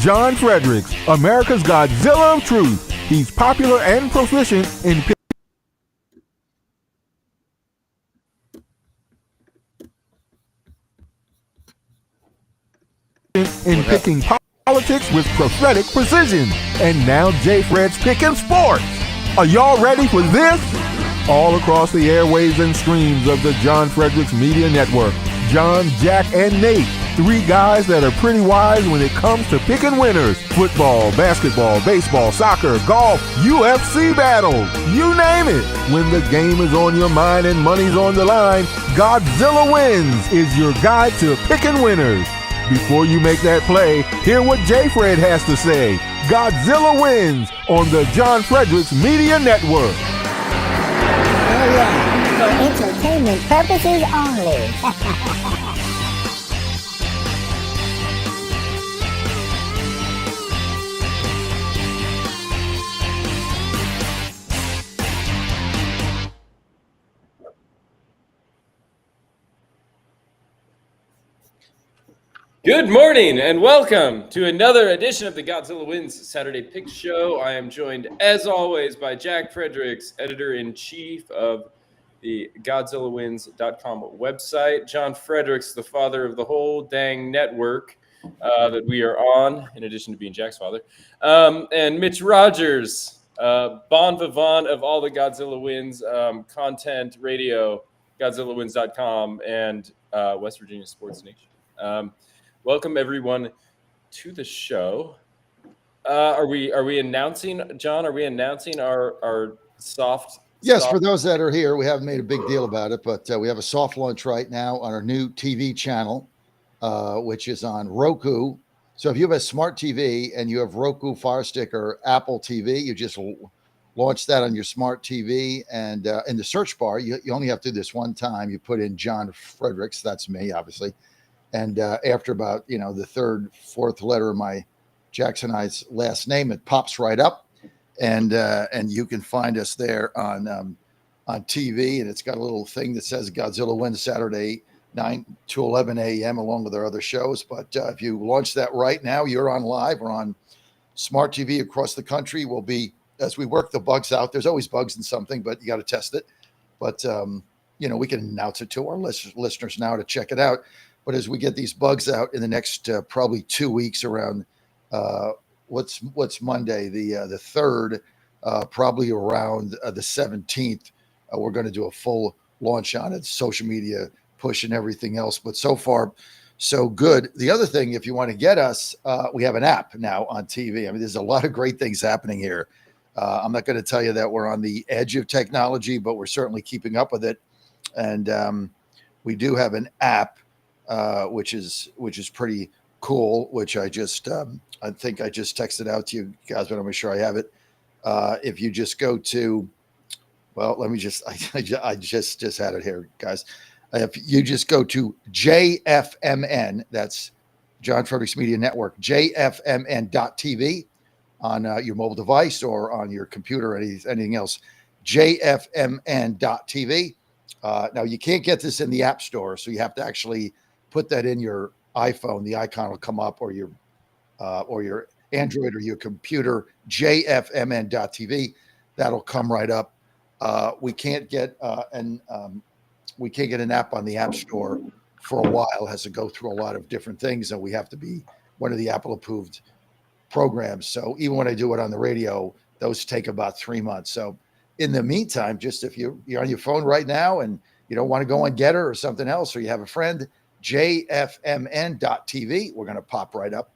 John Fredericks, America's Godzilla of Truth. He's popular and proficient in picking politics with prophetic precision. And now J. Fred's picking sports. Are y'all ready for this? All across the airwaves and streams of the John Fredericks Media Network, John, Jack, and Nate, three guys that are pretty wise when it comes to picking winners. Football, basketball, baseball, soccer, golf, UFC battles, you name it. When the game is on your mind and money's on the line, Godzilla Wins is your guide to picking winners. Before you make that play, hear what J. Fred has to say. Godzilla Wins on the John Fredericks Media Network. Oh yeah, for entertainment purposes only. Good morning and welcome to another edition of the Godzilla Wins Saturday Pick Show. I am joined, as always, by Jack Fredericks, editor-in-chief of the GodzillaWins.com website. John Fredericks, the father of the whole dang network that we are on, in addition to being Jack's father. And Mitch Rogers, bon vivant of all the Godzilla Wins content, radio, GodzillaWins.com, and West Virginia Sports Nation. Welcome everyone to the show. Are we announcing, John? Are we announcing our soft? Yes, for those that are here, we haven't made a big deal about it, but we have a soft launch right now on our new TV channel, which is on Roku. So if you have a smart TV and you have Roku Fire Stick or Apple TV, you just launch that on your smart TV, and in the search bar, you only have to do this one time. You put in John Fredericks, that's me, obviously. And after about, the third, fourth letter of my Jackson I's last name, it pops right up, and you can find us there on TV, and it's got a little thing that says Godzilla Wins Saturday 9 to 11 a.m. along with our other shows. But if you launch that right now, you're on live. We're on smart TV across the country. We'll be, as we work the bugs out. There's always bugs in something, but you got to test it. But we can announce it to our listeners now to check it out. But as we get these bugs out in the next probably 2 weeks around what's Monday, the 3rd, probably around the 17th, we're going to do a full launch on it, social media push and everything else. But so far, so good. The other thing, if you want to get us, we have an app now on TV. I mean, there's a lot of great things happening here. I'm not going to tell you that we're on the edge of technology, but we're certainly keeping up with it. And we do have an app. Which is pretty cool, which I think I just texted out to you guys, but I'm make sure I have it. If you just go to, let me just, I just had it here, guys. If you just go to JFMN, that's John Fredericks Media Network, JFMN.TV on your mobile device or on your computer or anything else, JFMN.TV. Now you can't get this in the App Store, so you have to actually put that in your iPhone. The icon will come up, or your Android or your computer. JFMN.TV. That'll come right up. We can't get an app on the App Store for a while. It has to go through a lot of different things, and we have to be one of the Apple approved programs. So even when I do it on the radio, those take about 3 months. So in the meantime, just if you're on your phone right now and you don't want to go on Getter or something else, or you have a friend, JFMN.TV, we're going to pop right up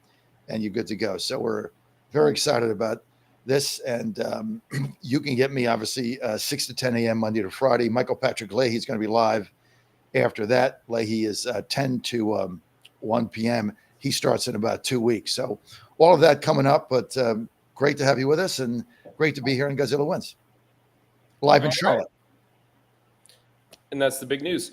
and you're good to go. So we're very excited about this. And you can get me, obviously, 6 to 10 a.m. Monday to Friday. Michael Patrick Leahy's going to be live after that. Leahy is 10 to 1 p.m. He starts in about 2 weeks. So all of that coming up, but great to have you with us and great to be here in Godzilla Wins, live in Charlotte. And that's the big news.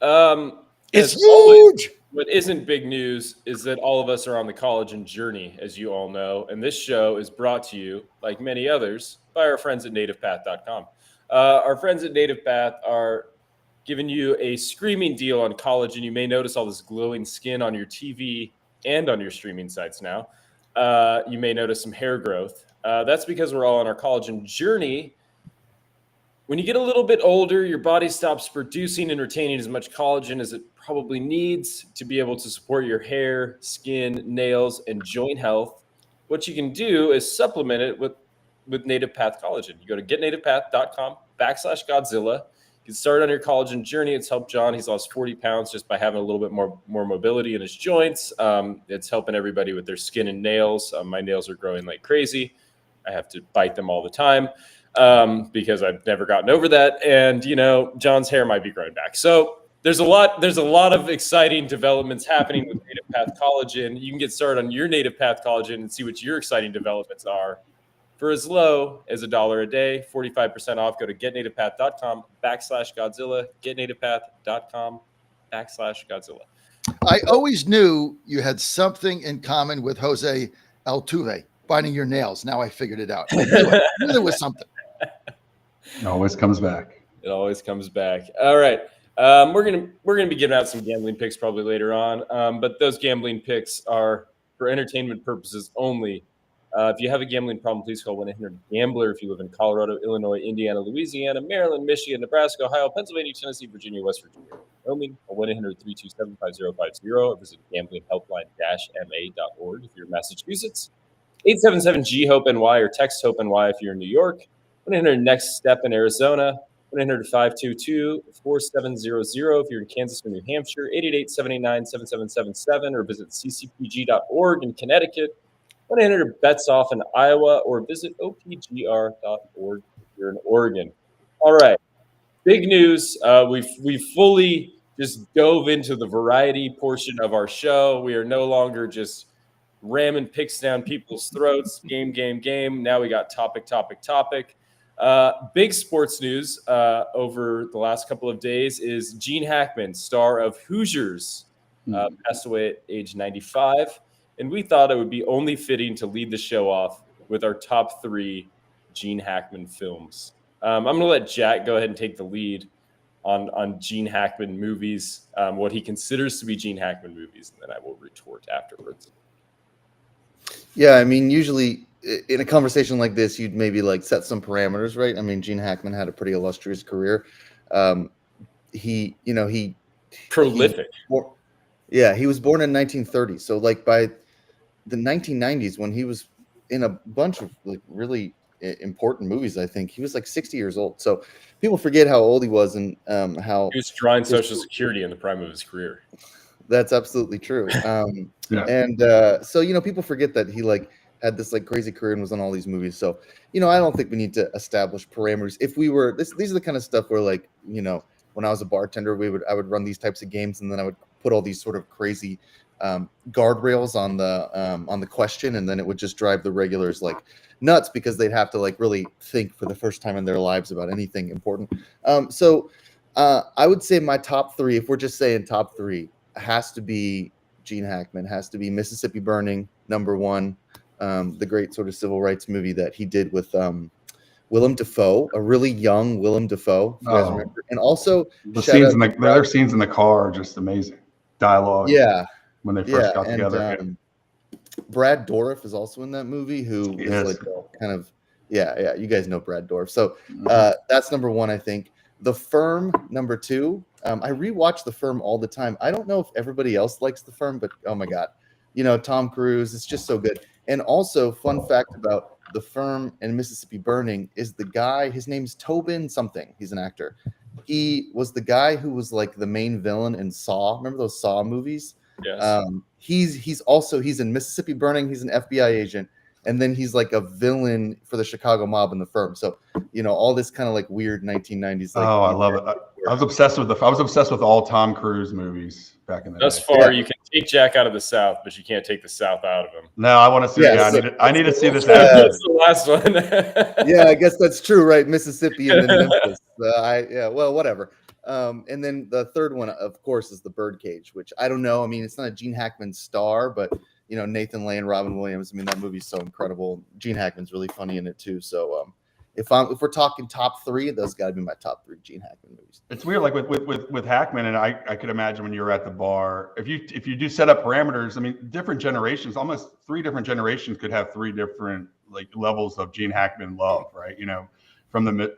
It's As huge. always, what isn't big news is that all of us are on the college and journey, as you all know. And this show is brought to you, like many others, by our friends at nativepath.com. Our friends at Native Path are giving you a screaming deal on college, and you may notice all this glowing skin on your TV and on your streaming sites now. You may notice some hair growth. That's because we're all on our college and journey. When you get a little bit older, your body stops producing and retaining as much collagen as it probably needs to be able to support your hair, skin, nails, and joint health. What you can do is supplement it with Native Path Collagen. You go to getnativepath.com/Godzilla. Get started on your collagen journey. It's helped John. He's lost 40 pounds just by having a little bit more mobility in his joints. It's helping everybody with their skin and nails. My nails are growing like crazy. I have to bite them all the time because I've never gotten over that. And, John's hair might be growing back. So there's a lot of exciting developments happening with Native Path Collagen. You can get started on your Native Path Collagen and see what your exciting developments are. For as low as $1 a day, 45% off. Go to getnativepath.com/Godzilla, getnativepath.com/Godzilla. I always knew you had something in common with Jose Altuve, biting your nails. Now I figured it out. I knew there was something. It always comes back. It always comes back. All right. We're gonna be giving out some gambling picks probably later on. But those gambling picks are for entertainment purposes only. If you have a gambling problem, please call 1-800-GAMBLER if you live in Colorado, Illinois, Indiana, Louisiana, Maryland, Michigan, Nebraska, Ohio, Pennsylvania, Tennessee, Virginia, West Virginia, Wyoming, 1-800-327-5050, or visit gamblinghelpline-ma.org if you're in Massachusetts, 877-GHOPE-NY, or text HOPE-NY if you're in New York, 1-800-NEXT-STEP in Arizona, 1-800-522-4700 if you're in Kansas or New Hampshire, 888-789-7777, or visit ccpg.org in Connecticut, 1-800-BETS-OFF in Iowa, or visit opgr.org if you're in Oregon. All right, big news. We've fully just dove into the variety portion of our show. We are no longer just ramming picks down people's throats. Game. Now we got topic. Big sports news over the last couple of days is Gene Hackman, star of Hoosiers, passed away at age 95. And we thought it would be only fitting to lead the show off with our top 3 Gene Hackman films. I'm going to let Jack go ahead and take the lead on Gene Hackman movies, what he considers to be Gene Hackman movies, and then I will retort afterwards. Yeah, I mean, usually in a conversation like this, you'd maybe set some parameters, right? I mean, Gene Hackman had a pretty illustrious career. He prolific. He was born in 1930. So by the 1990s, when he was in a bunch of really important movies, I think he was 60 years old. So people forget how old he was and how he was drawing Social Security in the prime of his career. That's absolutely true. Yeah. And so people forget that he had this crazy career and was on all these movies. So I don't think we need to establish parameters. If we were these are the kind of stuff where when I was a bartender, I would run these types of games, and then I would put all these sort of crazy guardrails on the question, and then it would just drive the regulars nuts because they'd have to really think for the first time in their lives about anything important. So I would say my top 3, if we're just saying top 3, has to be Gene Hackman, has to be Mississippi Burning, number 1, the great sort of civil rights movie that he did with Willem Dafoe, a really young Willem Dafoe, if you guys remember. And also the other scenes in the car are just amazing. Dialogue. Yeah. When they first got together. Brad Dourif is also in that movie, who is you guys know Brad Dourif. So that's number 1, I think. The Firm, number 2. I rewatch The Firm all the time. I don't know if everybody else likes The Firm, but oh my God. Tom Cruise, it's just so good. And also, fun fact about The Firm and Mississippi Burning is the guy, his name's Tobin something. He's an actor. He was the guy who was the main villain in Saw. Remember those Saw movies? Yes. He's in Mississippi Burning. He's an FBI agent. and then he's like a villain for the Chicago mob in The Firm. So, all this kind of like weird 1990s. Like, I love it. I was obsessed with all Tom Cruise movies back in the Thus day. far, you can take Jack out of the South, but you can't take the South out of him. No, I want to see. Yeah, I need to see this. That's the last one. Yeah, I guess that's true, right? Mississippi and then Memphis. Well, whatever. And then the third one, of course, is The Birdcage, which I don't know. I mean, it's not a Gene Hackman star, but Nathan Lane, Robin Williams. I mean, that movie's so incredible. Gene Hackman's really funny in it too. So, if we're talking top three, those got to be my top three Gene Hackman movies. It's weird, like with Hackman, and I could imagine when you're at the bar, if you do set up parameters. I mean, different generations, almost 3 different generations could have 3 different like levels of Gene Hackman love, right? From the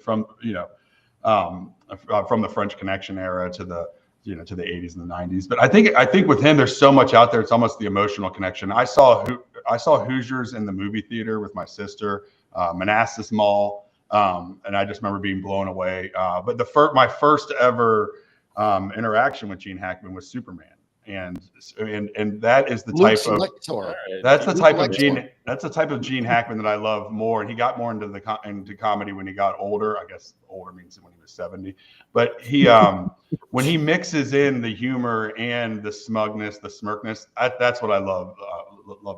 French Connection era to the to the 80s and the 90s. But I think with him, there's so much out there. It's almost the emotional connection. I saw Hoosiers in the movie theater with my sister, Manassas Mall. And I just remember being blown away. But my first ever interaction with Gene Hackman was Superman, and that is the type of Gene Hackman that I love more. And he got more into comedy when he got older. I guess older means when he was 70. But he when he mixes in the humor and the smugness, the smirkness, that's what I love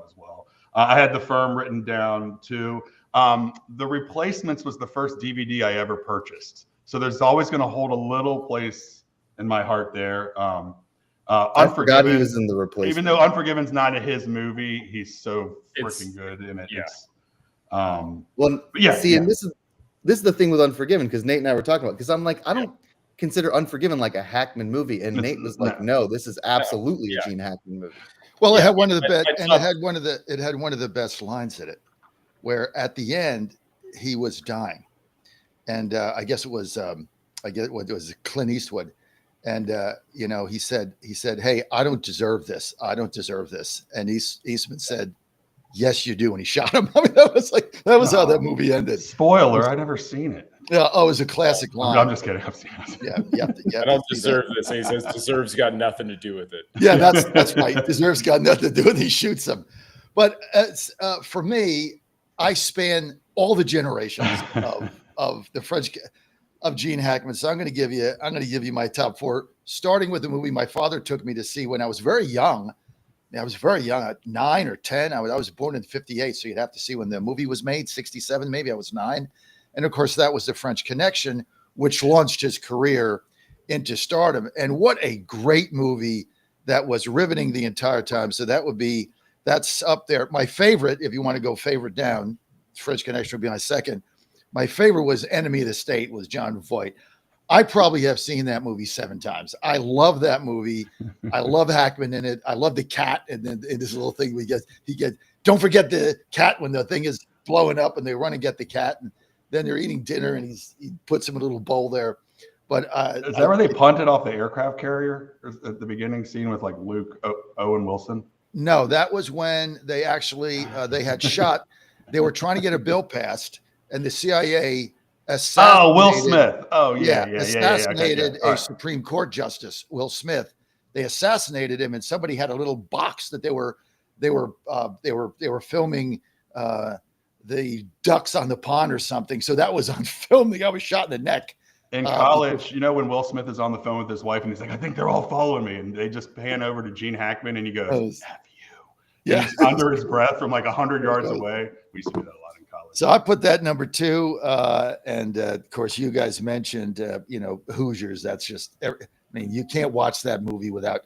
as well. I had The Firm written down too. The Replacements was the first DVD I ever purchased. So there's always going to hold a little place in my heart there. I forgot he was in The Replacements. Even though Unforgiven's not his movie, he's so freaking good in it. Yeah. And this is the thing with Unforgiven, because Nate and I were talking about, because I'm like, I don't consider Unforgiven like a Hackman movie. And Nate was like, no, this is absolutely a Gene Hackman movie. Well, it had one of the best, and it had one of the best lines in it, where at the end he was dying, and I guess it was Clint Eastwood, and he said, "Hey, I don't deserve this. I don't deserve this." And Eastman said, "Yes, you do," and he shot him. I mean, that was how that movie ended. Spoiler: I never seen it. Yeah, it was a classic line. I'm just kidding. I've seen it. Yeah. I don't deserve this. And he says, "Deserves got nothing to do with it." Yeah, that's right. Deserves got nothing to do with it. He shoots him. But for me, I span all the generations of the French of Gene Hackman. So I'm going to give you my top 4, starting with the movie my father took me to see when I was very young. I was very young, at 9 or 10. I was born in 58, so you'd have to see when the movie was made, 67, maybe I was 9. And of course, that was The French Connection, which launched his career into stardom. And what a great movie that was, riveting the entire time. So that's up there. My favorite, if you want to go favorite down, French Connection would be my second. My favorite was Enemy of the State with John Voight. I probably have seen that movie 7 times. I love that movie. I love Hackman in it. I love the cat, and then in this little thing he gets. Don't forget the cat when the thing is blowing up, and they run and get the cat, and then they're eating dinner, and he puts him in a little bowl there. But is that where they punted off the aircraft carrier at the beginning scene with like Luke Owen Wilson? No, that was when they actually they had shot. They were trying to get a bill passed, and the CIA assassinated. Oh, Will Smith. Oh, assassinated Okay. a Supreme Court justice, Will Smith. They assassinated him, and somebody had a little box that they were filming the ducks on the pond or something. So that was on film. The guy was shot in the neck. In college, when Will Smith is on the phone with his wife and he's like, "I think they're all following me," and they just pan over to Gene Hackman and he goes, "F you." Yeah, he's under his breath from like 100 yards away. We used to do that a lot in college. So I put that number 2, and of course you guys mentioned Hoosiers. That's just, I mean, you can't watch that movie without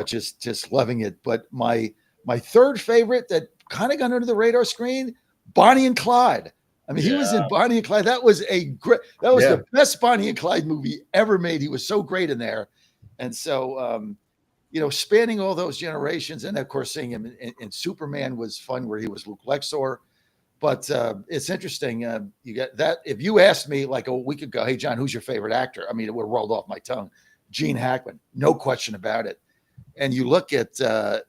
just loving it. But my third favorite that kind of got under the radar screen, Bonnie and Clyde. I mean, he was in Bonnie and Clyde. That was the best Bonnie and Clyde movie ever made. He was so great in there. And so, spanning all those generations, and of course, seeing him in Superman was fun, where he was Luke Luxor. But it's interesting. You get that. If you asked me like a week ago, "Hey, John, who's your favorite actor?" I mean, it would have rolled off my tongue. Gene Hackman, no question about it. And you look at, the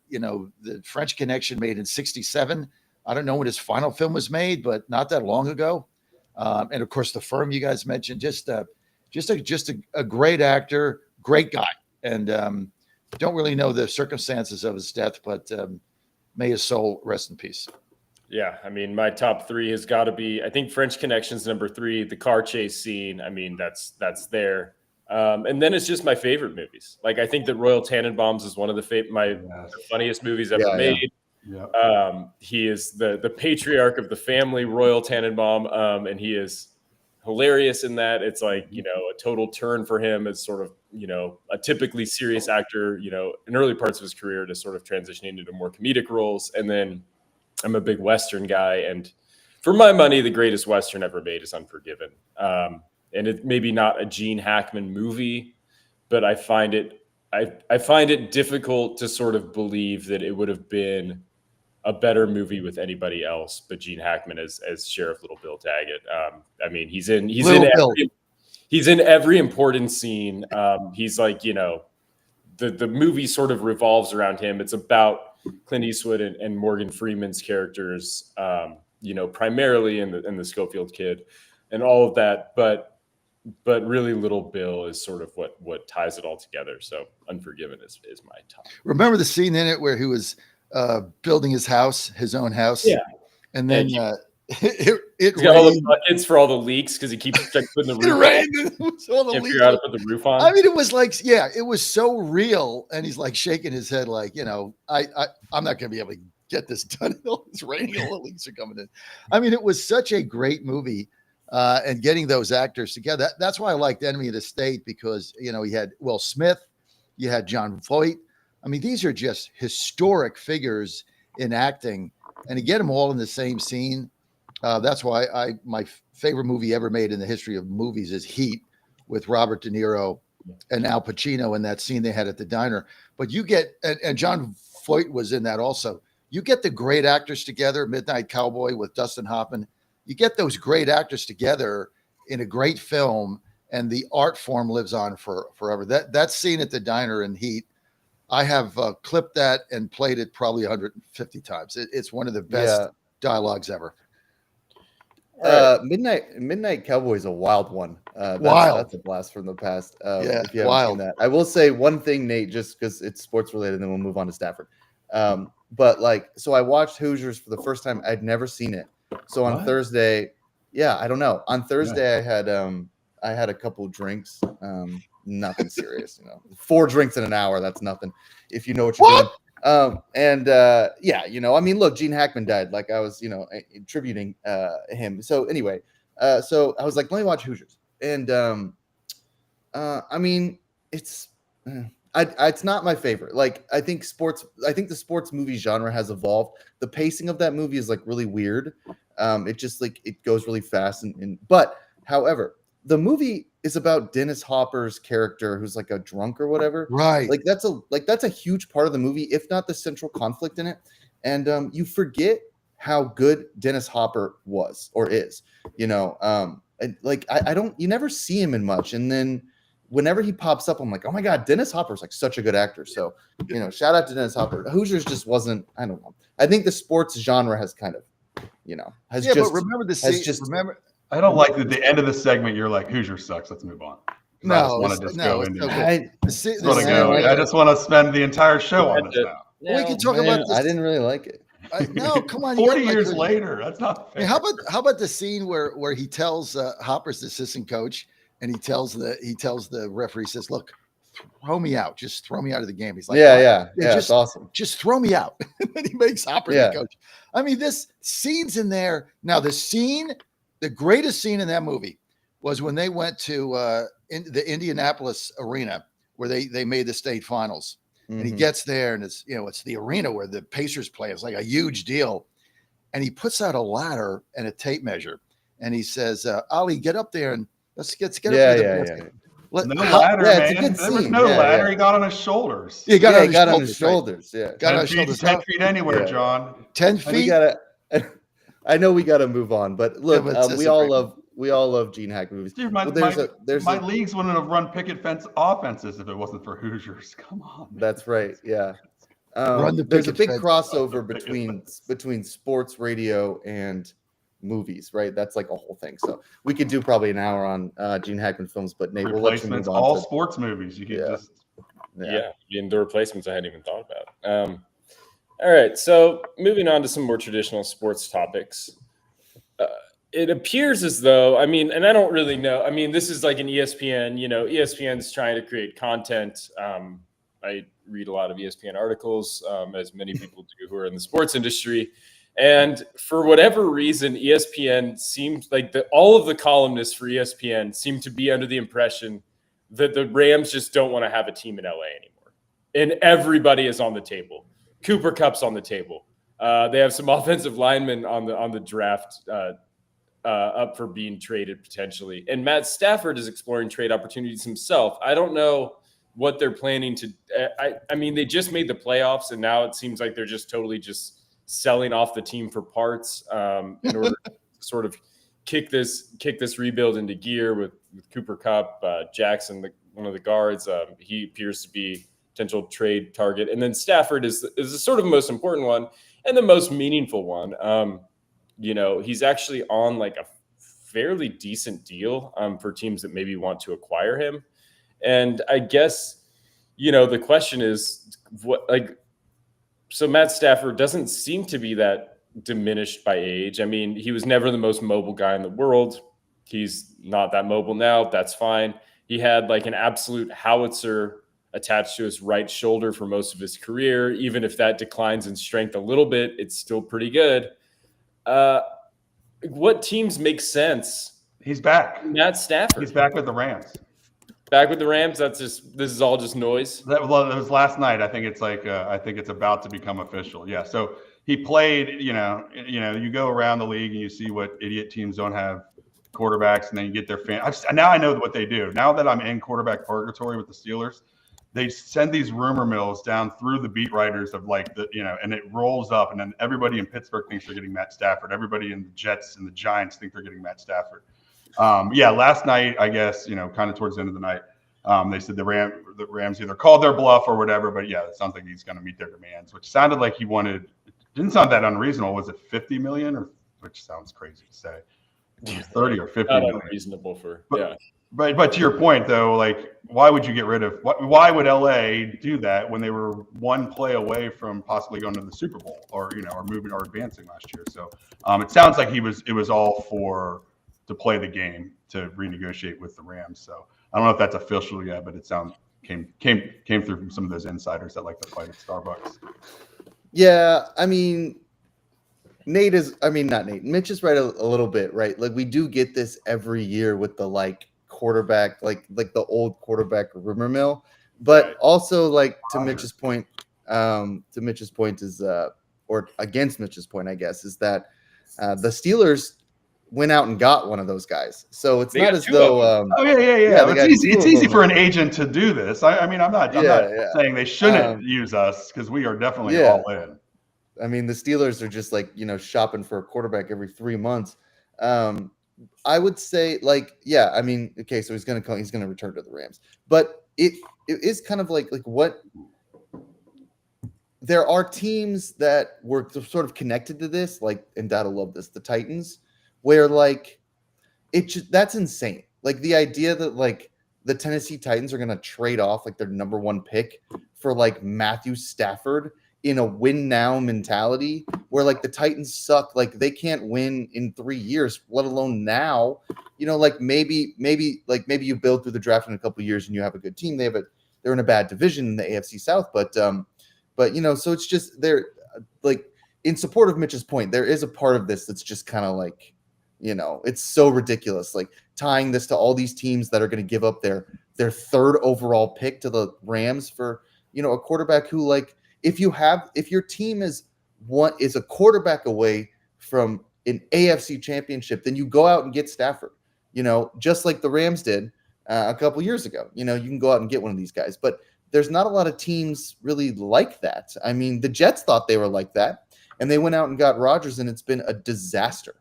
French Connection, made in 1967. I don't know when his final film was made, but not that long ago. And of course, The Firm you guys mentioned, just a great actor, great guy. And don't really know the circumstances of his death, but may his soul rest in peace. Yeah, I mean, my top three has got to be, I think French Connection's number 3, the car chase scene. I mean, that's there. And then it's just my favorite movies. Like, I think that Royal Tenenbaums is one of the funniest movies ever Yeah, made. Yeah. He is the patriarch of the family, Royal Tenenbaum, and he is hilarious in that. It's like, you know, a total turn for him as sort of, you know, a typically serious actor, you know, in early parts of his career to sort of transitioning into more comedic roles. And then I'm a big Western guy, and for my money, the greatest Western ever made is Unforgiven. And it maybe not a Gene Hackman movie, but I find it difficult to sort of believe that it would have been a better movie with anybody else but Gene Hackman as Sheriff Little Bill Daggett. I mean, he's in every important scene. He's like, you know, the movie sort of revolves around him. It's about Clint Eastwood and Morgan Freeman's characters, you know, primarily in the Schofield Kid and all of that, but really Little Bill is sort of what ties it all together. So Unforgiven is my top. Remember the scene in it where he was building his own house? Yeah. And then it He's got all the buckets for all the leaks because he keeps putting the roof on. Can't figure out how to put the roof on. I mean, it was like, yeah, it was so real. And he's like shaking his head like, you know, I'm not going to be able to get this done. It's raining, all the leaks are coming in. I mean, it was such a great movie. And getting those actors together. That's why I liked Enemy of the State, because, you know, he had Will Smith, you had John Voight. I mean, these are just historic figures in acting, and to get them all in the same scene. That's why my favorite movie ever made in the history of movies is Heat, with Robert De Niro and Al Pacino in that scene they had at the diner. But you get, and John Voight was in that also. You get the great actors together, Midnight Cowboy with Dustin Hoffman. You get those great actors together in a great film, and the art form lives on forever. That scene at the diner in Heat, I have clipped that and played it probably 150 times. It's one of the best dialogues ever. Midnight Cowboy is a wild one. Wild. That's a blast from the past. Yeah, if you haven't seen that. I will say one thing, Nate, just because it's sports related, and then we'll move on to Stafford. But like, so I watched Hoosiers for the first time. I'd never seen it. So on Thursday, I don't know. On Thursday, I had a couple drinks. Nothing serious, you know. 4 drinks in an hour. That's nothing. If you know what you're doing. You know, I mean, look, Gene Hackman died. Like I was, you know, tributing him. So anyway, so I was like, let me watch Hoosiers. And I mean, it's not my favorite. Like I think the sports movie genre has evolved. The pacing of that movie is like really weird. It just like it goes really fast but however, the movie is about Dennis Hopper's character who's like a drunk or whatever. Right. Like that's a huge part of the movie, if not the central conflict in it. And you forget how good Dennis Hopper was or is, you know. And like you never see him in much. And then whenever he pops up, I'm like, oh my God, Dennis Hopper's like such a good actor. So, you know, shout out to Dennis Hopper. Hoosiers just wasn't, I don't know. I think the sports genre has kind of, you know, but remember the scene. I don't like at the end of the segment. You're like, Hoosier sucks. Let's move on. No, I just want to just go into I just want to spend the entire show on this now. We can talk about this. I didn't really like it. No, come on. 40 years later, that's not fair. I mean, how about the scene where he tells Hopper's the assistant coach, and he tells the referee, says, "Look, throw me out. Just throw me out of the game." He's like, it's awesome. Just throw me out." And then he makes Hopper the coach. I mean, this scene's in there. Now, the greatest scene in that movie was when they went to in the Indianapolis arena where they made the state finals. Mm-hmm. And he gets there, and it's the arena where the Pacers play. It's like a huge deal. And he puts out a ladder and a tape measure, and he says, "Ali, get up there and let's get up there." No ladder, man. There was no ladder. Yeah. He got on his shoulders. He got on his shoulders. Yeah, got on his shoulders. 10 feet anywhere, John. 10 feet. I know we got to move on, but look, we all love Gene Hackman movies. Dude, my leagues wouldn't have run picket fence offenses if it wasn't for Hoosiers. Come on. Man. That's right. Yeah. There's a big crossover between sports radio and movies, right? That's like a whole thing. So we could do probably an hour on Gene Hackman films, but Nate, we'll let you move on. All sports movies. You can just in the replacements I hadn't even thought about. All right, so moving on to some more traditional sports topics. It appears as though, I mean, and I don't really know. I mean, this is like an ESPN, ESPN's trying to create content. I read a lot of ESPN articles, as many people do who are in the sports industry. And for whatever reason, ESPN seems like all of the columnists for ESPN seem to be under the impression that the Rams just don't want to have a team in LA anymore. And everybody is on the table. Cooper Kupp's on the table. They have some offensive linemen on the draft up for being traded potentially. And Matt Stafford is exploring trade opportunities himself. I don't know what they're planning to. I mean, they just made the playoffs, and now it seems like they're just totally just selling off the team for parts in order to sort of kick this rebuild into gear with Cooper Kupp, Jackson, one of the guards. He appears to be potential trade target, and then Stafford is the sort of most important one and the most meaningful one. He's actually on like a fairly decent deal for teams that maybe want to acquire him. And I guess, the question is so Matt Stafford doesn't seem to be that diminished by age. I mean, he was never the most mobile guy in the world. He's not that mobile now. That's fine. He had like an absolute howitzer attached to his right shoulder for most of his career. Even if that declines in strength a little bit, it's still pretty good. What teams make sense? He's back. Matt Stafford. He's back with the Rams. Back with the Rams. This is all just noise. That was last night. I think it's about to become official. Yeah. So he played. You go around the league and you see what idiot teams don't have quarterbacks, and then you get their now I know what they do. Now that I'm in quarterback purgatory with the Steelers, they send these rumor mills down through the beat writers of and it rolls up, and then everybody in Pittsburgh thinks they're getting Matt Stafford. Everybody in the Jets and the Giants think they're getting Matt Stafford. Last night, I guess, kind of towards the end of the night, they said the Rams either called their bluff or whatever, but yeah, it sounds like he's going to meet their demands, which sounded like he wanted, didn't sound that unreasonable. Was it 50 million which sounds crazy to say, 30 or 50 million. Unreasonable But to your point, though, like, why would you get rid of? Why would LA do that when they were one play away from possibly going to the Super Bowl or moving or advancing last year? So it sounds like it was all to play the game to renegotiate with the Rams. So I don't know if that's official yet, but it came through from some of those insiders that like to fight at Starbucks. Yeah, I mean, Mitch is right a little bit, right? Like, we do get this every year with the quarterback, like the old quarterback rumor mill, but also to Mitch's point is or against Mitch's point, I guess, is that the Steelers went out and got one of those guys. So it's not as though it's easy for an agent to do this. I'm not saying they shouldn't use us, because we are definitely all in. I mean, the Steelers are just shopping for a quarterback every 3 months. I would say okay, so he's going to return to the Rams, but it is kind of like what there are teams that were sort of connected to this, and Dad will love this, the Titans, where that's insane. Like, the idea that the Tennessee Titans are going to trade off their number one pick for Matthew Stafford in a win now mentality, where the Titans suck, they can't win in 3 years, let alone now. Maybe you build through the draft in a couple of years and you have a good team. They're in a bad division in the AFC South, but so it's just they're in support of Mitch's point, there is a part of this that's just kind of it's so ridiculous, tying this to all these teams that are going to give up their third overall pick to the Rams for a quarterback who if your team is a quarterback away from an AFC championship, then you go out and get Stafford, just like the Rams did a couple years ago. You can go out and get one of these guys, but there's not a lot of teams really like that. I mean, the Jets thought they were like that, and they went out and got Rodgers, and it's been a disaster.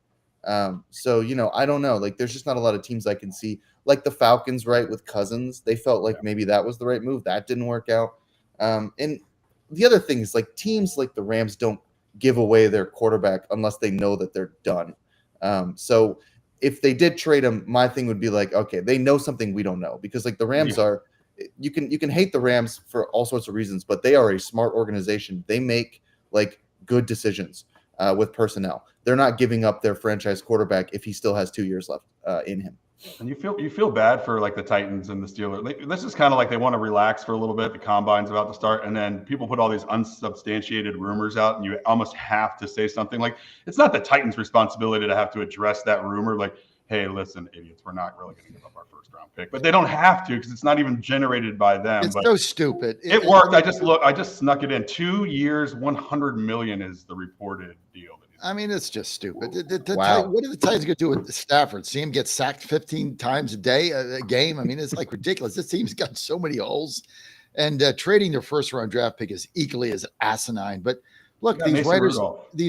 So I don't know. There's just not a lot of teams I can see, the Falcons, right, with Cousins. They felt like maybe that was the right move. That didn't work out. And the other thing is teams like the Rams don't give away their quarterback unless they know that they're done. So if they did trade him, my thing would be okay, they know something we don't know, because the Rams are, you can hate the Rams for all sorts of reasons, but they are a smart organization. They make like good decisions with personnel. They're not giving up their franchise quarterback if he still has 2 years left in him. And you feel bad for like the Titans and the Steelers. This is kind of like they want to relax for a little bit. The combine's about to start, and then people put all these unsubstantiated rumors out, and you almost have to say something. Like, it's not the Titans' responsibility to have to address that rumor. Like, hey, listen, idiots, we're not really going to give up our first round pick, but they don't have to because it's not even generated by them. It's but so stupid. It worked. I just snuck it in. 2 years, $100 million is the reported deal. I mean, it's just stupid. Wow. What are the Titans going to do with Stafford? See him get sacked 15 times a game? I mean, it's like ridiculous. This team's got so many holes, and trading their first round draft pick is equally as asinine. But look, these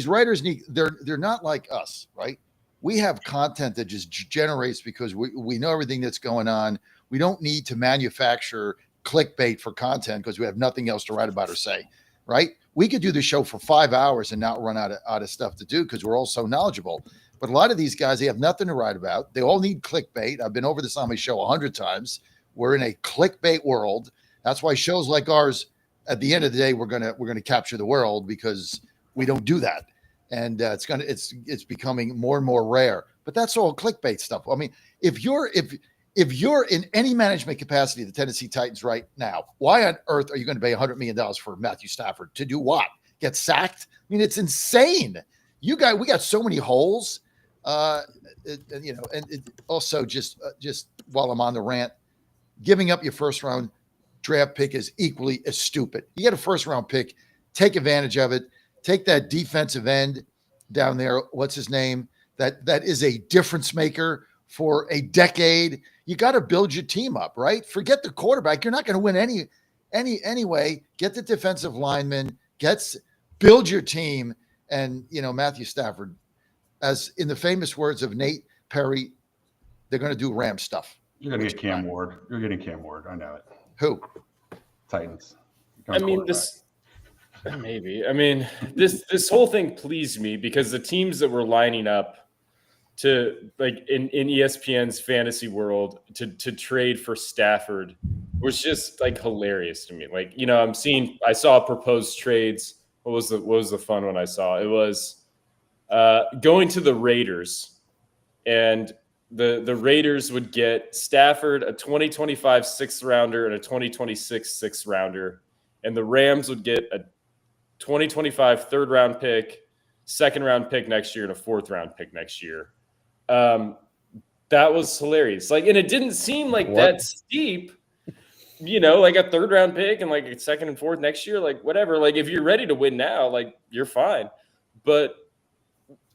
writers need. They're not like us, right? We have content that just generates because we know everything that's going on. We don't need to manufacture clickbait for content because we have nothing else to write about or say, right? We could do the show for 5 hours and not run out of stuff to do because we're all so knowledgeable. But a lot of these guys, they have nothing to write about. They all need clickbait. I've been over this on my show 100 times. We're in a clickbait world. That's why shows like ours, at the end of the day, we're gonna capture the world because we don't do that. And it's becoming more and more rare. But that's all clickbait stuff. I mean, if you're in any management capacity of the Tennessee Titans right now, why on earth are you going to pay $100 million for Matthew Stafford to do what? Get sacked? I mean, it's insane. We got so many holes. Also just while I'm on the rant, giving up your first round draft pick is equally as stupid. You get a first round pick, take advantage of it. Take that defensive end down there. What's his name? That is a difference maker for a decade. You got to build your team up, right? Forget the quarterback. You're not going to win anyway. Get the defensive lineman. Build your team. And Matthew Stafford, as in the famous words of Nate Perry, they're going to do Ram stuff. You're going to get Cam Ward. You're getting Cam Ward. I know it. Who? Titans. I mean, maybe. I mean, this whole thing pleased me because the teams that were lining up to, like, in ESPN's fantasy world to trade for Stafford was just like hilarious to me. Like, I saw proposed trades. What was the fun one I saw? It was going to the Raiders, and the Raiders would get Stafford, a 2025 6th rounder, and a 2026 6th rounder, and the Rams would get a 2025 3rd round pick, 2nd round pick next year, and a 4th round pick next year. That was hilarious. Like, and it didn't seem like that steep, like a 3rd round pick and like a 2nd and 4th next year, like whatever. Like, if you're ready to win now, like you're fine. But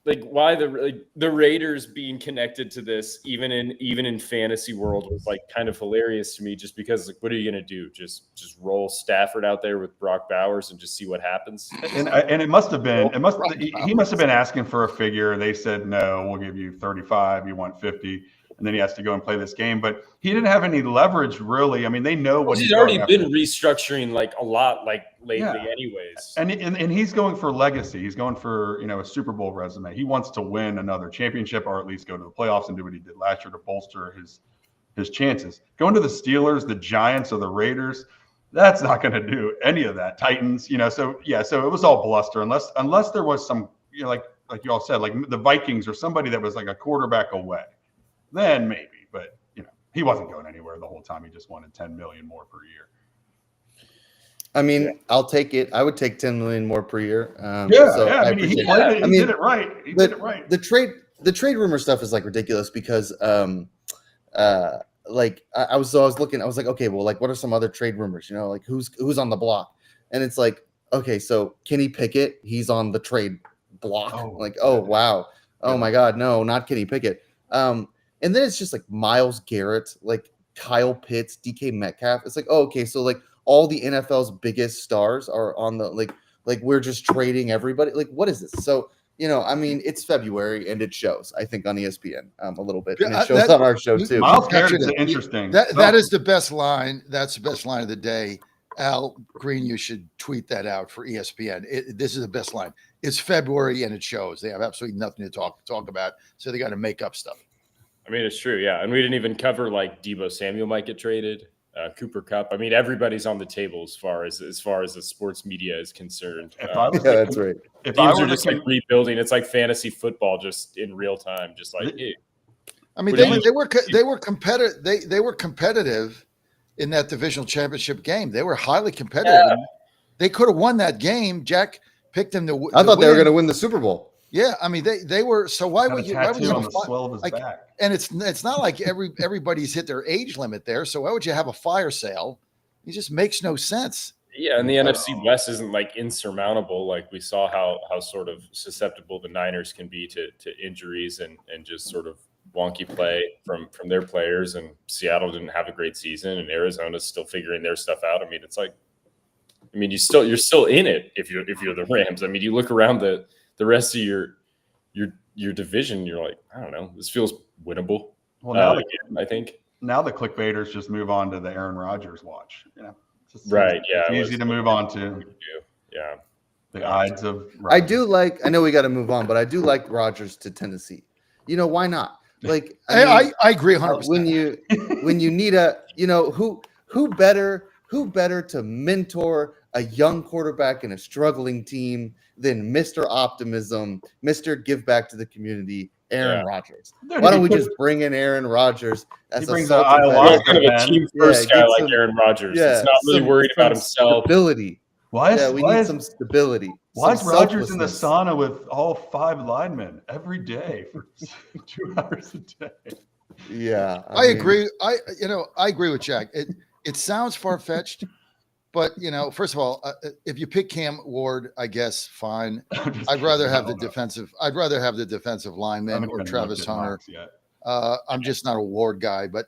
like, why the Raiders being connected to this, even in fantasy world, was like kind of hilarious to me. Just because, like, what are you gonna do? Just roll Stafford out there with Brock Bowers and just see what happens? And it must have been. He must have been asking for a figure. They said no, we'll give you 35. You want 50, and then he has to go and play this game. But he didn't have any leverage, really. I mean, they know what he's already been restructuring like a lot, like lately, anyways. And he's going for legacy. He's going for a Super Bowl resume. He wants to win another championship, or at least go to the playoffs and do what he did last year to bolster his chances. Going to the Steelers, the Giants, or the Raiders, that's not going to do any of that. Titans, So it was all bluster, unless there was some, like you all said, like the Vikings or somebody that was like a quarterback away. Then maybe, but he wasn't going anywhere the whole time. He just wanted $10 million more per year. I mean, I'll take it. I would take $10 million more per year. I mean, he played it. He did it right. He did it right. The trade rumor stuff is like ridiculous because, like I was looking. I was like, okay, well, like, what are some other trade rumors? Like who's on the block? And it's like, okay, so Kenny Pickett, he's on the trade block. Wow. Oh my God, no, not Kenny Pickett. And then it's just like Myles Garrett, like Kyle Pitts, DK Metcalf. It's like, oh, okay, so like all the NFL's biggest stars are on the like we're just trading everybody. Like, what is this? So, I mean, it's February and it shows, I think, on ESPN a little bit. And it shows on our show too. Myles Garrett is interesting. That is the best line. That's the best line of the day. Al Green, you should tweet that out for ESPN. This is the best line. It's February and it shows. They have absolutely nothing to talk about. So they got to make up stuff. I mean, it's true, yeah. And we didn't even cover like Deebo Samuel might get traded. Cooper Cup. I mean, everybody's on the table as far as the sports media is concerned. If I was Yeah, that's right. If I Teams were are to just like rebuilding. It's like fantasy football, just in real time. Just like, hey, I mean, What do they were competitive. They were competitive in that divisional championship game. They were highly competitive. Yeah. They could have won that game. Jack picked them to. I thought they were win. going to win the Super Bowl. Yeah, I mean they were. So why had a would you? Why would tattoo you on have the a swell of his like, back. And it's not like everybody's hit their age limit there. So why would you have a fire sale? It just makes no sense. yeah, and the NFC West isn't like insurmountable. Like we saw how sort of susceptible the Niners can be to injuries and just sort of wonky play from their players. And Seattle didn't have a great season, and Arizona's still figuring their stuff out. I mean, it's like, I mean, you're still in it if you're the Rams. I mean, you look around the rest of your division, you're like, I don't know, this feels winnable. Well, I think. Now the clickbaiters just move on to the Aaron Rodgers watch. Right. Yeah. It's easy to move on to. Yeah. The Ides of Rodgers. I do like. I know we got to move on, but I do like Rodgers to Tennessee. You know why not? Like I agree 100%. when you need a who better to mentor a young quarterback in a struggling team than Mr. Optimism, Mr. Give Back to the Community, Aaron Rodgers. Why don't we just bring in Aaron Rodgers as a ayahuasca, kind of a team first guy like Aaron Rodgers. He's not really worried about himself. Stability. We need some stability. Why is Rodgers in the sauna with all 5 linemen every day for 2 hours a day? Yeah, I agree. I agree with Jack. It sounds far fetched, but first of all, if you pick Cam Ward, I guess fine. I'd rather have the defensive. I'd rather have the defensive lineman or Travis Hunter. I'm just not a Ward guy, but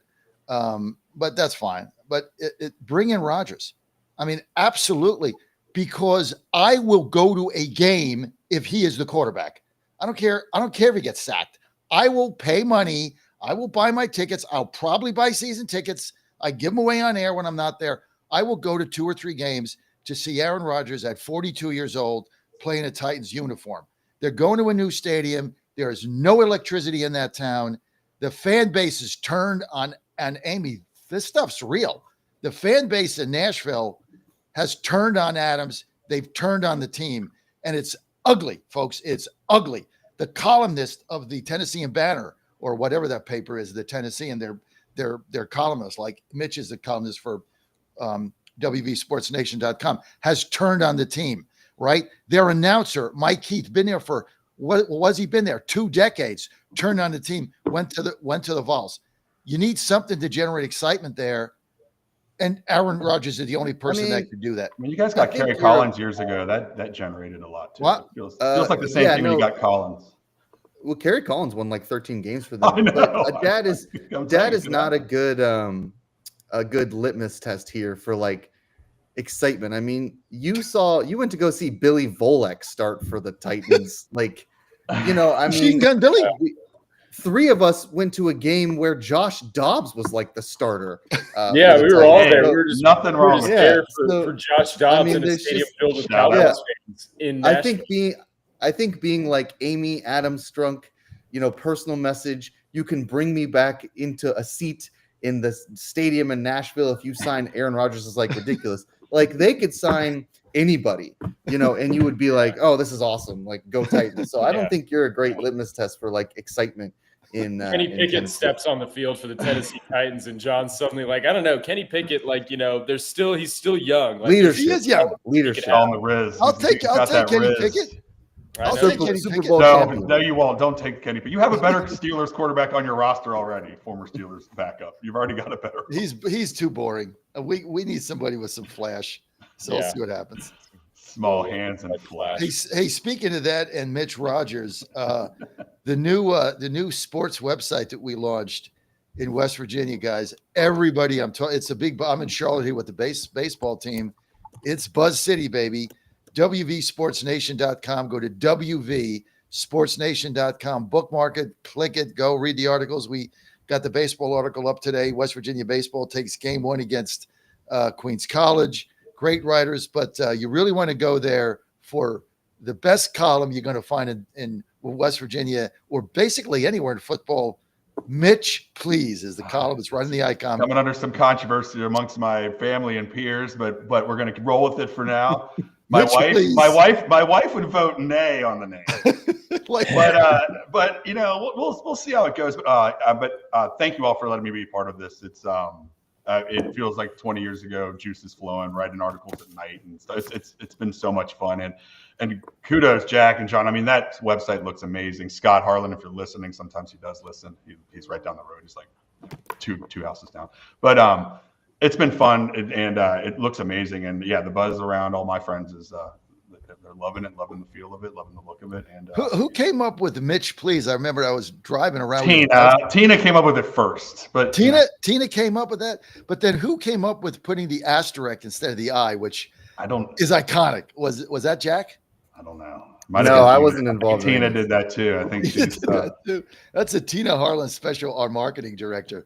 that's fine. But bring in Rodgers. I mean, absolutely. Because I will go to a game if he is the quarterback. I don't care. I don't care if he gets sacked. I will pay money. I will buy my tickets. I'll probably buy season tickets. I give them away on air when I'm not there. I will go to 2 or 3 games to see Aaron Rodgers at 42 years old playing a Titans uniform. They're going to a new stadium. There is no electricity in that town. The fan base is turned on. And Amy, this stuff's real. The fan base in Nashville has turned on Adams. They've turned on the team, and it's ugly, folks. It's ugly. The columnist of the Tennessean Banner, or whatever that paper is, the Tennessean, their columnist, like Mitch is the columnist for WVSportsNation.com, has turned on the team, right? Their announcer, Mike Heath, been there for what was he been there? 2 decades, turned on the team, went to the Vols. You need something to generate excitement there. And Aaron Rodgers is the only person that could do that. I mean, you guys got Kerry Collins years ago. That generated a lot too. What? Feels like the same thing when you got Collins. Well, Kerry Collins won like 13 games for them. I know. But dad is not a good litmus test here for like excitement. I mean, you went to go see Billy Volek start for the Titans. Like, I mean, Machine Gun Billy. 3 of us went to a game where Josh Dobbs was like the starter. We were all there. We were just nothing wrong there for Josh Dobbs in a stadium filled with Cowboys fans in Nashville. I think being like Amy Adams Strunk, personal message, you can bring me back into a seat in the stadium in Nashville if you sign Aaron Rodgers is like ridiculous. Like they could sign anybody, and you would be like, oh, this is awesome. Like go Titans. So I don't think you're a great litmus test for like excitement. Kenny Pickett steps on the field for the Tennessee Titans, and John's suddenly like, I don't know, Kenny Pickett, like he's still young. Like, leadership, he is young. Leadership on the Riz. I'll take Kenny Pickett. I'll take Kenny Super Pickett. Bowl No, champion. no, you won't. Don't take Kenny. But you have a better Steelers quarterback on your roster already. Former Steelers backup. You've already got a better. He's too boring. We need somebody with some flash. So we'll see what happens. Small hands and flash. Hey, speaking of that, and Mitch Rogers, the new sports website that we launched in West Virginia, guys. Everybody, it's a big. I'm in Charlotte here with the baseball team. It's Buzz City, baby. WVSportsNation.com. Go to WVSportsNation.com. Bookmark it, click it, go read the articles. We got the baseball article up today. West Virginia baseball takes game 1 against Queens College. Great writers, but you really want to go there for the best column you're going to find in West Virginia, or basically anywhere in football Mitch, please, is the column. It's right in the icon. Coming under some controversy amongst my family and peers, but we're going to roll with it for now. My wife would vote nay on the name. But we'll see how it goes. But thank you all for letting me be part of this. It's it feels like 20 years ago. Juice is flowing. Writing articles at night and stuff. It's been so much fun and kudos Jack and John. I mean, that website looks amazing. Scott Harlan, if you're listening, sometimes he does listen. He's right down the road. He's like two houses down. But it's been fun and it looks amazing. And yeah, the buzz around all my friends is they're loving it, loving the feel of it, loving the look of it. And who came up with Mitch, please? I remember I was driving around. Tina came up with it first, but Tina came up with that. But then who came up with putting the asterisk instead of the I, which is iconic? Was that Jack? I don't know. No, I wasn't involved. Tina did that too. I think she's that's a Tina Harlan special, our marketing director.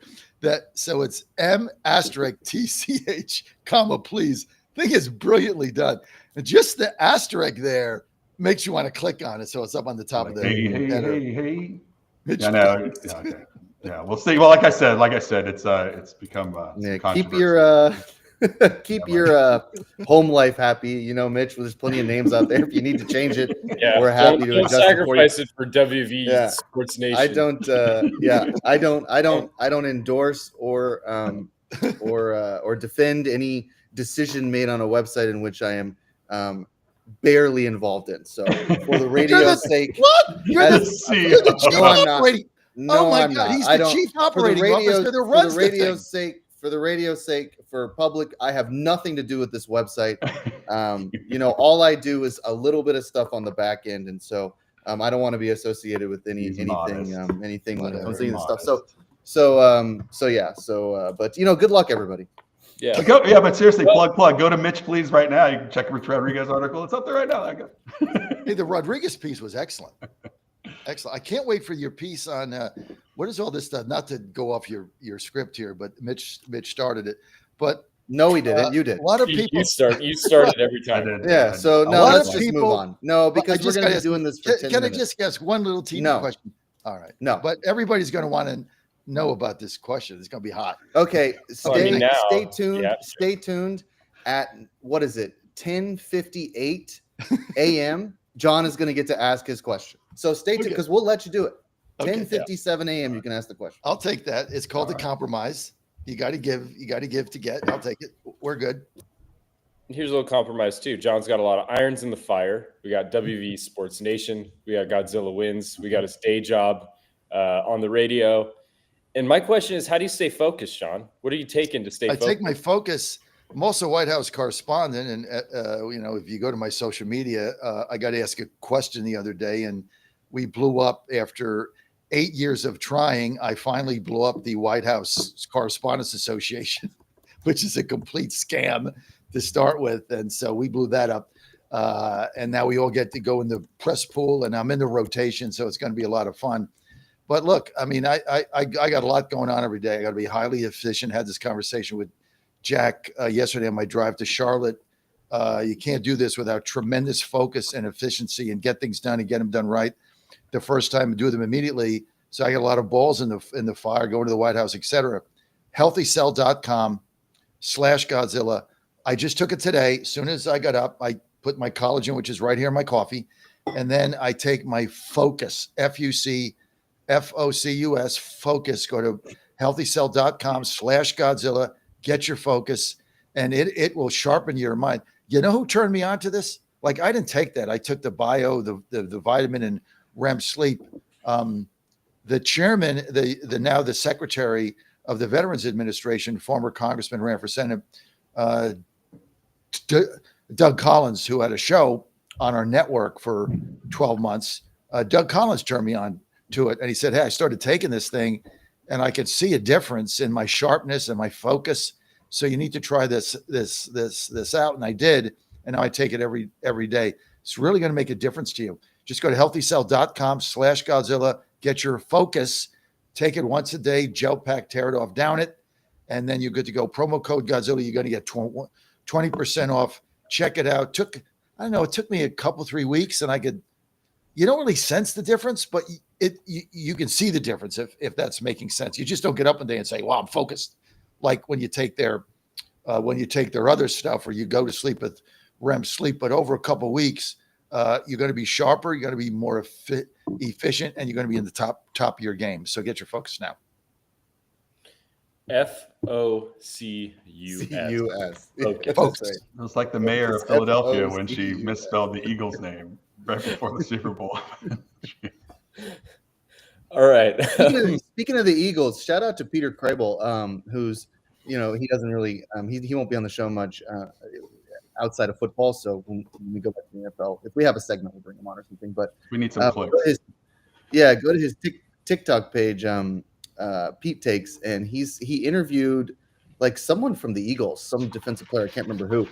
So it's M*TCH, comma, please. I think it's brilliantly done. And just the asterisk there makes you want to click on it. So it's up on the top of the hey. I know. Yeah, we'll see. Well, like I said, it's become keep your home life happy. Mitch, there's plenty of names out there. If you need to change it, we're happy to adjust sacrifice it for WV Sports Nation. I don't endorse or defend any decision made on a website in which I am barely involved in. So for the radio's sake, what? You're the chief operating. No, I'm not. He's the chief operating officer that runs for the radio's sake. For the radio's sake, for public, I have nothing to do with this website. All I do is a little bit of stuff on the back end, and so I don't want to be associated with anything when it comes to this stuff. But good luck, everybody. Yeah. But seriously, plug. Go to Mitch, please, right now. You can check Rich Rodriguez article. It's up there right now. Hey, the Rodriguez piece was excellent. Excellent. I can't wait for your piece on what is all this stuff? Not to go off your script here, but Mitch started it. But no, he didn't. You did. A lot of people. You started every time. Yeah. So no, let's just move on. No, because we're going to be doing this for 10 Can minutes. I just ask one little teeny question? All right. No. But everybody's going to want to know about this question. It's going to be hot. Okay. Stay tuned. Yeah. Stay tuned at what is it? 10:58 a.m. John is going to get to ask his question. So stay tuned because we'll let you do it. 10:57 a.m. You can ask the question. I'll take that. It's called the compromise. You got to give. You got to give to get. I'll take it. We're good. Here's a little compromise too. John's got a lot of irons in the fire. We got WV Sports Nation. We got Godzilla Wins. We got his day job on the radio. And my question is, how do you stay focused, John? What are you taking to stay focused? I take my focus. I'm also a White House correspondent, and if you go to my social media, I got asked a question the other day, and we blew up after 8 years of trying. I finally blew up the White House Correspondents Association, which is a complete scam to start with, and so we blew that up. And now we all get to go in the press pool, and I'm in the rotation, so it's going to be a lot of fun. But look, I mean, I got a lot going on every day. I got to be highly efficient. Had this conversation with Jack yesterday on my drive to Charlotte. You can't do this without tremendous focus and efficiency and get things done and get them done right the first time and do them immediately. So I got a lot of balls in the fire, going to the White House, etc. HealthyCell.com/Godzilla. I just took it today. As soon as I got up, I put my collagen, which is right here in my coffee, and then I take my Focus, FOCUS, Focus. Go to HealthyCell.com/Godzilla. Get your focus, and it will sharpen your mind. You know who turned me on to this? Like, I didn't take that. I took the bio, the vitamin and REM sleep. The chairman, now the secretary of the Veterans Administration, former congressman, ran for Senate, Doug Collins, who had a show on our network for 12 months. Doug Collins turned me on to it, and he said, "Hey, I started taking this thing, and I could see a difference in my sharpness and my focus. So you need to try this out." And I did, and now I take it every day. It's really going to make a difference to you. Just go to HealthyCell.com/Godzilla. Get your focus. Take it once a day. Gel pack, tear it off, down it, and then you're good to go. Promo code Godzilla. You're going to get 20% off. Check it out. It took me a couple 3 weeks, and you don't really sense the difference, but you can see the difference if that's making sense. You just don't get up one day and say, "Well, I'm focused." Like when you take their other stuff, or you go to sleep with REM sleep, but over a couple of weeks, you're going to be sharper, you're going to be more efficient, and you're going to be in the top of your game. So get your focus now. FOCUS. Focus. It was like the mayor of Philadelphia when she misspelled the Eagles' name right before the Super Bowl. All right. Speaking of the Eagles, shout out to Peter Krabel, who's, he doesn't really, he won't be on the show much outside of football. So when we go back to the NFL, if we have a segment, we'll bring him on or something. But we need some clicks. Go to his TikTok page, Pete Takes, and he interviewed like someone from the Eagles, some defensive player, I can't remember who,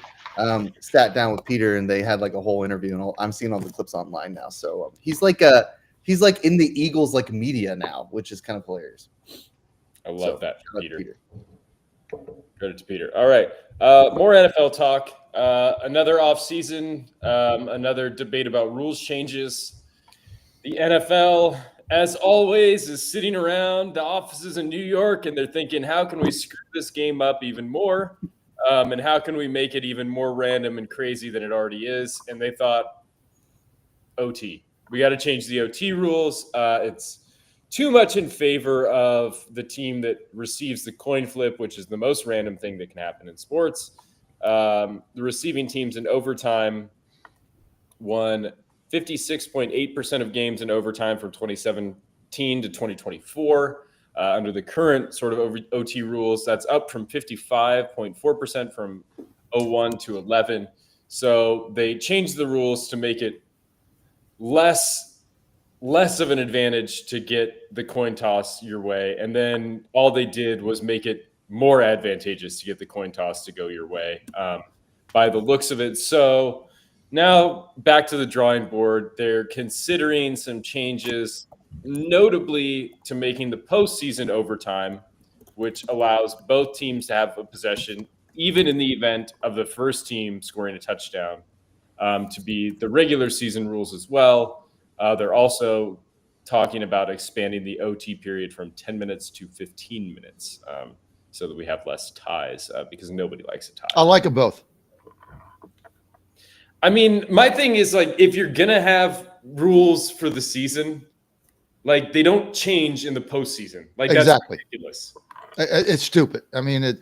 sat down with Peter, and they had like a whole interview, and I'm seeing all the clips online now. So he's like in the Eagles like media now, which is kind of hilarious. I love that, Peter. Credit to Peter. All right, more NFL talk. Another offseason, another debate about rules changes. The NFL, as always, is sitting around the offices in New York, and they're thinking, how can we screw this game up even more? And how can we make it even more random and crazy than it already is? And they thought, OT. We got to change the OT rules. It's too much in favor of the team that receives the coin flip, which is the most random thing that can happen in sports. The receiving teams in overtime won 56.8% of games in overtime from 2017 to 2024. Under the current sort of OT rules, that's up from 55.4% from 01 to 11. So they changed the rules to make it less of an advantage to get the coin toss your way. And then all they did was make it more advantageous to get the coin toss to go your way, by the looks of it. So now back to the drawing board. They're considering some changes, notably to making the postseason overtime, which allows both teams to have a possession, even in the event of the first team scoring a touchdown, to be the regular season rules as well. They're also talking about expanding the OT period from 10 minutes to 15 minutes, so that we have less ties, because nobody likes a tie. I like them both. I mean, my thing is, like, if you're going to have rules for the season, like, they don't change in the postseason. Like, that's exactly ridiculous. It's stupid. I mean,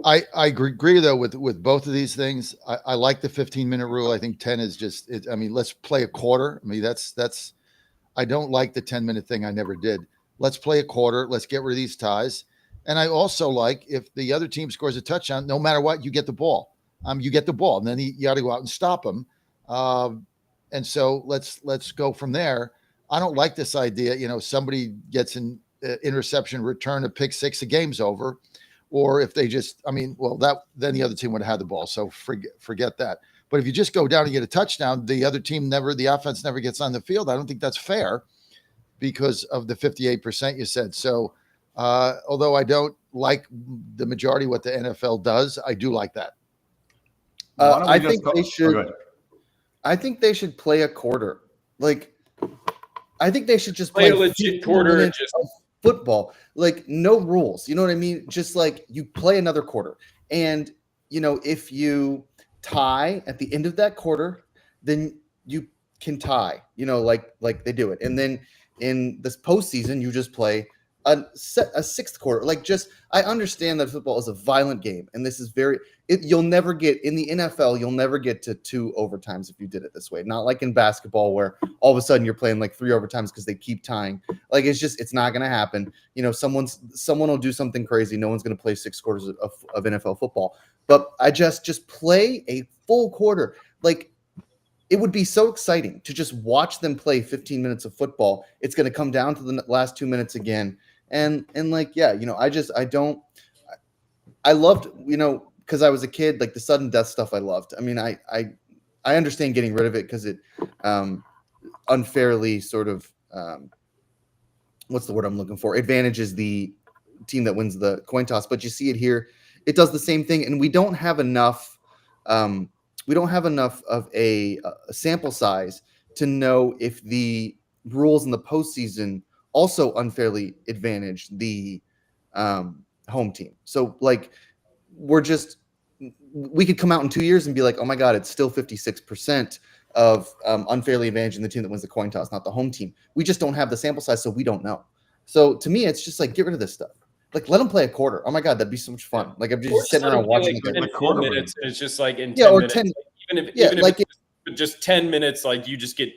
I agree though with both of these things. I like the 15-minute rule. I think 10 is just, I mean, let's play a quarter. I mean, that's, I don't like the 10-minute thing. I never did. Let's play a quarter. Let's get rid of these ties. And I also like, if the other team scores a touchdown, no matter what, you get the ball. You get the ball, and then you got to go out and stop them. And so let's go from there. I don't like this idea. Somebody gets an interception, return a pick six, the game's over. Or if they just, then the other team would have had the ball. So forget that. But if you just go down and get a touchdown, the offense never gets on the field. I don't think that's fair because of the 58% you said. So although I don't like the majority of what the NFL does, I do like that. I think they should play a quarter. Like, I think they should just play a legit quarter and just football. Like, no rules. You know what I mean? Just like you play another quarter. And, if you tie at the end of that quarter, then you can tie, like they do it. And then in this postseason, you just play a sixth quarter. I understand that football is a violent game, and this is you'll never get in the NFL. You'll never get to 2 overtimes if you did it this way. Not like in basketball where all of a sudden you're playing like 3 overtimes because they keep tying. Like, it's not going to happen. Someone will do something crazy. No one's going to play 6 quarters of NFL football. But I just play a full quarter. Like, it would be so exciting to just watch them play 15 minutes of football. It's going to come down to the last 2 minutes again. I loved, because I was a kid, like the sudden death stuff I loved. I mean, I understand getting rid of it because it unfairly sort of, what's the word I'm looking for? Advantages the team that wins the coin toss. But you see it here. It does the same thing. And we don't have enough of a sample size to know if the rules in the postseason also unfairly advantage the home team. So like we could come out in 2 years and be like, oh my God, it's still 56% of unfairly advantaging the team that wins the coin toss, not the home team. We just don't have the sample size, so we don't know. So to me, it's just like, get rid of this stuff. Like, let them play a quarter. Oh my God, that'd be so much fun. Like, I'm just sitting around watching like 10 quarter minutes, and it's just like in 10 Yeah, or minutes. 10 even if like it's just 10 minutes, like you just get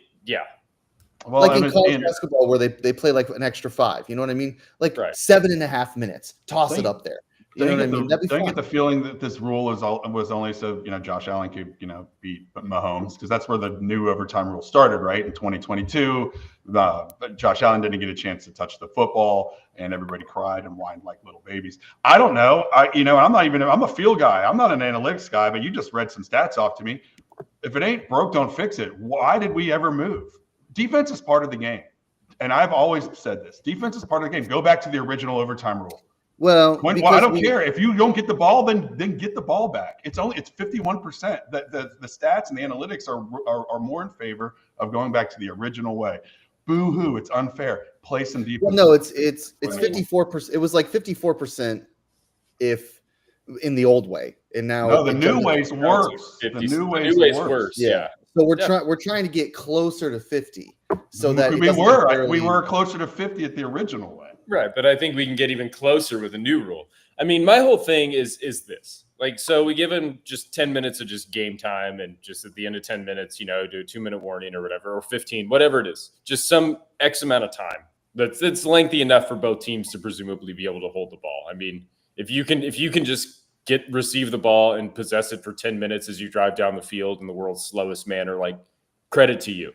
Well, like in college basketball where they play like an extra 5. You know what I mean? Like Right. 7.5 minutes. Toss it up there. You know what I mean? That'd be don't fun. get the feeling that this rule was only so Josh Allen could beat Mahomes, because that's where the new overtime rule started, right? In 2022, Josh Allen didn't get a chance to touch the football, and everybody cried and whined like little babies. I don't know. I'm a field guy. I'm not an analytics guy, but you just read some stats off to me. If it ain't broke, don't fix it. Why did we ever move? Defense is part of the game, and I've always said this. Defense is part of the game. Go back to the original overtime rule. Well, I don't care if you don't get the ball, then get the ball back. It's 51%. The stats and the analytics are more in favor of going back to the original way. Boo hoo! It's unfair. Play some defense. Well, no, it's 54%. It was like 54% if in the old way, and now the new way's worse. The new way's worse. Yeah. So we're trying to get closer to 50, so that we were closer to 50 at the original way. Right, but I think we can get even closer with a new rule. I mean, my whole thing is this. Like, so we give him just 10 minutes of just game time, and just at the end of 10 minutes, do a 2-minute warning or whatever, or 15, whatever it is. Just some X amount of time. That's lengthy enough for both teams to presumably be able to hold the ball. I mean, if you can just receive the ball and possess it for 10 minutes as you drive down the field in the world's slowest manner, like, credit to you.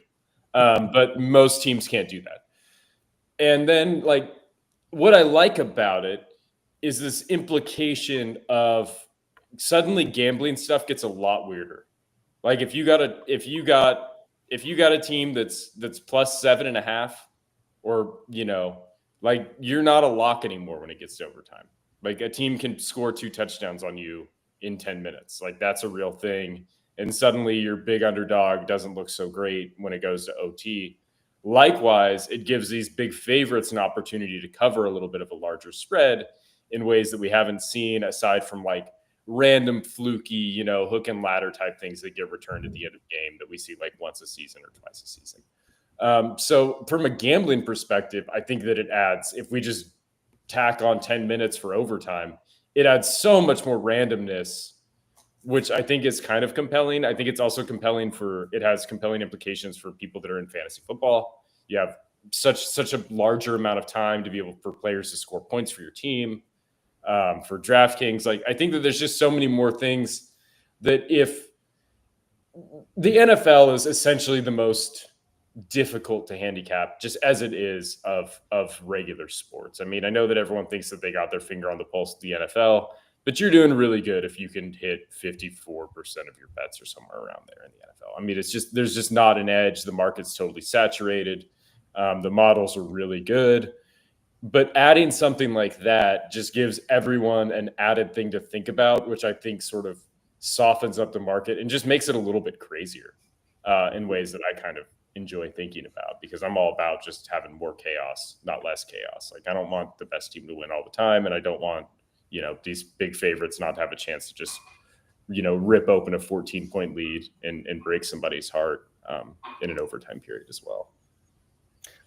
But most teams can't do that. And then, like, what I like about it is this implication of suddenly gambling stuff gets a lot weirder. Like, if you got a team that's plus 7.5, or like, you're not a lock anymore when it gets to overtime. Like, a team can score 2 touchdowns on you in 10 minutes. Like, that's a real thing. And suddenly your big underdog doesn't look so great when it goes to OT. Likewise, it gives these big favorites an opportunity to cover a little bit of a larger spread in ways that we haven't seen, aside from like random fluky, hook and ladder type things that get returned at the end of the game that we see like once a season or twice a season. So from a gambling perspective, I think that it adds, if we just tack on 10 minutes for overtime, it adds so much more randomness, which I think is kind of compelling. I think it's also compelling it has compelling implications for people that are in fantasy football. You have such a larger amount of time to be able for players to score points for your team. For DraftKings, like, I think that there's just so many more things that, if the NFL is essentially the most difficult to handicap, just as it is of regular sports. I mean, I know that everyone thinks that they got their finger on the pulse of the NFL, but you're doing really good if you can hit 54% of your bets or somewhere around there in the NFL. I mean, there's just not an edge. The market's totally saturated. The models are really good. But adding something like that just gives everyone an added thing to think about, which I think sort of softens up the market and just makes it a little bit crazier in ways that I kind of enjoy thinking about, because I'm all about just having more chaos, not less chaos. Like, I don't want the best team to win all the time, and I don't want these big favorites not to have a chance to just, rip open a 14-point lead and break somebody's heart in an overtime period as well.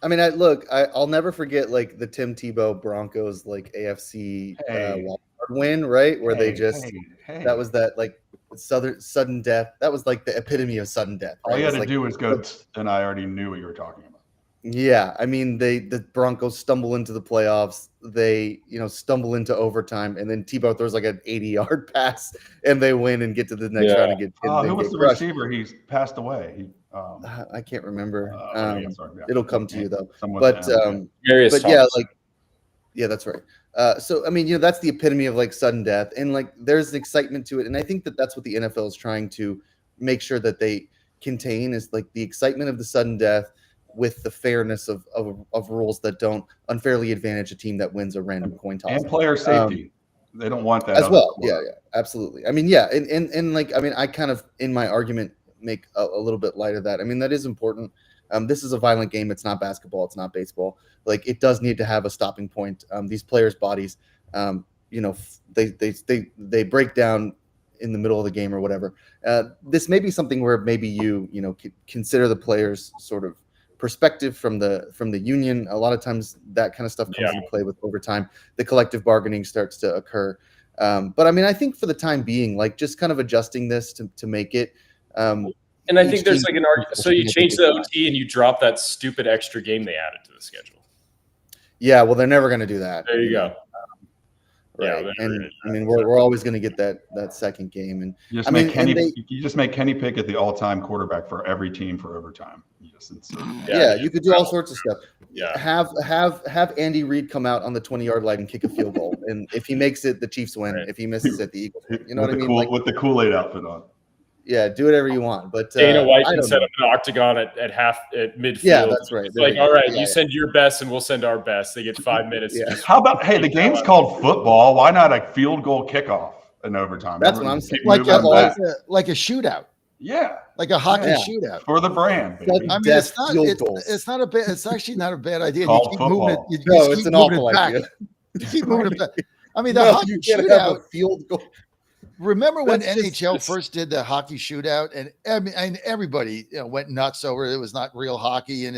I mean, I'll never forget like the Tim Tebow Broncos like AFC wild card win, right? Where that was that like sudden death. That was like the epitome of sudden death. Right? All you had to like, do was go, and I already knew what you were talking about. Yeah, I mean, the Broncos stumble into the playoffs. They, stumble into overtime, and then Tebow throws like an 80-yard pass, and they win and get to the next round and get. Who was the receiver? He's passed away. I can't remember. Sorry. It'll come to you though. But yeah, that's right. So I mean, that's the epitome of like sudden death, and like there's an excitement to it, and I think that that's what the NFL is trying to make sure that they contain, is like the excitement of the sudden death with the fairness of rules that don't unfairly advantage a team that wins a random coin toss. And player safety. They don't want that as well. Yeah, absolutely. I mean, yeah, and like, I mean, I kind of in my argument make a little bit light of that. I mean, that is important. This is a violent game. It's not basketball. It's not baseball. Like, it does need to have a stopping point. These players' bodies, they break down in the middle of the game or whatever. This may be something where maybe you consider the players' sort of perspective from the union. A lot of times that kind of stuff comes into play with overtime. The collective bargaining starts to occur. But I mean, I think for the time being, like, just kind of adjusting this to make it. And I think there's like an argument. So you change the OT and you drop that stupid extra game they added to the schedule. Yeah, well, they're never going to do that. There you go. Right. Yeah, and I mean, we're always going to get that second game, and you just make Kenny Pickett the all-time quarterback for every team for overtime. You could do all sorts of stuff. Yeah, have Andy Reid come out on the 20-yard line and kick a field goal, and if he makes it, the Chiefs win. Right. If he misses it, the Eagles win. You know what I mean? With the Kool-Aid outfit on. Yeah, do whatever you want. But Dana White can set up an octagon at midfield. Yeah, that's right. It's like, all right, you send your best and we'll send our best. They get 5 minutes. Yeah. How about, hey, the game's called football. Why not a field goal kickoff in overtime? That's what I'm saying. Like a shootout. Yeah. Like a hockey shootout. For the brand, baby. I mean, it's not a bad, it's actually not a bad idea. You keep moving it. It's an awful idea. You keep moving it back. I mean, the hockey shootout. Field goal. Remember when NHL first did the hockey shootout, and everybody went nuts over it. It was not real hockey, and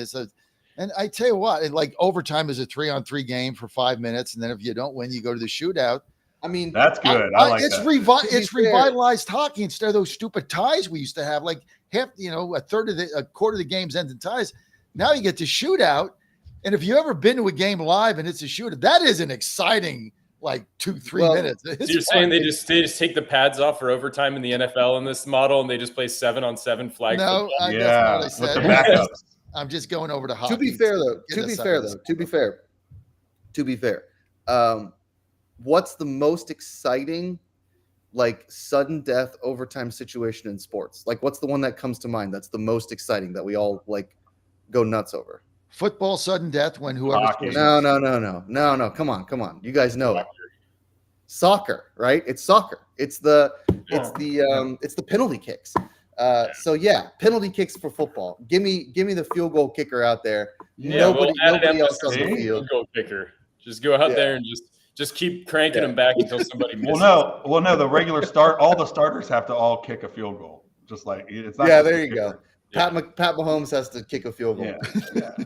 and I tell you what, like, overtime is a 3-on-3 game for 5 minutes, and then if you don't win, you go to the shootout. I mean, that's good. I like it's that. It's revitalized hockey instead of those stupid ties we used to have. Like a quarter of the games end in ties. Now you get to shootout, and if you've ever been to a game live and it's a shootout, that is an exciting. Like 2-3 minutes. So you're saying they just take the pads off for overtime in the NFL in this model, and they just play 7-on-7 flag football? That's not what I said. With the backups. I'm just going over to hockey. To be fair, what's the most exciting, like, sudden death overtime situation in sports? Like, what's the one that comes to mind that's the most exciting that we all like go nuts over? Football sudden death when whoever. No. Come on. You guys know it. Soccer, right? It's soccer. It's the penalty kicks. So yeah, penalty kicks for football. Give me the field goal kicker out there. Nobody else on the field. Field goal kicker. Just go out there and just keep cranking them back until somebody misses. Well, no. The regular all the starters have to all kick a field goal. Just like it's not. Yeah, there you go. Pat Mahomes has to kick a field goal. Yeah.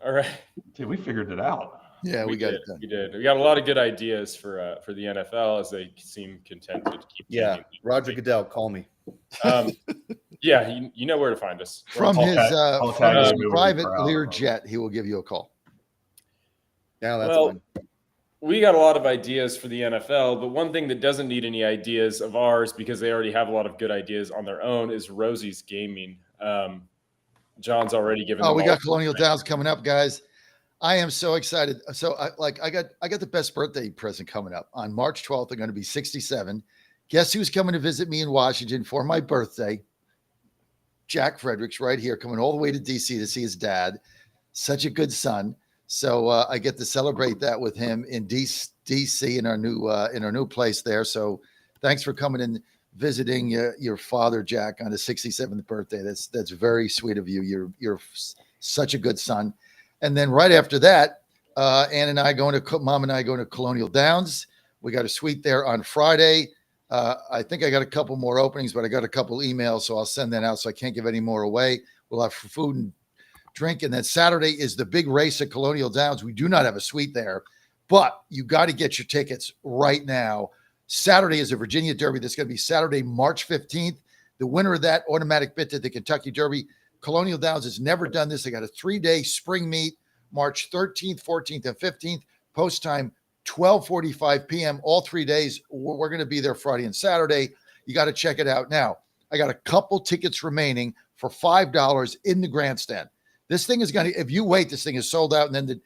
All right. Dude, we figured it out. Yeah, we got it done. We did. We got a lot of good ideas for the NFL as they seem content to keep. Yeah, Roger Goodell, call me. Yeah, you know where to find us. From his private Learjet, he will give you a call. Yeah, that's fine. We got a lot of ideas for the NFL, but one thing that doesn't need any ideas of ours because they already have a lot of good ideas on their own is Rosie's Gaming. John's already given. Oh, we got Colonial Downs coming up, guys. I am so excited. So I got the best birthday present coming up on March 12th. I'm going to be 67. Guess who's coming to visit me in Washington for my birthday? Jack Fredericks, right here, coming all the way to DC to see his dad. Such a good son. So I get to celebrate that with him in DC in our new place there. So thanks for coming and visiting your father, Jack, on his 67th birthday. That's very sweet of you. You're such a good son. And then right after that, Mom and I going to Colonial Downs. We got a suite there on Friday. I think I got a couple more openings, but I got a couple emails, so I'll send that out. So I can't give any more away. We'll have food and drink. And then Saturday is the big race at Colonial Downs. We do not have a suite there, but you got to get your tickets right now. Saturday is a Virginia Derby. That's going to be Saturday, March 15th. The winner of that automatic bid to the Kentucky Derby. Colonial Downs has never done this. They got a 3-day spring meet, March 13th, 14th, and 15th. Post time, 12:45 p.m. All 3 days. We're going to be there Friday and Saturday. You got to check it out. Now, I got a couple tickets remaining for $5 in the grandstand. This thing is going to, if you wait, this thing is sold out. And then the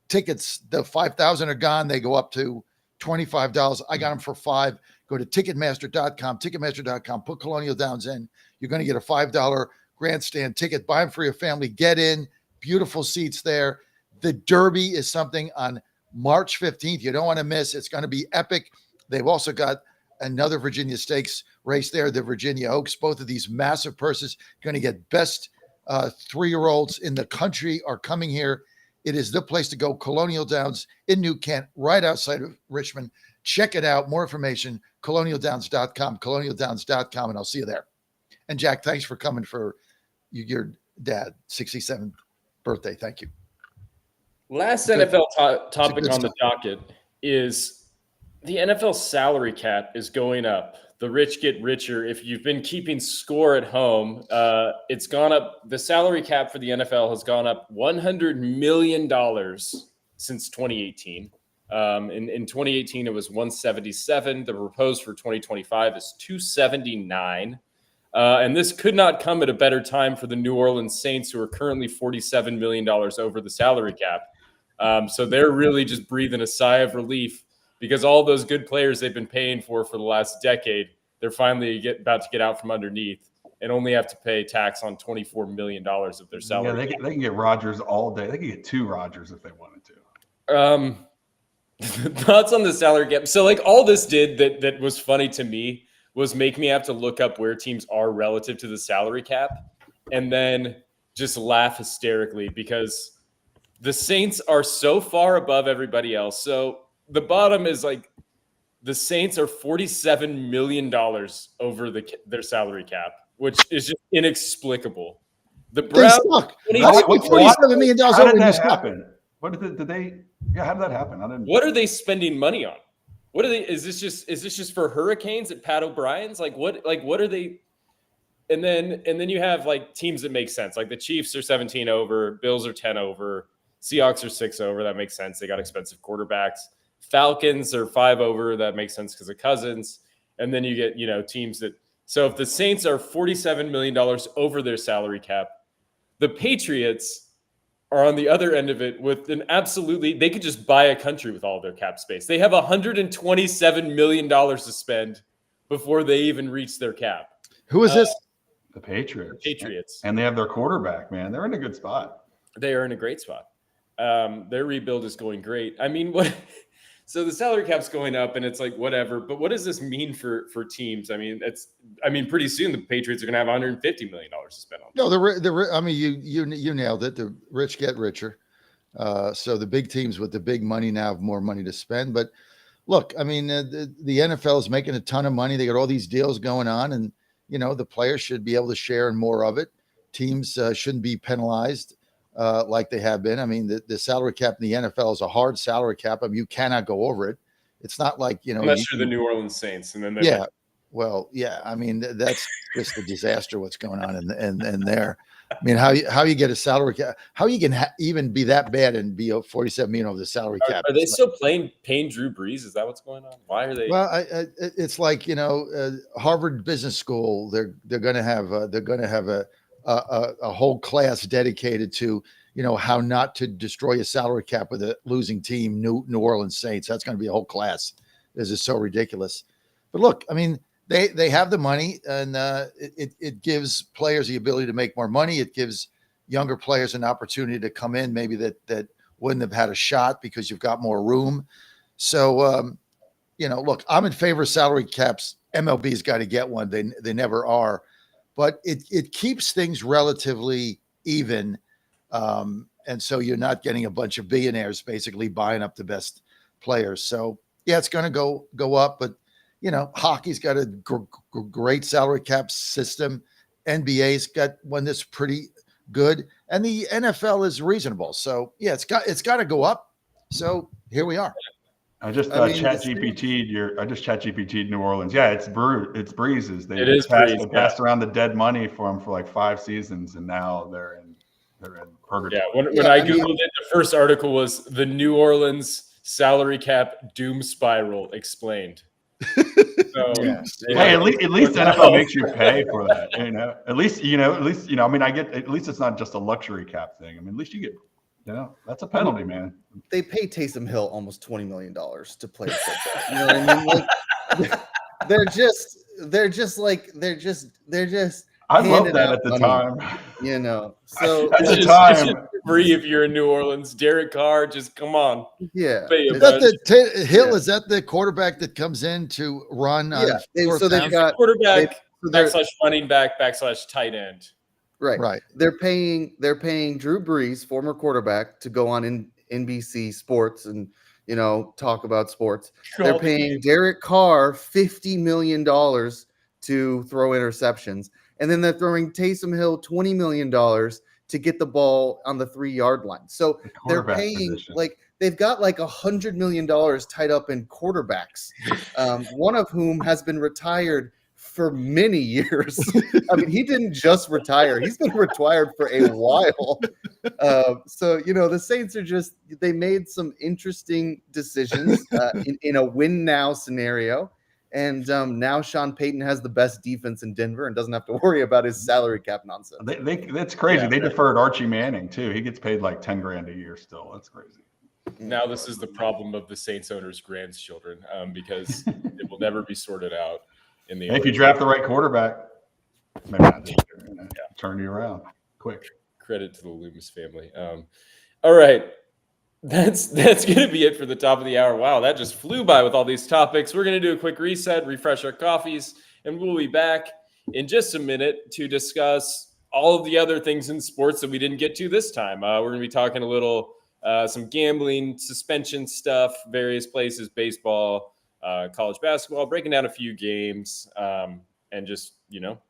tickets, the 5,000 are gone. They go up to $25. I got them for $5. Go to Ticketmaster.com, put Colonial Downs in. You're going to get a $5 grandstand ticket. Buy them for your family. Get in. Beautiful seats there. The Derby is something on March 15th. You don't want to miss. It's going to be epic. They've also got another Virginia Stakes race there, the Virginia Oaks. Both of these massive purses going to get best 3-year-olds in the country are coming here. It is the place to go. Colonial Downs in New Kent, right outside of Richmond. Check it out. More information, colonialdowns.com, colonialdowns.com, and I'll see you there. And Jack, thanks for coming for your dad, 67th birthday. Thank you. Last Good. NFL topic good on the docket is the NFL salary cap is going up. The rich get richer. If you've been keeping score at home, it's gone up. The salary cap for the NFL has gone up $100 million since 2018. In 2018, it was 177. The proposed for 2025 is 279. And this could not come at a better time for the New Orleans Saints, who are currently $47 million over the salary cap. So they're really just breathing a sigh of relief because all those good players they've been paying for the last decade, they're finally about to get out from underneath and only have to pay tax on $24 million of their salary. Yeah, they can get Rodgers all day. They can get 2 Rodgers if they wanted to. Thoughts on the salary cap? So like all this did that was funny to me was make me have to look up where teams are relative to the salary cap and then just laugh hysterically because the Saints are so far above everybody else. So the bottom is like the Saints are $47 million over their salary cap, which is just inexplicable. The Browns, $47 million How over did that the happen? What did they? Yeah, how did that happen? What are they spending money on? What are they? Is this just for hurricanes at Pat O'Brien's? Like what are they? And then you have like teams that make sense. Like the Chiefs are 17 over, Bills are 10 over, Seahawks are 6 over. That makes sense. They got expensive quarterbacks. Falcons are 5 over. That makes sense because of Cousins. And then you get, teams that. So if the Saints are $47 million over their salary cap, the Patriots are on the other end of it with they could just buy a country with all their cap space. They have $127 million to spend before they even reach their cap. Who is this? The Patriots. And they have their quarterback, man. They're in a good spot. They are in a great spot. Their rebuild is going great. I mean, so the salary cap's going up and it's like, whatever, but what does this mean for teams? I mean, pretty soon the Patriots are going to have $150 million to spend on. No, you nailed it. The rich get richer. So the big teams with the big money now have more money to spend. But look, I mean, the NFL is making a ton of money. They got all these deals going on and, the players should be able to share in more of it. Teams shouldn't be penalized like they have been. I mean, the salary cap in the NFL is a hard salary cap. I mean, you cannot go over it. It's not like, unless you're the New Orleans Saints. And then I mean, that's just a disaster what's going on in there. I mean, how you get a salary cap, how you can even be that bad and be 47 million over the salary cap. Are they still paying Drew Brees? Is that what's going on? Why are they? Well, it's like, Harvard Business School, they're going to have a whole class dedicated to, how not to destroy a salary cap with a losing team, New Orleans Saints. That's going to be a whole class. This is so ridiculous. But look, I mean, they have the money and it gives players the ability to make more money. It gives younger players an opportunity to come in, maybe that wouldn't have had a shot because you've got more room. So, look, I'm in favor of salary caps. MLB's got to get one. They never are. But it keeps things relatively even. And so you're not getting a bunch of billionaires basically buying up the best players. So, yeah, it's going to go up. But, hockey's got a great salary cap system. NBA's got one that's pretty good. And the NFL is reasonable. So, yeah, it's got to go up. So here we are. I just chat GPT'd New Orleans. Yeah, it's Breezes. They passed around the dead money for him for like 5 seasons, and now they're in purgatory. Yeah, when I Googled it, the first article was the New Orleans salary cap doom spiral explained. So, hey, at least NFL makes you pay for that. At least I mean, at least it's not just a luxury cap thing. I mean, at least you get. That's a penalty, man. They pay Taysom Hill almost $20 million to play football. You know what I mean? Like, they're just. I love that at the time. So at the time, free if you're in New Orleans. Derek Carr, just come on. Yeah. Hill? Is that the quarterback that comes in to run? Yeah. So they've got quarterback / running back / tight end. Right. They're paying Drew Brees, former quarterback, to go on in NBC Sports and talk about sports. They're paying Derek Carr $50 million to throw interceptions, and then they're throwing Taysom Hill $20 million to get the ball on the 3-yard line. So they're paying they've got like $100 million tied up in quarterbacks, one of whom has been retired for many years. I mean, he didn't just retire; he's been retired for a while. So the Saints they made some interesting decisions in a win now scenario. And now Sean Payton has the best defense in Denver and doesn't have to worry about his salary cap nonsense. That's crazy. They deferred Archie Manning too. He gets paid like $10,000 a year still. That's crazy. Now this is the problem of the Saints owners' grandchildren, because it will never be sorted out in the. If you draft the right quarterback, maybe not this year, turn you around quick. Credit to the Loomis family. All right. That's going to be it for the top of the hour. Wow, that just flew by with all these topics. We're going to do a quick reset, refresh our coffees, and we'll be back in just a minute to discuss all of the other things in sports that we didn't get to this time. We're going to be talking a little some gambling, suspension stuff, various places, baseball, college basketball, breaking down a few games, and just,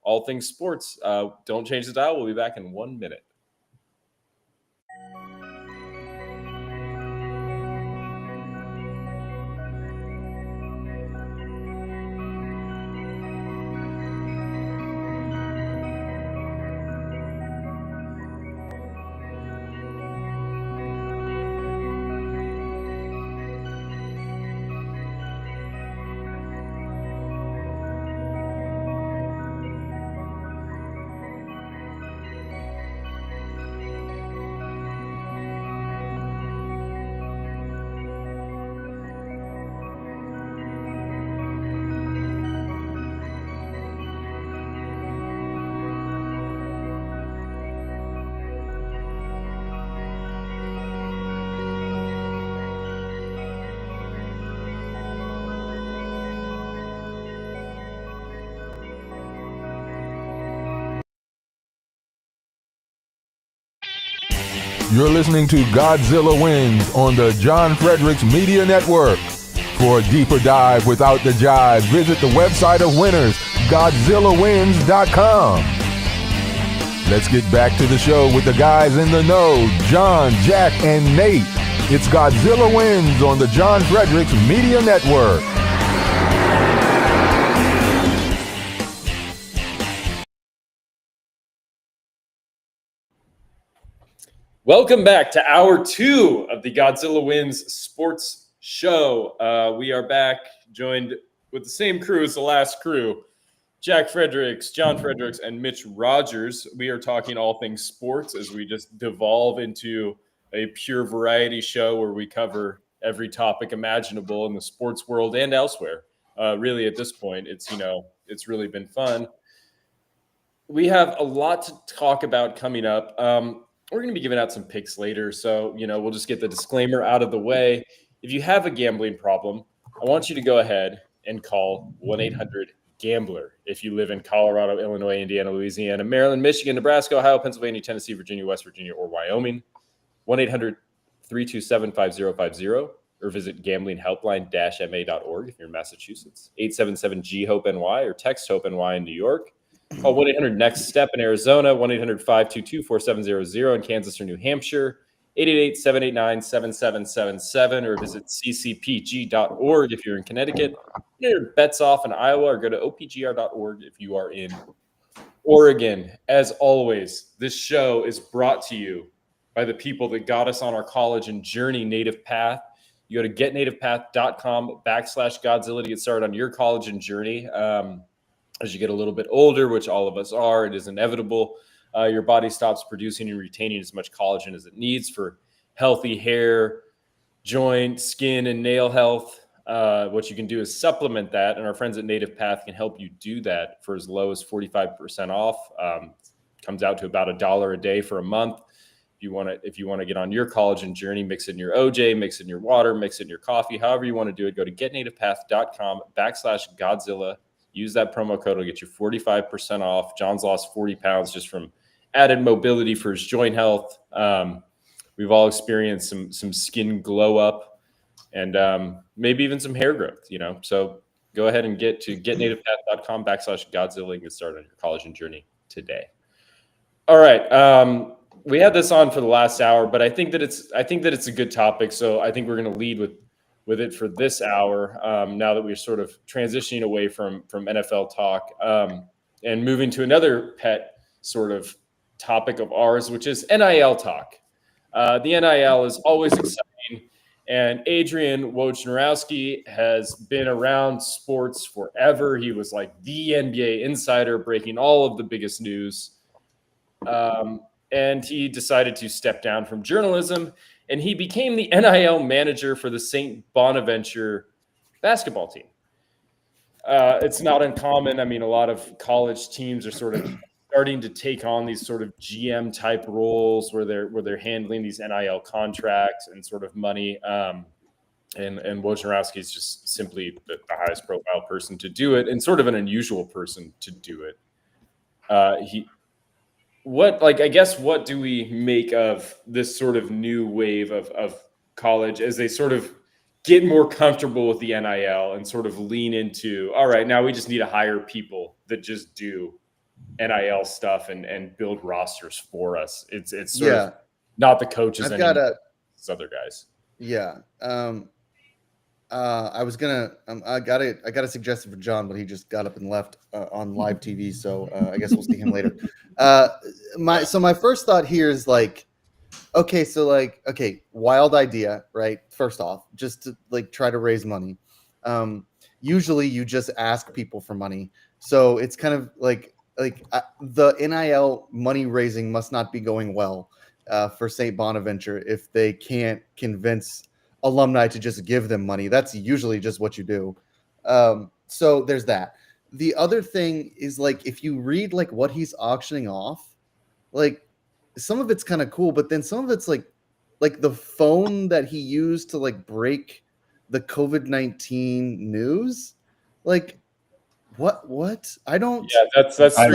all things sports. Don't change the dial. We'll be back in 1 minute. You're listening to Godzilla Wins on the John Fredericks Media Network. For a deeper dive without the jive, visit the website of winners, GodzillaWins.com. Let's get back to the show with the guys in the know, John, Jack, and Nate. It's Godzilla Wins on the John Fredericks Media Network. Welcome back to hour 2 of the Godzilla Wins Sports Show. We are back, joined with the same crew as the last crew. Jack Fredericks, John Fredericks, and Mitch Rogers. We are talking all things sports as we just devolve into a pure variety show where we cover every topic imaginable in the sports world and elsewhere. Really, at this point, it's really been fun. We have a lot to talk about coming up. We're going to be giving out some picks later, so we'll just get the disclaimer out of the way. If you have a gambling problem, I want you to go ahead and call 1-800-GAMBLER. If you live in Colorado, Illinois, Indiana, Louisiana, Maryland, Michigan, Nebraska, Ohio, Pennsylvania, Tennessee, Virginia, West Virginia, or Wyoming, 1-800-327-5050, or visit gamblinghelpline-ma.org if you're in Massachusetts, 877-GHOPE-NY, or text HOPE-NY in New York. Call 1-800-NEXT-STEP in Arizona, 1-800-522-4700 in Kansas or New Hampshire, 888-789-7777, or visit ccpg.org if you're in Connecticut. Your bets off in Iowa, or go to opgr.org if you are in Oregon. As always, this show is brought to you by the people that got us on our college and journey, Native Path. You go to getnativepath.com/Godzilla to get started on your college and journey. As you get a little bit older, which all of us are, it is inevitable. Your body stops producing and retaining as much collagen as it needs for healthy hair, joint, skin, and nail health. What you can do is supplement that, and our friends at Native Path can help you do that for as low as 45% off. Comes out to about $1 a day for a month. If you want to get on your collagen journey, mix it in your OJ, mix it in your water, mix it in your coffee, however you want to do it. Go to getnativepath.com/Godzilla. Use that promo code. It'll get you 45% off. John's lost 40 pounds just from added mobility for his joint health. We've all experienced some skin glow up and maybe even some hair growth, So go ahead and get to getnativepath.com/Godzilla and get started on your collagen journey today. All right. We had this on for the last hour, but I think that it's a good topic. So I think we're going to lead with it for this hour. Now that we're sort of transitioning away from NFL talk and moving to another pet sort of topic of ours, which is NIL talk. The NIL is always exciting, and Adrian Wojnarowski has been around sports forever. He was like the NBA insider, breaking all of the biggest news. And he decided to step down from journalism, and he became the NIL manager for the St. Bonaventure basketball team. It's not uncommon. I mean, a lot of college teams are sort of starting to take on these sort of GM type roles where they're handling these NIL contracts and sort of money. And Wojnarowski is just simply the highest profile person to do it, and sort of an unusual person to do it. What do we make of this sort of new wave of college as they sort of get more comfortable with the NIL and sort of lean into, all right, now we just need to hire people that just do NIL stuff and build rosters for us. It's sort of not the coaches anymore. It's other guys. Yeah. I got a suggestion for John, but he just got up and left on live TV. So I guess we'll see him later. My first thought here is wild idea, right? First off, just to try to raise money. Usually you just ask people for money. So it's kind of the NIL money raising must not be going well for St. Bonaventure if they can't convince alumni to just give them money. That's usually just what you do. So there's that. The other thing is if you read what he's auctioning off, some of it's kind of cool, but then some of it's like the phone that he used to break the COVID-19 news. What? I don't. Yeah, that's Did I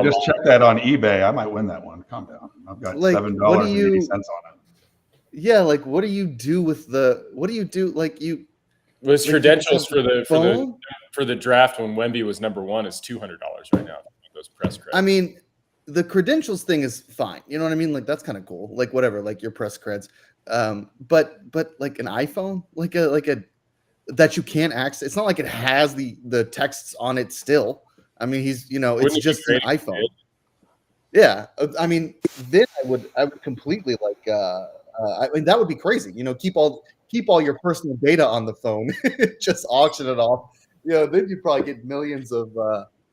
just check that on eBay? I might win that one. Calm down. I've got $7.80 on it. Yeah, what do you do with his credentials for the draft when Wemby was number one is $200 right now. Those press credits. I mean, the credentials thing is fine. You know what I mean? That's kind of cool. Whatever, your press creds. But an iPhone, a that you can't access. It's not like it has the texts on it still. I mean, it's just an iPhone. Yeah, I mean, then I would completely I mean, that would be crazy. Keep all your personal data on the phone, just auction it off. Then you probably get millions of.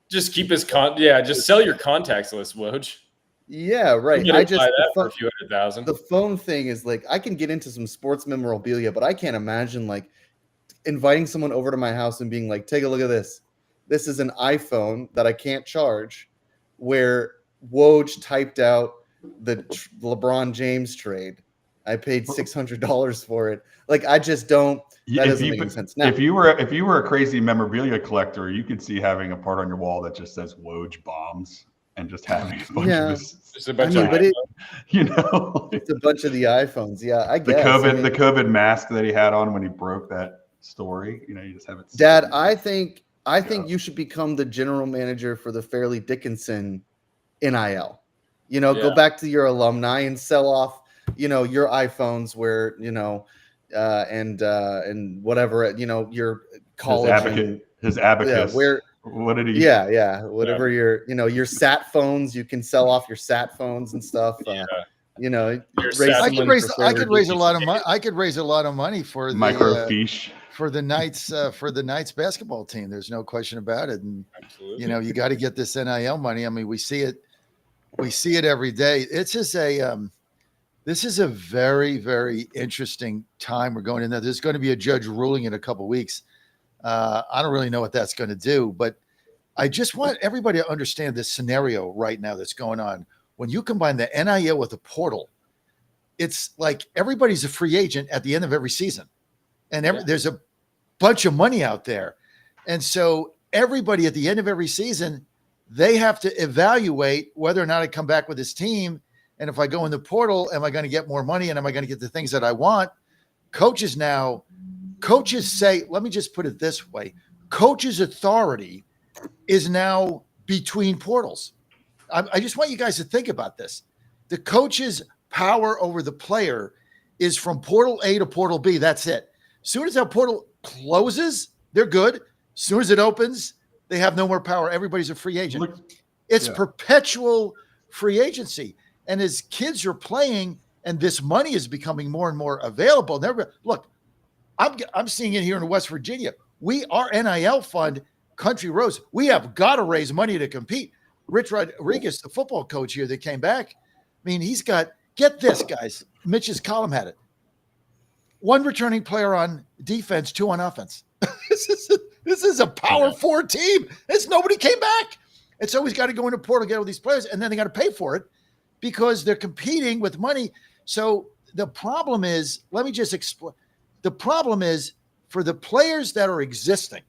Just keep his just sell your contacts list, Woj. Yeah, right. I just buy that for a few $100,000. The phone thing is I can get into some sports memorabilia, but I can't imagine inviting someone over to my house and being take a look at this. This is an iPhone that I can't charge, where Woj typed out the LeBron James trade. I paid $600 for it. I just don't. That doesn't make any sense. Now, if you were a crazy memorabilia collector, you could see having a part on your wall that just says Woj bombs and just having a bunch of this. It's a bunch it's a bunch of the iPhones. Yeah, I guess. The COVID mask that he had on when he broke that story. You just have it. Dad, I think you should become the general manager for the Fairleigh Dickinson NIL. Go back to your alumni and sell off your iPhones where and whatever your college his abacus. Yeah, what did he? Yeah. Whatever your sat phones, you can sell off your sat phones and stuff. I could raise a lot of money. I could raise a lot of money for microfiche for the Knights basketball team. There's no question about it. And absolutely. You got to get this NIL money. I mean, we see it every day. It's just this is a very, very interesting time we're going in there. There's going to be a judge ruling in a couple of weeks. I don't really know what that's going to do, but I just want everybody to understand this scenario right now that's going on. When you combine the NIL with the portal, it's like everybody's a free agent at the end of every season. And there's a bunch of money out there. And so everybody at the end of every season, they have to evaluate whether or not I come back with this team. And if I go in the portal, am I going to get more money and am I going to get the things that I want? Coaches say, let me just put it this way. Coaches' authority is now between portals. I just want you guys to think about this. The coach's power over the player is from portal A to portal B. That's it. As soon as that portal closes, they're good. As soon as it opens, they have no more power. Everybody's a free agent. It's perpetual free agency. And as kids are playing and this money is becoming more and more available, look, I'm seeing it here in West Virginia. Our NIL fund, Country Roads, we have got to raise money to compete. Rich Rodriguez, the football coach here that came back, I mean, he's got, get this, guys. Mitch's column had it. 1 returning player on defense, 2 on offense. This is a power 4 team. Nobody came back. And so he's got to go into portal, get all these players, and then they got to pay for it because they're competing with money. So the problem is, let me just explain. The problem is for the players that are existing,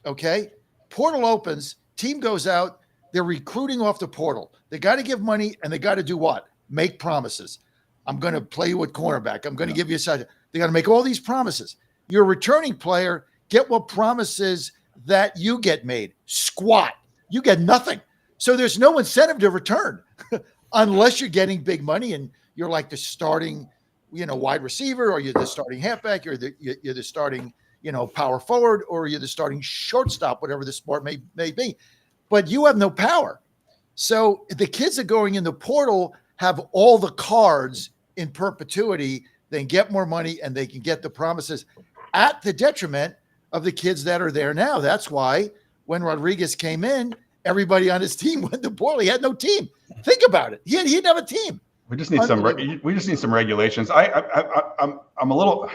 okay? Portal opens, team goes out, they're recruiting off the portal. They got to give money and they got to do what? Make promises. I'm going to play you at cornerback. I'm going to give you a side. They got to make all these promises. You're a returning player. Get what promises that you get made. Squat. You get nothing. So there's no incentive to return unless you're getting big money and you're like the starting, wide receiver, or you're the starting halfback, you're the starting, power forward, or you're the starting shortstop, whatever the sport may be. But you have no power. So the kids that are going in the portal have all the cards in perpetuity. They can get more money and they can get the promises at the detriment of the kids that are there now. That's why when Rodriguez came in, everybody on his team went to portal. He had no team. Think about it. He didn't have a team. We just need some regulations. I'm a little.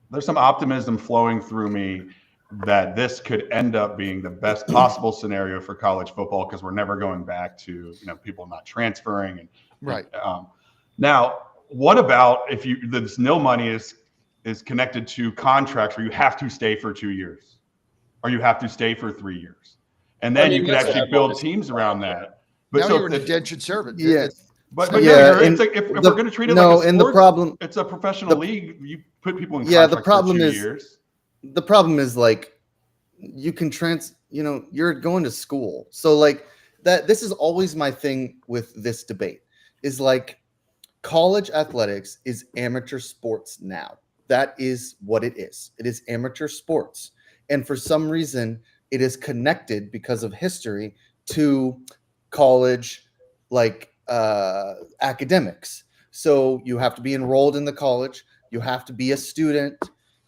There's some optimism flowing through me that this could end up being the best possible scenario for college football because we're never going back to people not transferring and right. Now, what about if this nil money is connected to contracts where you have to stay for 2 years or you have to stay for 3 years, and then you can actually build teams around that. But now you're an indentured servant. Yes. But if we're going to treat it like a sport, the problem, it's a professional league. You put people in contracts the problem for 2 is, years. The problem is like you can you're going to school. So like that, this is always my thing with this debate is like college athletics is amateur sports now. That is what it is. It is amateur sports. And for some reason, it is connected because of history to college, academics. So you have to be enrolled in the college. You have to be a student,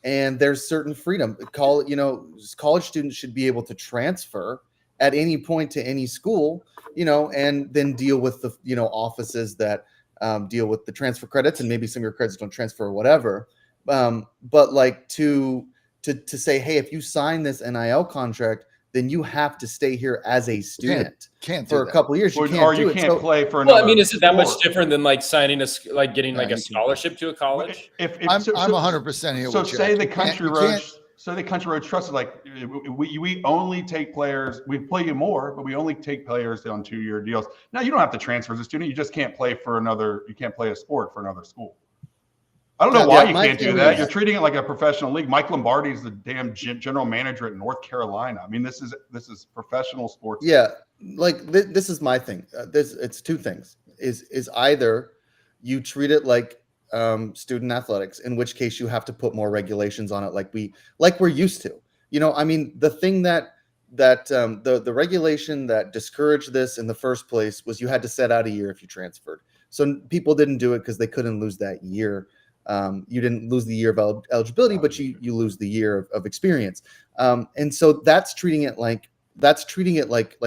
and there's certain freedom. College students should be able to transfer at any point to any school, and then deal with the, offices that deal with the transfer credits, and maybe some of your credits don't transfer or whatever. But like to say, hey, if you sign this NIL contract, then you have to stay here as a student can't for a couple of years. You can't play for another. Well, I mean, is it that much sport. different than like signing getting like a scholarship to a college? I'm 100% here. So say the Country Roads Trust is like, we only take players. We play you more, but we only take players on 2-year deals. Now you don't have to transfer as a student. You just can't play you can't play a sport for another school. I don't know why you can't do that. You're treating it like a professional league. Mike Lombardi is the damn general manager at North Carolina. I mean, this is professional sports. Yeah, this is my thing. It's two things. Is either you treat it like student athletics, in which case you have to put more regulations on it, like we're used to. I mean, the thing that the regulation that discouraged this in the first place was you had to set out a year if you transferred. So people didn't do it because they couldn't lose that year. You didn't lose the year of eligibility, but you lose the year of experience. And so that's treating it like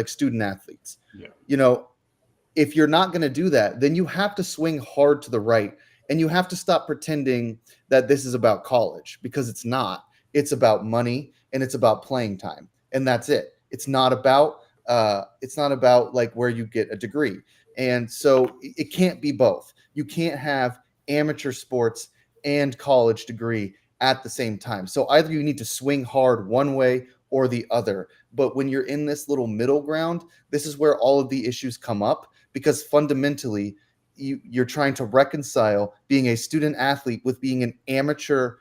student athletes. Yeah. If you're not going to do that, then you have to swing hard to the right, and you have to stop pretending that this is about college, because it's not. It's about money and it's about playing time, and that's it. It's not about like where you get a degree. And so it can't be both. You can't have amateur sports and college degree at the same time. So either you need to swing hard one way or the other. But when you're in this little middle ground, this is where all of the issues come up, because fundamentally you're trying to reconcile being a student athlete with being an amateur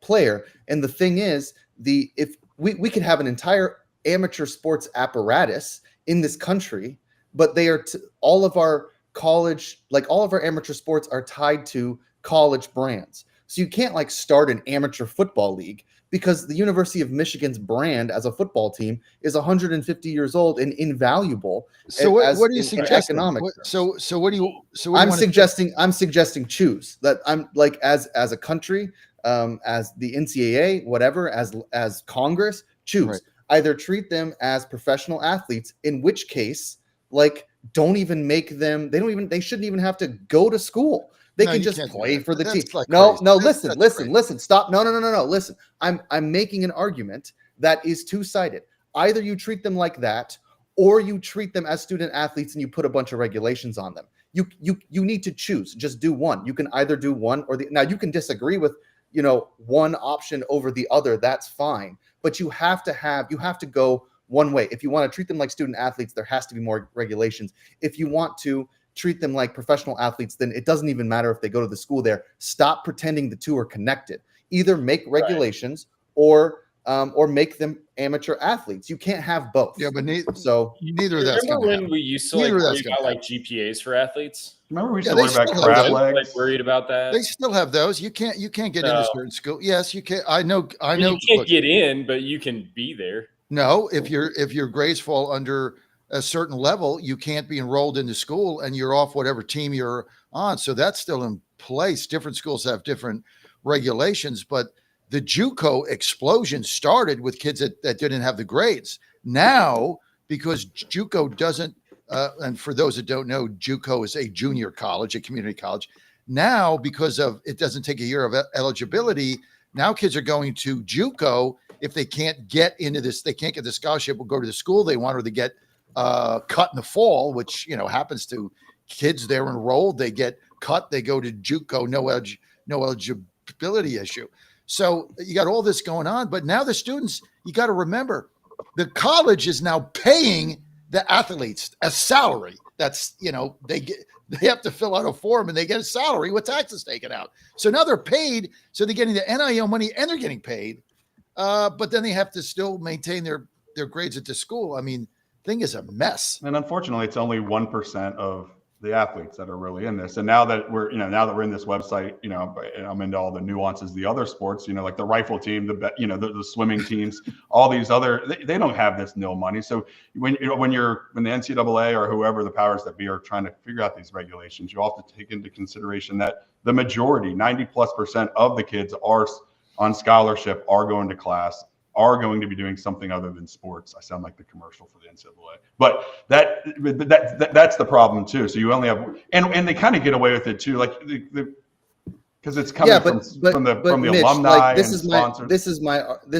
player. And the thing is, if we could have an entire amateur sports apparatus in this country, but they are all of our college, like all of our amateur sports are tied to college brands. So you can't like start an amateur football league, because the University of Michigan's brand as a football team is 150 years old and invaluable. So what are you suggesting? Economic So what do you? I'm suggesting choose that. I'm like, as a country, as the NCAA, whatever, as Congress, choose. Right. Either treat them as professional athletes, in which case, like, don't even make them. They shouldn't even have to go to school. They can just play for the team. Like no, crazy. listen. Stop. No. Listen. I'm making an argument that is two-sided. Either you treat them like that, or you treat them as student athletes and you put a bunch of regulations on them. You need to choose. Just do one. You can either do one or the. Now you can disagree with one option over the other. That's fine. But you have to go one way. If you want to treat them like student athletes, there has to be more regulations. If you want to treat them like professional athletes, then it doesn't even matter if they go to the school there. Stop pretending the two are connected. Either make regulations or make them amateur athletes. You can't have both. Yeah, but neither of that's going to Remember when happen. we used to worry about like GPAs for athletes? Remember we used to worry about crab legs? Like worried about that. They still have those. You can't get into certain school. Yes, you can. I know. You can't get in, but you can be there. No, if your grades fall under a certain level, you can't be enrolled into school, and you're off whatever team you're on. So that's still in place. Different schools have different regulations, but the JUCO explosion started with kids that didn't have the grades. Now, because JUCO doesn't, and for those that don't know, JUCO is a junior college, a community college. Now, because of it doesn't take a year of eligibility, now kids are going to JUCO if they can't get into this, they can't get the scholarship or go to the school they want, or they get cut in the fall, which happens to kids. They're enrolled, they get cut, they go to JUCO, no eligibility issue. So you got all this going on, but now the students, you got to remember, the college is now paying the athletes a salary. That's they have to fill out a form and they get a salary with taxes taken out. So now they're paid, so they're getting the NIL money and they're getting paid, but then they have to still maintain their grades at the school. I mean, thing is a mess. And unfortunately, it's only 1% of the athletes that are really in this. And now that we're in this website, I'm into all the nuances of the other sports, like the rifle team, the swimming teams, all these other, they don't have this nil money. So when the NCAA or whoever the powers that be are trying to figure out these regulations, you have to take into consideration that the majority, 90+% of the kids are on scholarship, are going to class, are going to be doing something other than sports. I sound like the commercial for the NCAA, but that's the problem too. So you only have, and they kind of get away with it too, like because it's coming from the Mitch, alumni like, and sponsors. This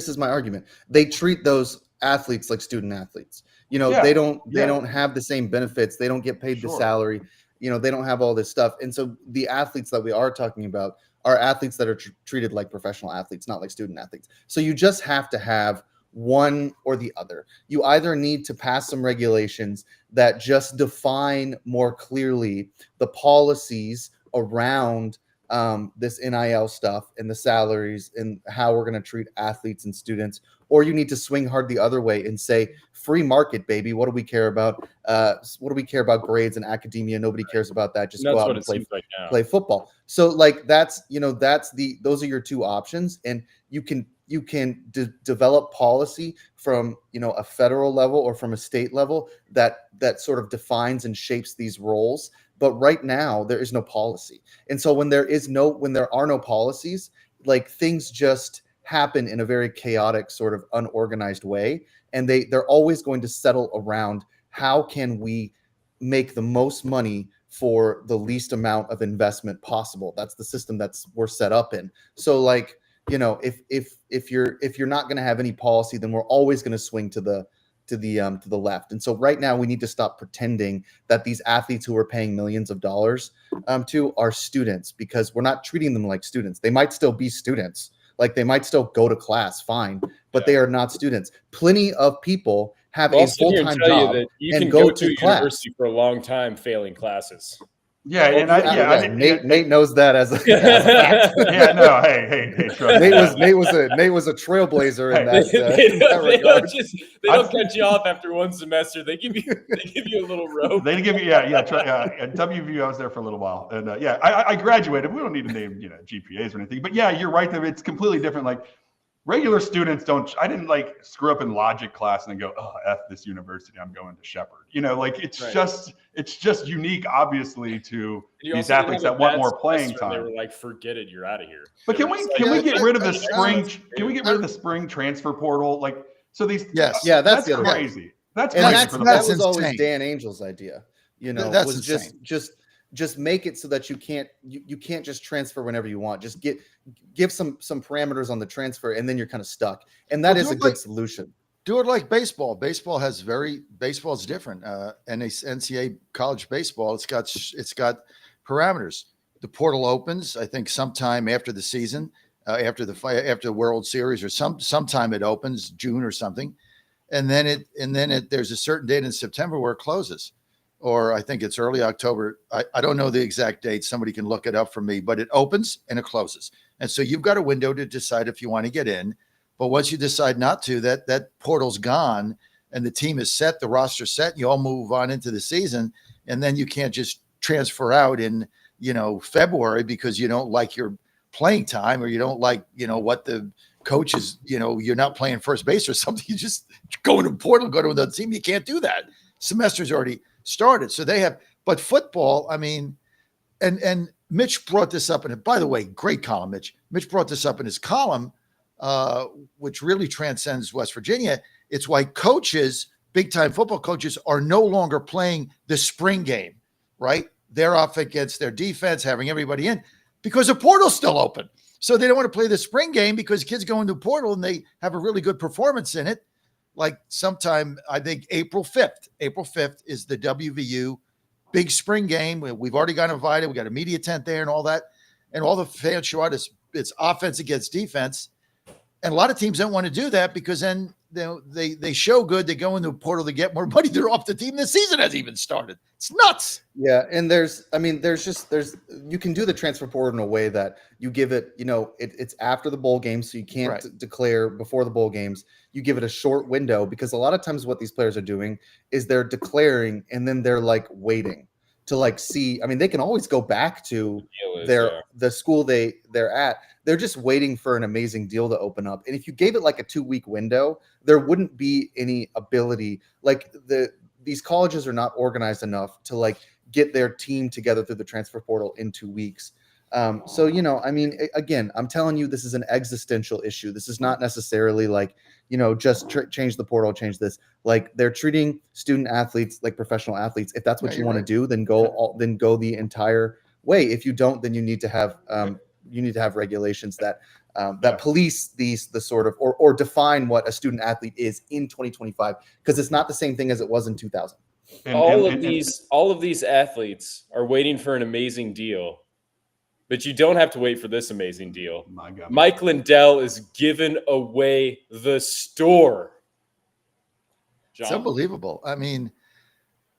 is my argument. They treat those athletes like student athletes. They don't have the same benefits. They don't get paid the salary. They don't have all this stuff. And so the athletes that we are talking about are athletes that are treated like professional athletes, not like student athletes. So you just have to have one or the other. You either need to pass some regulations that just define more clearly the policies around this NIL stuff and the salaries and how we're going to treat athletes and students, or you need to swing hard the other way and say, free market, baby. What do we care about? What do we care about grades and academia? Nobody cares about that. Just go out and play football. So like those are your two options, and you can develop policy from a federal level or from a state level that sort of defines and shapes these roles. But right now there is no policy, and so when there are no policies, like things just happen in a very chaotic, sort of unorganized way, and they're always going to settle around how can we make the most money for the least amount of investment possible. That's the system we're set up in. So like, if you're not going to have any policy, then we're always going to swing to the left. And so right now we need to stop pretending that these athletes who are paying millions of dollars to are students, because we're not treating them like students. They might still be students. Like they might still go to class, fine, but they are not students. Plenty of people have I'll a sit here and full-time tell you job that you and can go go to to class. university for a long time failing classes. Yeah, and Nate knows that as a fact. Yeah, no, hey, trust me. Nate was a trailblazer in Hey, that regard. They don't cut you off after one semester. They give you a little rope. They give you, at WVU, I was there for a little while, and I graduated. We don't need to name GPAs or anything, but yeah, you're right. That it's completely different. Like regular students don't. I didn't like screw up in logic class and then go, oh, F this university, I'm going to Shepherd. Like it's just unique, obviously, to these athletes that want more playing time. They were like, forget it, you're out of here. But can we get rid of the spring? Can we get rid of the spring transfer portal? Like, so these. Yes. Yeah, that's the other crazy. Way. That's and crazy. That was insane. always Dan Angel's idea. That's was insane. just make it so that you can't just transfer whenever you want. Just give some parameters on the transfer, and then you're kind of stuck. And that is a good solution. Do it like baseball. Baseball is different. NCAA college baseball, it's got parameters. The portal opens, I think, sometime after the season, after the World Series, or sometime it opens, June or something, and then there's a certain date in September where it closes. Or I think it's early October. I don't know the exact date. Somebody can look it up for me, but it opens and it closes. And so you've got a window to decide if you want to get in. But once you decide not to, that portal's gone and the team is set, the roster's set, and you all move on into the season. And then you can't just transfer out in, February because you don't like your playing time, or you don't like, what the coach is, you're not playing first base or something. You just go into the portal, go to another team. You can't do that. Semester's already started. So they have, but football, I mean, and Mitch brought this up. And by the way, great column, Mitch. Mitch brought this up in his column, which really transcends West Virginia. It's why coaches, big time football coaches, are no longer playing the spring game, right? They're off against their defense, having everybody in because the portal's still open. So they don't want to play the spring game because kids go into the portal and they have a really good performance in it. Like sometime, I think April 5th. April 5th is the WVU big spring game. We've already got invited. We got a media tent there and all that. And all the fans show out. It's offense against defense. And a lot of teams don't want to do that because then they show good. They go into the portal to get more money. They're off the team. The season hasn't even started. It's nuts. Yeah. And you can do the transfer portal in a way that you give it, it's after the bowl game. So you can't declare before the bowl games. You give it a short window because a lot of times what these players are doing is they're declaring and then they're like waiting to like see. I mean, they can always go back to the school they're at. They're just waiting for an amazing deal to open up. And if you gave it like a 2-week window, there wouldn't be any ability. Like these colleges are not organized enough to like get their team together through the transfer portal in 2 weeks. So, I mean, again, I'm telling you, this is an existential issue. This is not necessarily like, just change the portal, change this. Like they're treating student athletes like professional athletes. If that's what you want to do, then go the entire way. If you don't, then you need to have regulations that police the sort of or define what a student athlete is in 2025, because it's not the same thing as it was in 2000. All of these athletes are waiting for an amazing deal. But you don't have to wait for this amazing deal. My God. Mike Lindell is giving away the store. John? It's unbelievable. I mean,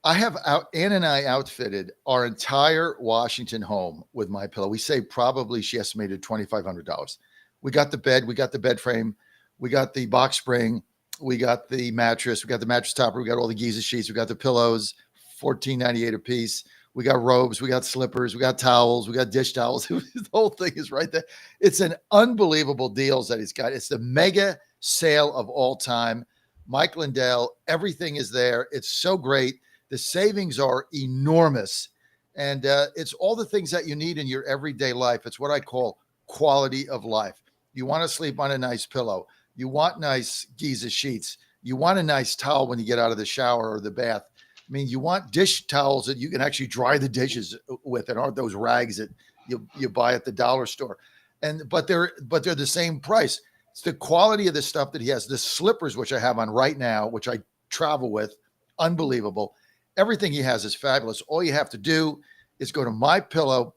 Ann and I outfitted our entire Washington home with MyPillow. We say probably she estimated $2,500. We got the bed, we got the bed frame, we got the box spring, we got the mattress, we got the mattress topper, we got all the Giza sheets, we got the pillows, $14.98 a piece. We got robes, we got slippers, we got towels, we got dish towels. The whole thing is right there. It's an unbelievable deals that he's got. It's the mega sale of all time. Mike Lindell, everything is there. It's so great. The savings are enormous. And it's all the things that you need in your everyday life. It's what I call quality of life. You want to sleep on a nice pillow. You want nice Giza sheets. You want a nice towel when you get out of the shower or the bath. I mean, you want dish towels that you can actually dry the dishes with, and aren't those rags that you buy at the dollar store. But they're the same price. It's the quality of the stuff that he has. The slippers, which I have on right now, which I travel with, unbelievable. Everything he has is fabulous. All you have to do is go to mypillow.com,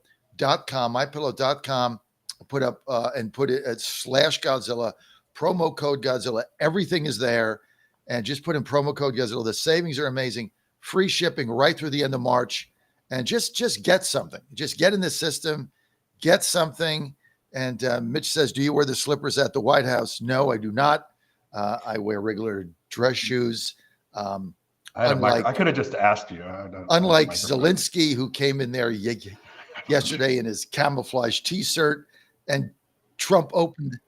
put up and put it at /Godzilla, promo code Godzilla. Everything is there. And just put in promo code Godzilla. The savings are amazing. Free shipping right through the end of March. And just get something. Just get in the system. Get something. And Mitch says, do you wear the slippers at the White House? No, I do not. I wear regular dress shoes. I could have just asked you. Unlike Zelensky, who came in there yesterday in his camouflage T-shirt, and Trump opened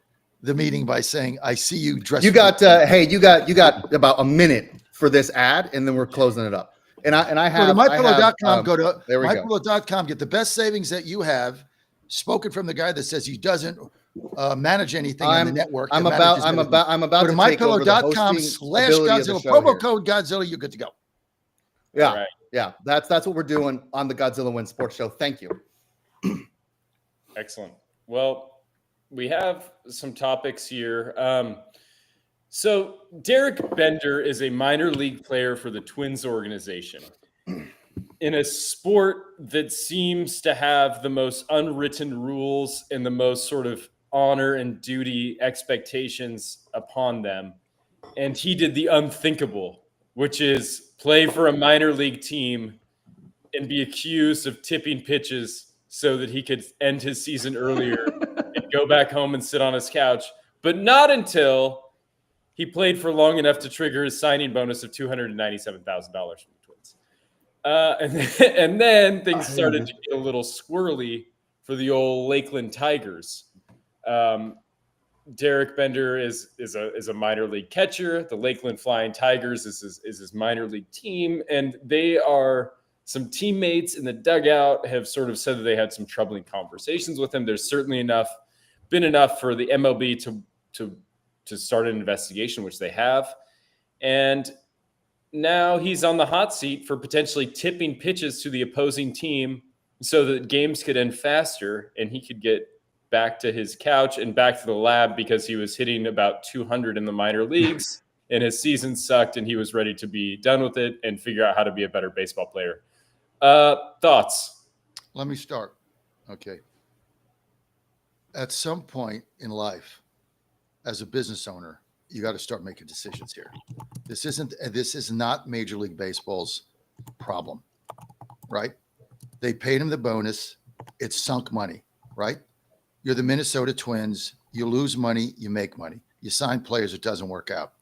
the meeting by saying, "I see you dressed." You got you got about a minute for this ad, and then we're closing it up. And I have go to mypillow.com. Go to mypillow.com. Get the best savings that you have. Spoken from the guy that says he doesn't manage anything on the network. I'm about go to to mypillow.com /Godzilla, promo code Godzilla. You're good to go. Yeah, right. Yeah. That's what we're doing on the Godzilla Wins Sports Show. Thank you. Excellent. Well, we have some topics here. So Derek Bender is a minor league player for the Twins organization in a sport that seems to have the most unwritten rules and the most sort of honor and duty expectations upon them. And he did the unthinkable, which is play for a minor league team and be accused of tipping pitches so that he could end his season earlier and go back home and sit on his couch, but not until he played for long enough to trigger his signing bonus of $297,000 from the Twins. And then things started to get a little squirrely for the old Lakeland Tigers. Derek Bender is a minor league catcher. The Lakeland Flying Tigers is his minor league team, and they are some teammates in the dugout have sort of said that they had some troubling conversations with him. There's certainly been enough for the MLB to start an investigation, which they have. And now he's on the hot seat for potentially tipping pitches to the opposing team so that games could end faster and he could get back to his couch and back to the lab because he was hitting about 200 in the minor leagues and his season sucked and he was ready to be done with it and figure out how to be a better baseball player. Thoughts? Let me start. Okay. At some point in life, as a business owner, you got to start making decisions here. This is not Major League Baseball's problem, right? They paid him the bonus. It's sunk money, right? You're the Minnesota Twins. You lose money, you make money. You sign players, it doesn't work out.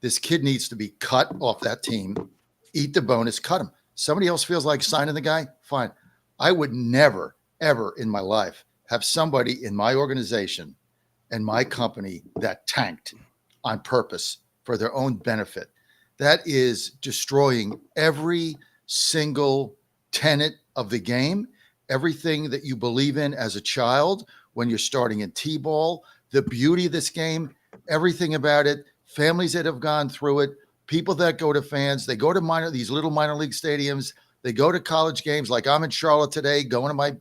This kid needs to be cut off that team, eat the bonus, cut him. Somebody else feels like signing the guy, fine. I would never, ever in my life have somebody in my organization and my company that tanked on purpose for their own benefit. That is destroying every single tenet of the game, everything that you believe in as a child when you're starting in T-ball, the beauty of this game, everything about it, families that have gone through it, people that go to fans, they go to these little minor league stadiums, they go to college games. Like I'm in Charlotte today, going to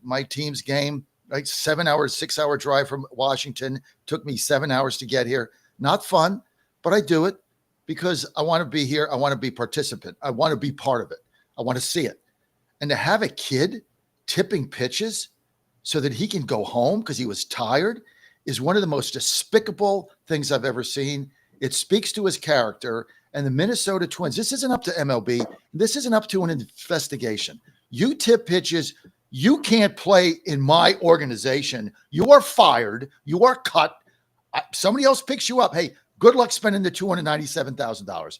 my team's game, like 6-hour drive from Washington. Took me 7 hours to get here. Not fun, but I do it because I want to be here. I want to be participant. I want to be part of it. I want to see it. And to have a kid tipping pitches so that he can go home because he was tired is one of the most despicable things I've ever seen. It speaks to his character. And the Minnesota Twins, this isn't up to MLB. This isn't up to an investigation. You tip pitches. You can't play in my organization. You are fired. You are cut. Somebody else picks you up. Hey, good luck spending the $297,000.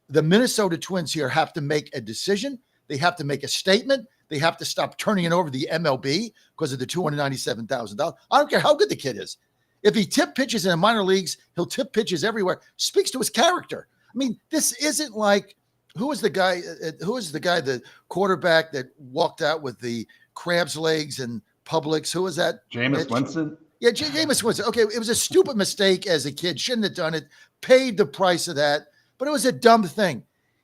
The Minnesota Twins here have to make a decision. They have to make a statement. They have to stop turning it over to the MLB because of the $297,000. I don't care how good the kid is. If he tip pitches in the minor leagues, he'll tip pitches everywhere. Speaks to his character. I mean, this isn't like who was the guy, the quarterback that walked out with the crab's legs and Publix? Who was that? Jameis Winston. Yeah, Jameis Winston. Okay, it was a stupid mistake as a kid. Shouldn't have done it. Paid the price of that, but it was a dumb thing.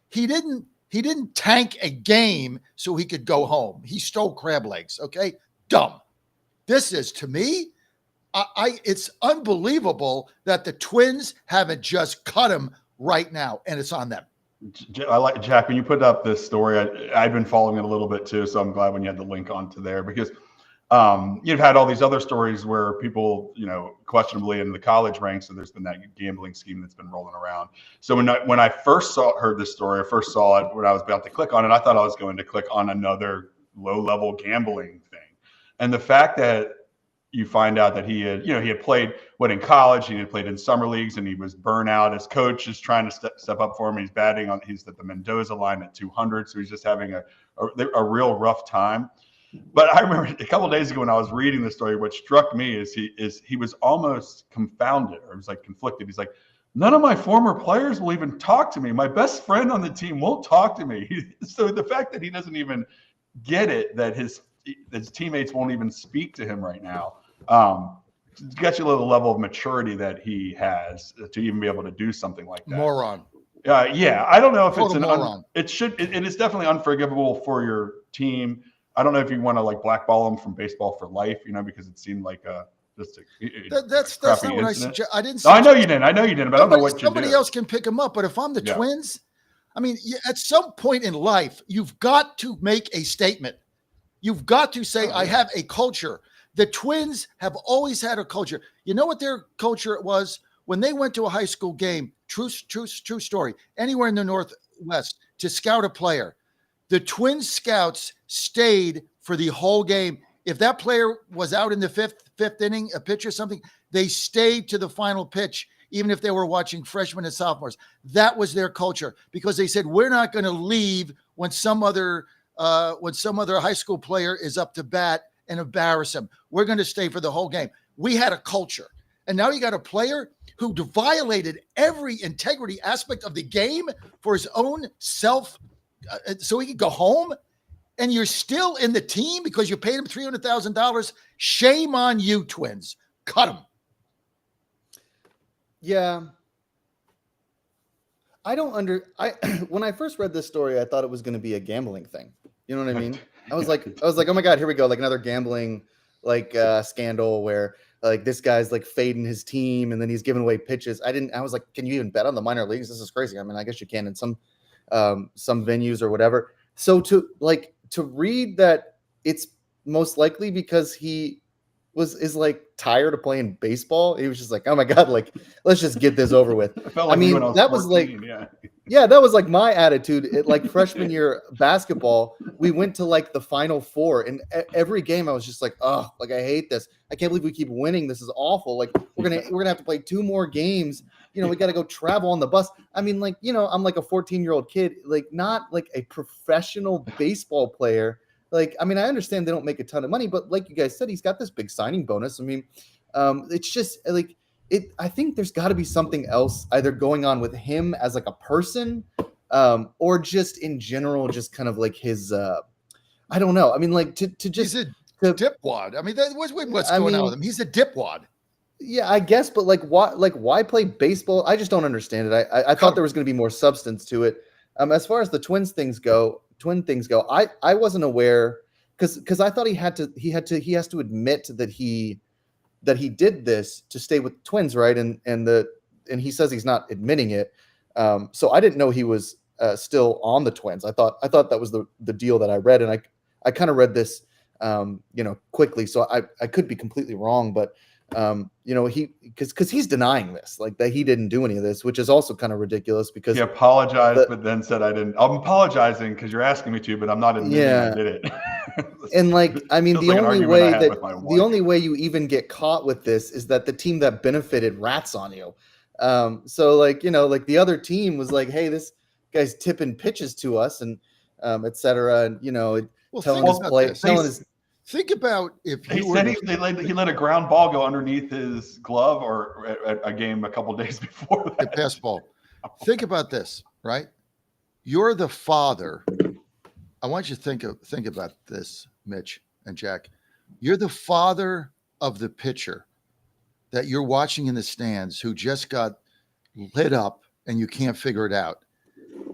He didn't tank a game so he could go home. He stole crab legs. Okay, dumb. This is, to me, it's unbelievable that the Twins haven't just cut him right now, and it's on them. I like Jack when you put up this story. I've been following it a little bit too, so I'm glad when you had the link onto there because You've had all these other stories where people, questionably in the college ranks, and there's been that gambling scheme that's been rolling around. So when I first heard this story, I first saw it when I was about to click on it, I thought I was going to click on another low-level gambling thing. And the fact that you find out that he had played in college, he had played in summer leagues, and he was burnt out. His coach is trying to step up for him. He's at the Mendoza line at 200, so he's just having a real rough time. But I remember a couple of days ago when I was reading the story, what struck me is he was almost confounded, or he was like conflicted. He's like, none of my former players will even talk to me. My best friend on the team won't talk to me. So the fact that he doesn't even get it, that his teammates won't even speak to him right now, gets you a little level of maturity that he has to even be able to do something like that. Moron. Yeah, I don't know if Total it's moron. It is definitely unforgivable for your team. I don't know if you want to like blackball him from baseball for life, because it seemed like that's not what I suggest. I didn't. I know you didn't. But I don't know what you do. Somebody else can pick him up. But if I'm the Twins, I mean, at some point in life, you've got to make a statement. You've got to say, I have a culture. The Twins have always had a culture. You know what their culture was? When they went to a high school game, true story, anywhere in the Northwest, to scout a player, the Twins scouts stayed for the whole game. If that player was out in the fifth inning, a pitch or something, they stayed to the final pitch, even if they were watching freshmen and sophomores. That was their culture, because they said, we're not going to leave when some other high school player is up to bat and embarrass him. We're going to stay for the whole game. We had a culture. And now you got a player who violated every integrity aspect of the game for his own self, so he could go home, and you're still in the team because you paid him $300,000. Shame on you, Twins. Cut him. Yeah. When I first read this story, I thought it was going to be a gambling thing. You know what I mean? I was like, oh my God, here we go. Like another gambling, scandal where like this guy's like fading his team and then he's giving away pitches. I was like, can you even bet on the minor leagues? This is crazy. I mean, I guess you can in some venues or whatever. So to read that it's most likely because he is like tired of playing baseball. He was just like, oh my God, like, let's just get this over with. I mean, that was 14, that was like my attitude at like freshman year basketball. We went to like the Final Four, and every game I was just like, oh, like I hate this. I can't believe we keep winning. This is awful. Like we're gonna have to play 2 more games. We got to go travel on the bus. I mean, like, I'm like a 14-year-old kid, like not like a professional baseball player. Like, I mean, I understand they don't make a ton of money, but like you guys said, he's got this big signing bonus. I mean, it's just like I think there's got to be something else either going on with him as like a person, or just in general, just kind of like his, I don't know. I mean, like to just he's a dipwad. I mean, what's going on with him? He's a dipwad. Yeah, I guess, but like, why play baseball? I just don't understand it. I thought there was going to be more substance to it. As far as the twin things go, I wasn't aware because I thought he has to admit that he did this to stay with Twins, right? And he says he's not admitting it. So I didn't know he was still on the Twins. I thought that was the deal that I read, and I kind of read this quickly, so I could be completely wrong, but because he's denying this, like that he didn't do any of this, which is also kind of ridiculous because he apologized, but then said I didn't. I'm apologizing because you're asking me to, but I'm not admitting I did it. And like, I mean, the only way you even get caught with this is that the team that benefited rats on you. So like, like the other team was like, hey, this guy's tipping pitches to us and et cetera, and telling his play, telling his. Think about if he said he let a ground ball go underneath his glove or at a game a couple days before that. The pass ball. Think about this, right? You're the father. I want you to think about this, Mitch and Jack. You're the father of the pitcher that you're watching in the stands who just got lit up and you can't figure it out.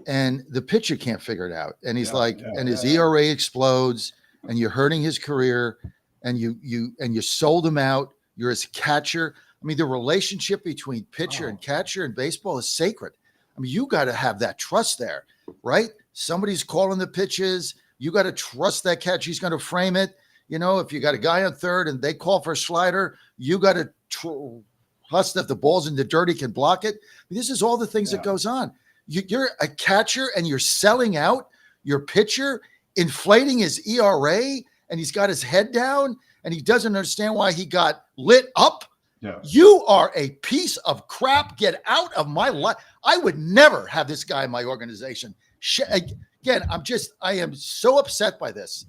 And the pitcher can't figure it out. And he's his ERA explodes. And you're hurting his career, and you sold him out. You're his catcher. I mean, the relationship between pitcher and catcher in baseball is sacred. I mean, you got to have that trust there, right? Somebody's calling the pitches. You got to trust that catch. He's going to frame it. You know, if you got a guy on third and they call for a slider, you got to trust if the ball's in the dirt, he can block it. This is all the things that goes on. You're a catcher and you're selling out your pitcher, inflating his ERA, and he's got his head down and he doesn't understand why he got lit up. Yeah. You are a piece of crap. Get out of my life. I would never have this guy in my organization. Again, I am so upset by this.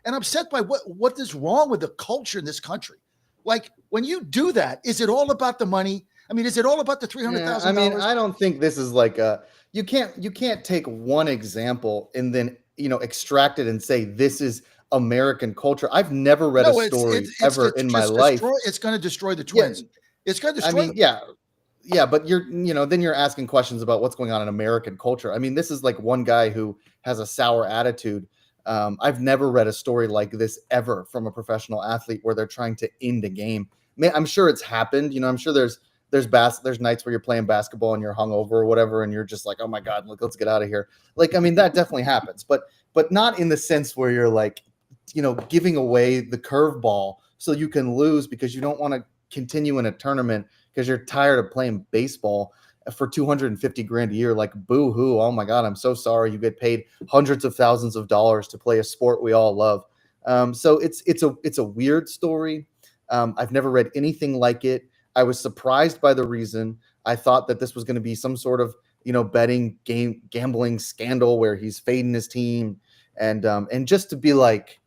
And I'm upset by what is wrong with the culture in this country. Like, when you do that, is it all about the money? I mean, is it all about the $300,000? I mean, I don't think this is like you can't take one example and then, extract it and say this is American culture. I've never read a story ever in my life. It's going to destroy the Twins. It's going to destroy. Yeah, but then you're asking questions about what's going on in American culture. I mean, this is like one guy who has a sour attitude. I've never read a story like this ever from a professional athlete where they're trying to end a game. I'm sure it's happened. I'm sure there's nights where you're playing basketball and you're hungover or whatever, and you're just like, oh my God, let's get out of here. Like, I mean, that definitely happens, but not in the sense where you're like, giving away the curveball so you can lose because you don't want to continue in a tournament because you're tired of playing baseball for $250,000 a year. Like, boo hoo. Oh my God, I'm so sorry. You get paid hundreds of thousands of dollars to play a sport we all love. So it's a weird story. I've never read anything like it. I was surprised by the reason. I thought that this was going to be some sort of, betting gambling scandal where he's fading his team and just to be like,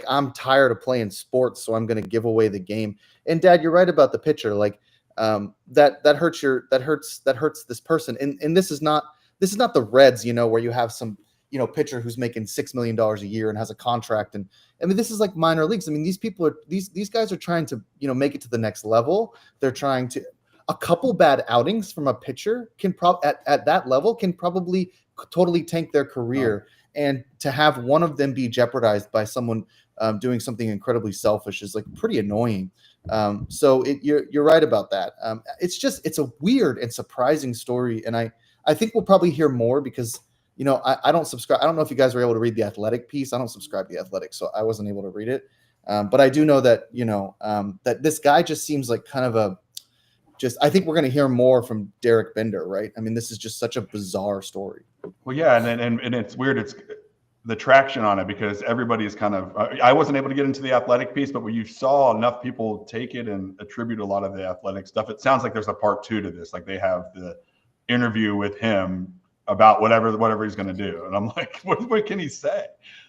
I'm tired of playing sports, so I'm going to give away the game. And Dad, you're right about the pitcher. Like, that hurts this person. And this is not the Reds, where you have some, pitcher who's making $6 million a year and has a contract. And I mean, this is like minor leagues. I mean, these guys are trying to, make it to the next level. They're trying to, a couple bad outings from a pitcher can at that level can probably totally tank their career. Oh. And to have one of them be jeopardized by someone doing something incredibly selfish is like pretty annoying. So you're right about that. It's a weird and surprising story. And I think we'll probably hear more because, I don't subscribe. I don't know if you guys were able to read the Athletic piece. I don't subscribe to the Athletic, so I wasn't able to read it. But I do know that, that this guy just seems like kind of I think we're going to hear more from Derek Bender, right? I mean, this is just such a bizarre story. Well, yeah. And it's weird. It's the traction on it because everybody's kind of, I wasn't able to get into the Athletic piece, but when you saw enough people take it and attribute a lot of the Athletic stuff, it sounds like there's a part 2 to this. Like they have the interview with him about whatever he's going to do. And I'm like, what can he say?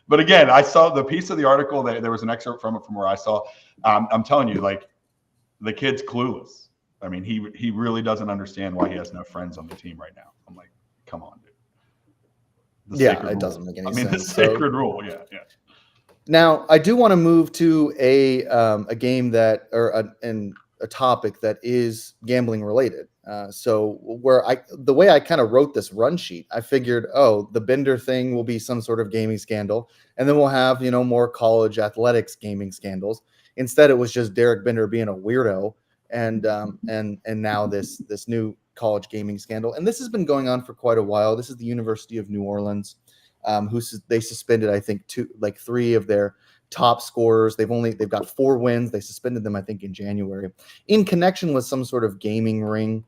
But again, I saw the piece of the article that there was an excerpt from it from where I saw, I'm telling you, like the kid's clueless. I mean, he really doesn't understand why he has no friends on the team right now. I'm like, come on, dude. It doesn't make any sense. The sacred rule. Yeah. Now, I do want to move to a game that, or a topic that is gambling related. So the way I kind of wrote this run sheet, I figured, the Bender thing will be some sort of gaming scandal, and then we'll have more college athletics gaming scandals. Instead, it was just Derek Bender being a weirdo, and now this new college gaming scandal, and this has been going on for quite a while. This is the University of New Orleans, they suspended, I think, 3 of their top scorers. They've got 4 wins. They suspended them, I think, in January, in connection with some sort of gambling ring,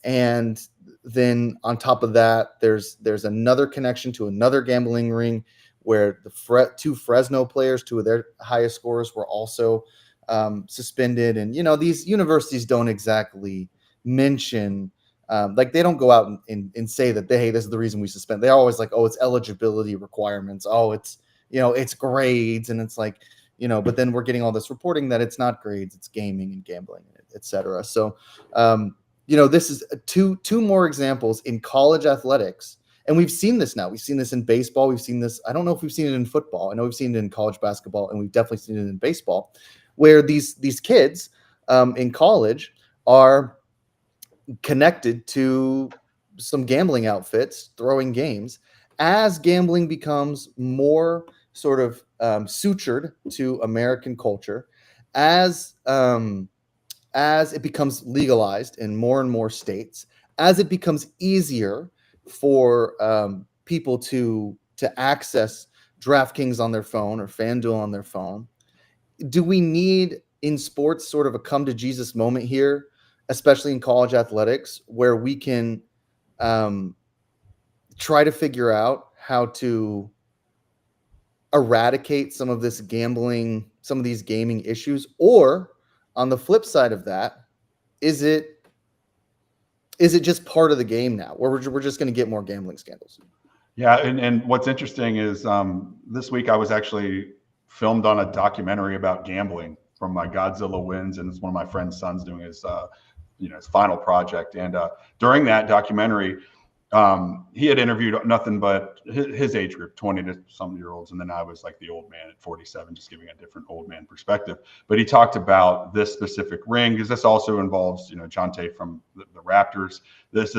and then on top of that, there's another connection to another gambling ring where the 2 Fresno players, 2 of their highest scorers, were also suspended. And these universities don't exactly mention, they don't go out and say that hey, this is the reason we suspend. They're always like, it's eligibility requirements, it's grades, and it's like, but then we're getting all this reporting that it's not grades, it's gaming and gambling, etc. So this is two more examples in college athletics. And we've seen this now. We've seen this in baseball. We've seen this. I don't know if we've seen it in football. I know we've seen it in college basketball, and we've definitely seen it in baseball, where these kids in college are connected to some gambling outfits throwing games. As gambling becomes more sort of sutured to American culture, as it becomes legalized in more and more states, as it becomes easier for people to to access DraftKings on their phone or FanDuel on their phone. Do we need in sports sort of a come to Jesus moment here, especially in college athletics, where we can try to figure out how to eradicate some of this gambling, some of these gaming issues? Or on the flip side of that, is it just part of the game now, where we're just going to get more gambling scandals? Yeah, and what's interesting is this week I was actually filmed on a documentary about gambling from my Godzilla Wins, and it's one of my friend's sons doing his his final project. And during that documentary, he had interviewed nothing but his age group, 20 to some year olds. And then I was like the old man at 47, just giving a different old man perspective. But he talked about this specific ring, because this also involves, Jonte from the Raptors. This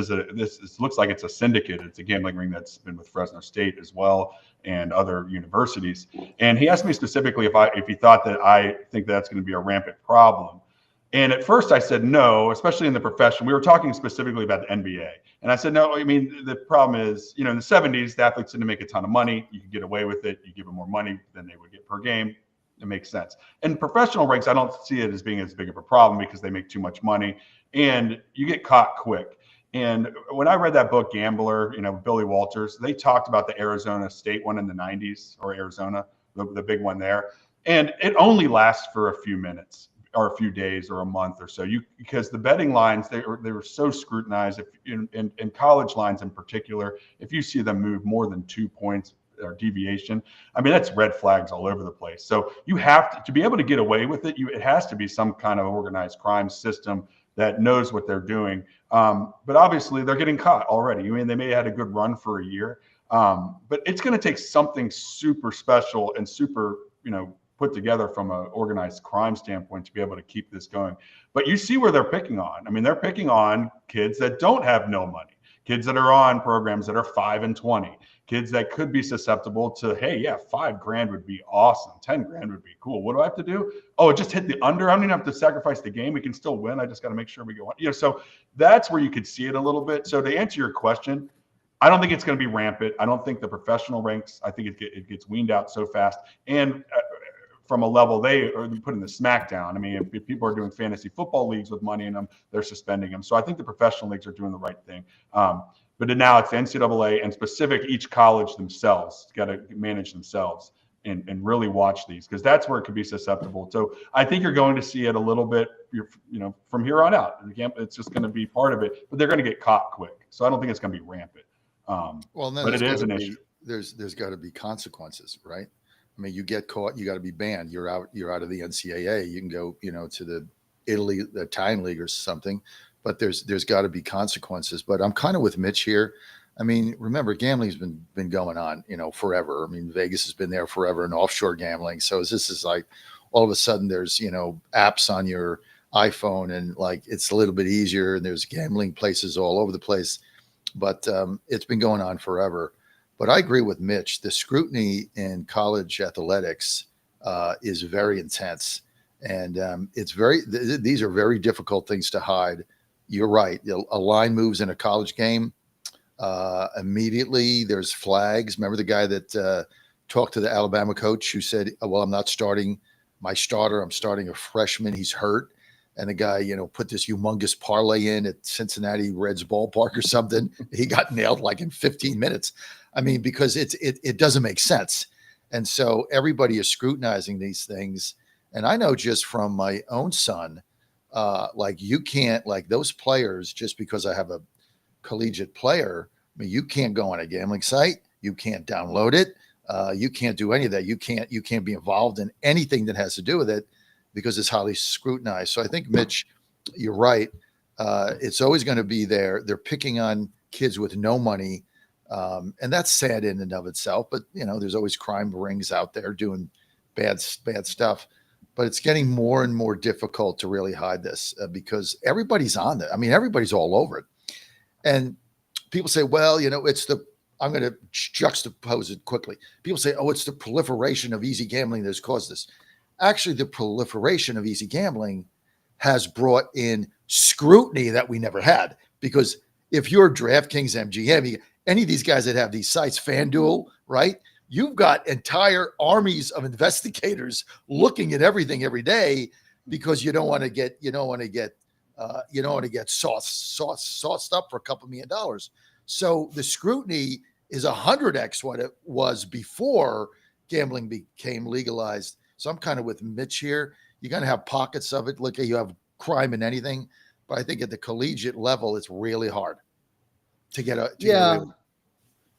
looks like it's a syndicate. It's a gambling ring that's been with Fresno State as well and other universities. And he asked me specifically if he thought that I think that's going to be a rampant problem. And at first I said no, especially in the profession. We were talking specifically about the NBA. And I said, no, I mean, the problem is, in the 70s, the athletes didn't make a ton of money. You could get away with it. You give them more money than they would get per game. It makes sense. And professional ranks, I don't see it as being as big of a problem because they make too much money and you get caught quick. And when I read that book, Gambler, Billy Walters, they talked about the Arizona State one in the 90s, or Arizona, the big one there. And it only lasts for a few minutes or a few days or a month or so, because the betting lines, they were so scrutinized. If in college lines in particular, if you see them move more than 2 points or deviation, I mean, that's red flags all over the place. So you have to be able to get away with it. It has to be some kind of organized crime system that knows what they're doing. But obviously they're getting caught already. I mean, they may have had a good run for a year, but it's going to take something super special and super, put together from an organized crime standpoint to be able to keep this going. But you see where they're picking on. I mean, they're picking on kids that don't have no money, kids that are on programs that are 5 and 20, kids that could be susceptible to, hey, yeah, $5,000 would be awesome. $10,000 would be cool. What do I have to do? Oh, just hit the under. I don't even have to sacrifice the game. We can still win. I just got to make sure we go on. So that's where you could see it a little bit. So to answer your question, I don't think it's going to be rampant. I don't think the professional ranks, I think it gets weaned out so fast. And from a level they are putting the smackdown. I mean, if people are doing fantasy football leagues with money in them, they're suspending them. So I think the professional leagues are doing the right thing. But now it's the NCAA and specific, each college themselves got to manage themselves and really watch these, because that's where it could be susceptible. So I think you're going to see it a little bit, from here on out. It's just going to be part of it, but they're going to get caught quick. So I don't think it's going to be rampant. But it is an issue. There's got to be consequences, right? I mean, you get caught, you got to be banned. You're out of the NCAA. You can go, to the Italian league or something, but there's got to be consequences. But I'm kind of with Mitch here. I mean, remember, gambling's been going on, forever. I mean, Vegas has been there forever, and offshore gambling. So this is like, all of a sudden there's, apps on your iPhone, and like, it's a little bit easier, and there's gambling places all over the place, but it's been going on forever. But I agree with Mitch. The scrutiny in college athletics is very intense, and these are very difficult things to hide. You're right. A line moves in a college game, immediately there's flags. Remember the guy that talked to the Alabama coach who said, well, I'm not starting my starter. I'm starting a freshman. He's hurt. And the guy, put this humongous parlay in at Cincinnati Reds ballpark or something. He got nailed like in 15 minutes. I mean, because it doesn't make sense. And so everybody is scrutinizing these things. And I know just from my own son, like you can't, like those players, just because I have a collegiate player, I mean, you can't go on a gambling site. You can't download it. You can't do any of that. You can't be involved in anything that has to do with it, because it's highly scrutinized. So I think, Mitch, you're right. It's always going to be there. They're picking on kids with no money. And that's sad in and of itself. But, there's always crime rings out there doing bad stuff. But it's getting more and more difficult to really hide this because everybody's on it. I mean, everybody's all over it. And people say, well, I'm going to juxtapose it quickly. People say, oh, it's the proliferation of easy gambling that's caused this. Actually, the proliferation of easy gambling has brought in scrutiny that we never had. Because if you're DraftKings, MGM, any of these guys that have these sites, FanDuel, right? You've got entire armies of investigators looking at everything every day because you don't want to get sauced up for a couple $1 million. So the scrutiny is 100x what it was before gambling became legalized. So I'm kind of with Mitch here. You're going to have pockets of it. Look, you have crime in anything, but I think at the collegiate level, it's really hard to get away with.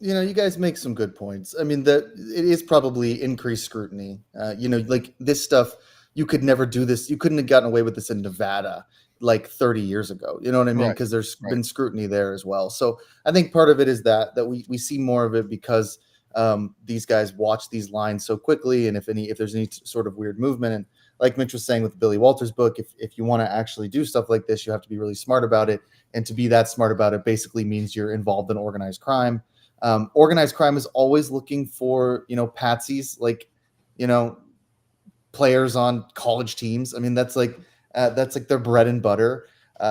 You guys make some good points. I mean, it is probably increased scrutiny. Like this stuff, you could never do this. You couldn't have gotten away with this in Nevada like 30 years ago. You know what I mean? Right. Because there's been scrutiny there as well. So I think part of it is that we see more of it because these guys watch these lines so quickly, and if there's any sort of weird movement, and like Mitch was saying with the Billy Walters book, if you want to actually do stuff like this, you have to be really smart about it. And to be that smart about it basically means you're involved in organized crime. Organized crime is always looking for, patsies, like, players on college teams. I mean, that's like their bread and butter.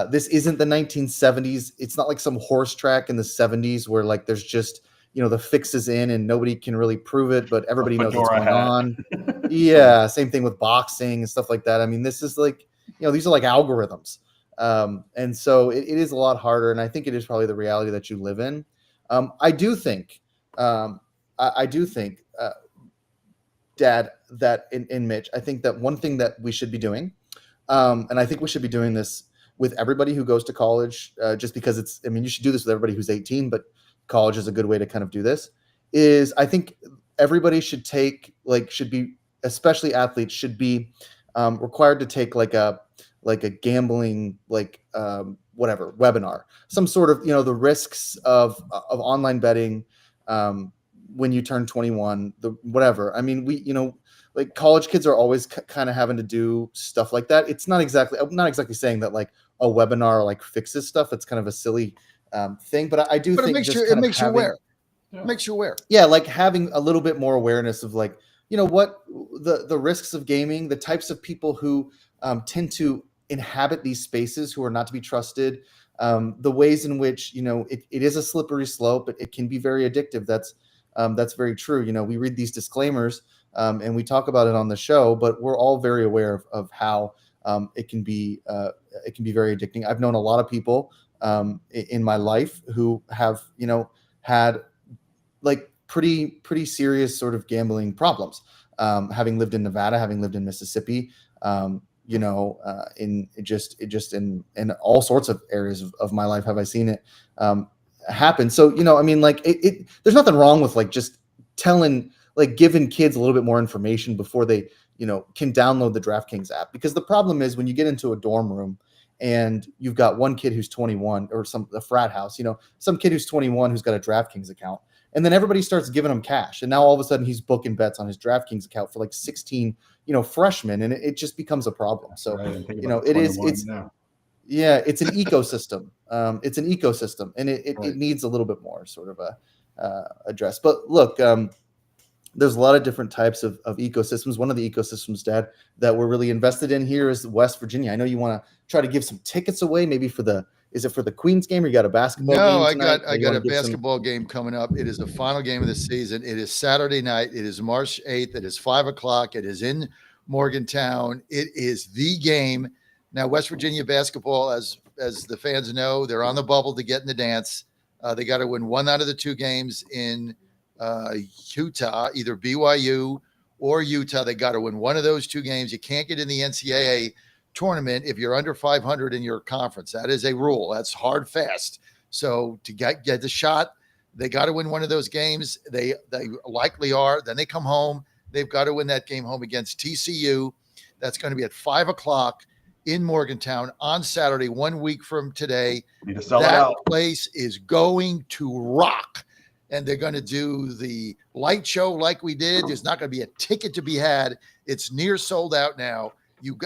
This isn't the 1970s. It's not like some horse track in the 70s where like there's just, the fix is in and nobody can really prove it, but everybody knows what's going on. Yeah. Same thing with boxing and stuff like that. I mean, this is like, these are like algorithms. And so it is a lot harder. And I think it is probably the reality that you live in. I do think, Dad, that in Mitch, I think that one thing that we should be doing, and I think we should be doing this with everybody who goes to college, just because you should do this with everybody who's 18, but college is a good way to kind of do this, is I think everybody should be, especially athletes, should be required to take like a gambling, whatever webinar, some sort of, the risks of online betting, when you turn 21, whatever. I mean, like college kids are always kind of having to do stuff like that. I'm not exactly saying that like a webinar like fixes stuff. It's kind of a silly thing, but I do think it makes you aware. It makes you aware. Yeah. Like having a little bit more awareness of like, what the risks of gaming, the types of people who tend to inhabit these spaces who are not to be trusted, the ways in which, it is a slippery slope, but it can be very addictive. That's very true. We read these disclaimers and we talk about it on the show, but we're all very aware of how it can be very addicting. I've known a lot of people in my life who have, had like pretty serious sort of gambling problems. Having lived in Nevada, having lived in Mississippi, in all sorts of areas of my life have I seen it happen. So, there's nothing wrong with like just giving kids a little bit more information before they, can download the DraftKings app. Because the problem is when you get into a dorm room and you've got one kid who's 21 or a frat house, some kid who's 21 who's got a DraftKings account, and then everybody starts giving him cash. And now all of a sudden he's booking bets on his DraftKings account for like 16, freshmen. And it just becomes a problem. So, it's an ecosystem. It's an ecosystem, and it needs a little bit more sort of address. But look, there's a lot of different types of ecosystems. One of the ecosystems, Dad, that we're really invested in here is West Virginia. I know you want to try to give some tickets away, maybe is it for the Queens game, or you got a basketball game? No, I got a basketball game coming up. It is the final game of the season. It is Saturday night. It is March 8th. It is 5:00. It is in Morgantown. It is the game. Now, West Virginia basketball, as the fans know, they're on the bubble to get in the dance. They got to win one out of the two games in Utah, either BYU or Utah. They got to win one of those two games. You can't get in the NCAA tournament if you're under 500 in your conference. That is a rule. That's hard, fast. So to get the shot, they got to win one of those games. They likely are. Then they come home. They've got to win that game home against TCU. That's going to be at 5:00 in Morgantown on Saturday, 1 week from today. That place is going to rock. And they're going to do the light show like we did. There's not going to be a ticket to be had. It's near sold out now.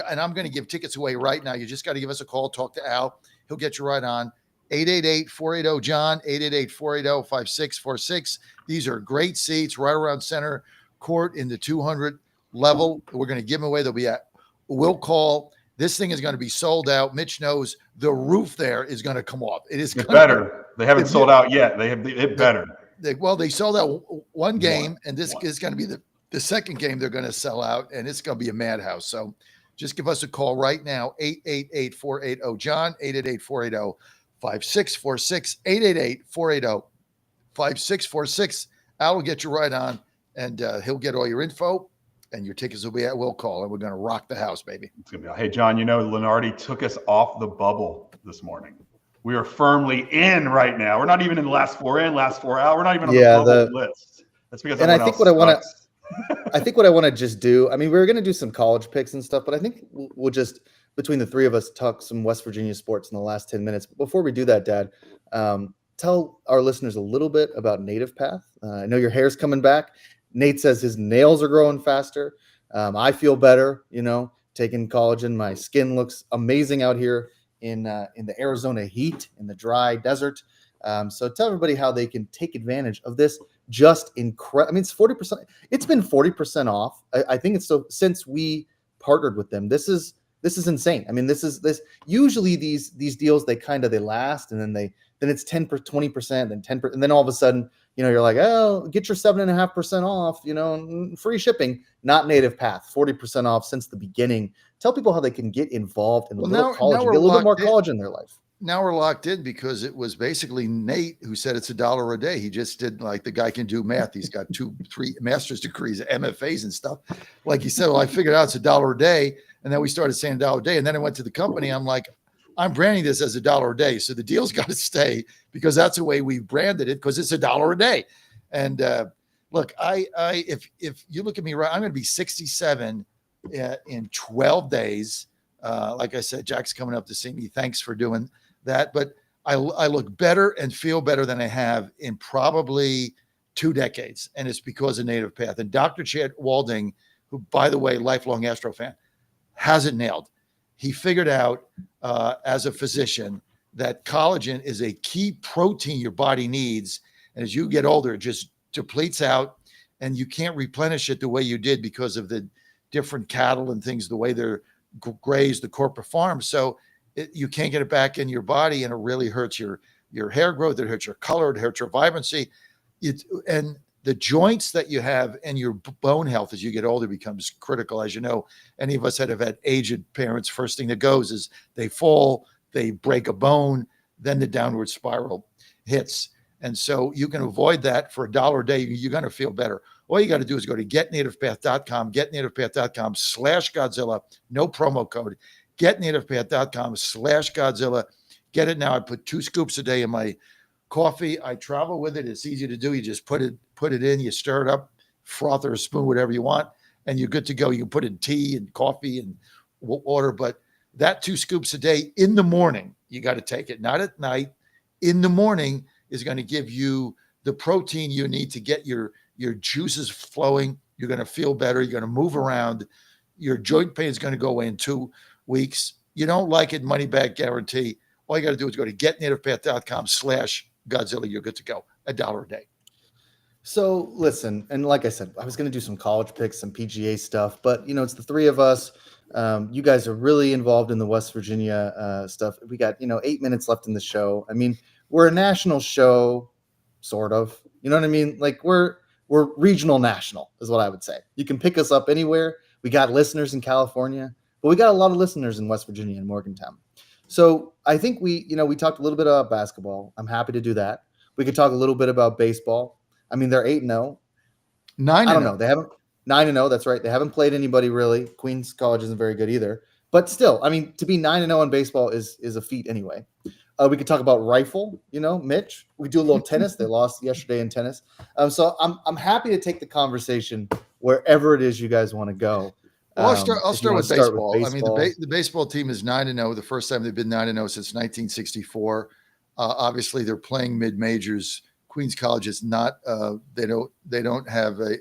And I'm going to give tickets away right now. You just got to give us a call. Talk to Al. He'll get you right on. 888-480-JOHN, 888-480-5646. These are great seats right around center court in the 200 level. We're going to give them away. They'll be at Will Call. This thing is going to be sold out. Mitch knows the roof there is going to come off. It is better. They haven't sold out yet. It better. They sold out one game, and this is going to be the second game they're going to sell out, and it's going to be a madhouse. So just give us a call right now, 888-480-JOHN, 888-480-5646, 888-480-5646. Al will get you right on, and he'll get all your info, and your tickets will be at will call, and we're going to rock the house, baby. It's gonna be. Hey, John, Lenardi took us off the bubble this morning. We are firmly in right now. We're not even in the last four out. We're not even on the bubble list. That's because I think what I want to just do. I mean, we're going to do some college picks and stuff, but I think we'll just between the three of us talk some West Virginia sports in the last 10 minutes. But before we do that, Dad, tell our listeners a little bit about Native Path. I know your hair's coming back. Nate says his nails are growing faster. I feel better, taking collagen. My skin looks amazing out here in the Arizona heat, in the dry desert. So tell everybody how they can take advantage of this just incredible. I mean, it's 40%. It's been 40% off. I think it's so since we partnered with them. This is insane. I mean, this usually these deals, they last, and then it's 10 per 20%, then 10%, and then all of a sudden, you're like, oh, get your 7.5% off, free shipping. Not Native Path, 40% off since the beginning. Tell people how they can get involved in college, get a little bit more college in their life. Now we're locked in because it was basically Nate who said it's $1 a day. He just did, like, the guy can do math. He's got 2-3 master's degrees, MFAs and stuff. Like he said, well, I figured out it's $1 a day. And then we started saying $1 a day. And then I went to the company. I'm like, I'm branding this as $1 a day. So the deal's got to stay because that's the way we branded it, because it's $1 a day. And look, if you look at me, right, I'm going to be 67 in 12 days. Like I said, Jack's coming up to see me. Thanks for doing that. But I look better and feel better than I have in probably 2 decades. And it's because of Native Path. And Dr. Chad Walding, who, by the way, lifelong Astro fan, has it nailed. He figured out as a physician that collagen is a key protein your body needs. And as you get older, it just depletes out, and you can't replenish it the way you did because of the different cattle and things, the way they're grazed, the corporate farms. So you can't get it back in your body, and it really hurts your hair growth. It hurts your color. It hurts your vibrancy. And the joints that you have and your bone health as you get older becomes critical. As you know, any of us that have had aged parents, first thing that goes is they fall, they break a bone, then the downward spiral hits. And so you can avoid that for $1 a day. You're going to feel better. All you got to do is go to getnativepath.com, getnativepath.com/Godzilla, no promo code, getnativepath.com/Godzilla. Get it now. I put 2 scoops a day in my coffee. I travel with it. It's easy to do. You just put it in, you stir it up, froth or a spoon, whatever you want, and you're good to go. You can put in tea and coffee and water, but that 2 scoops a day in the morning, you got to take it, not at night. In the morning is going to give you the protein you need to get your juices flowing. You're going to feel better. You're going to move around. Your joint pain is going to go away in 2 weeks. You don't like it, money back guarantee. All you got to do is go to getnativepath.com/Godzilla. You're good to go. $1 a day. So listen, and like I said, I was going to do some college picks, some PGA stuff, but it's the three of us. You guys are really involved in the West Virginia stuff. We got 8 minutes left in the show. I mean, we're a national show, sort of. You know what I mean? Like we're regional national is what I would say. You can pick us up anywhere. We got listeners in California, but we got a lot of listeners in West Virginia and Morgantown. So I think we talked a little bit about basketball. I'm happy to do that. We could talk a little bit about baseball. I mean, they're 8-0. 9-0. I don't know. They haven't 9-0. That's right. They haven't played anybody really. Queens College isn't very good either. But still, I mean, to be 9-0 in baseball is a feat anyway. We could talk about rifle. Mitch. We do a little tennis. They lost yesterday in tennis. So I'm happy to take the conversation wherever it is you guys want to go. Well, I'll start with baseball. I mean, the baseball team is 9-0. The first time they've been 9-0 since 1964. Obviously, they're playing mid-majors. Queens College is not. They don't have a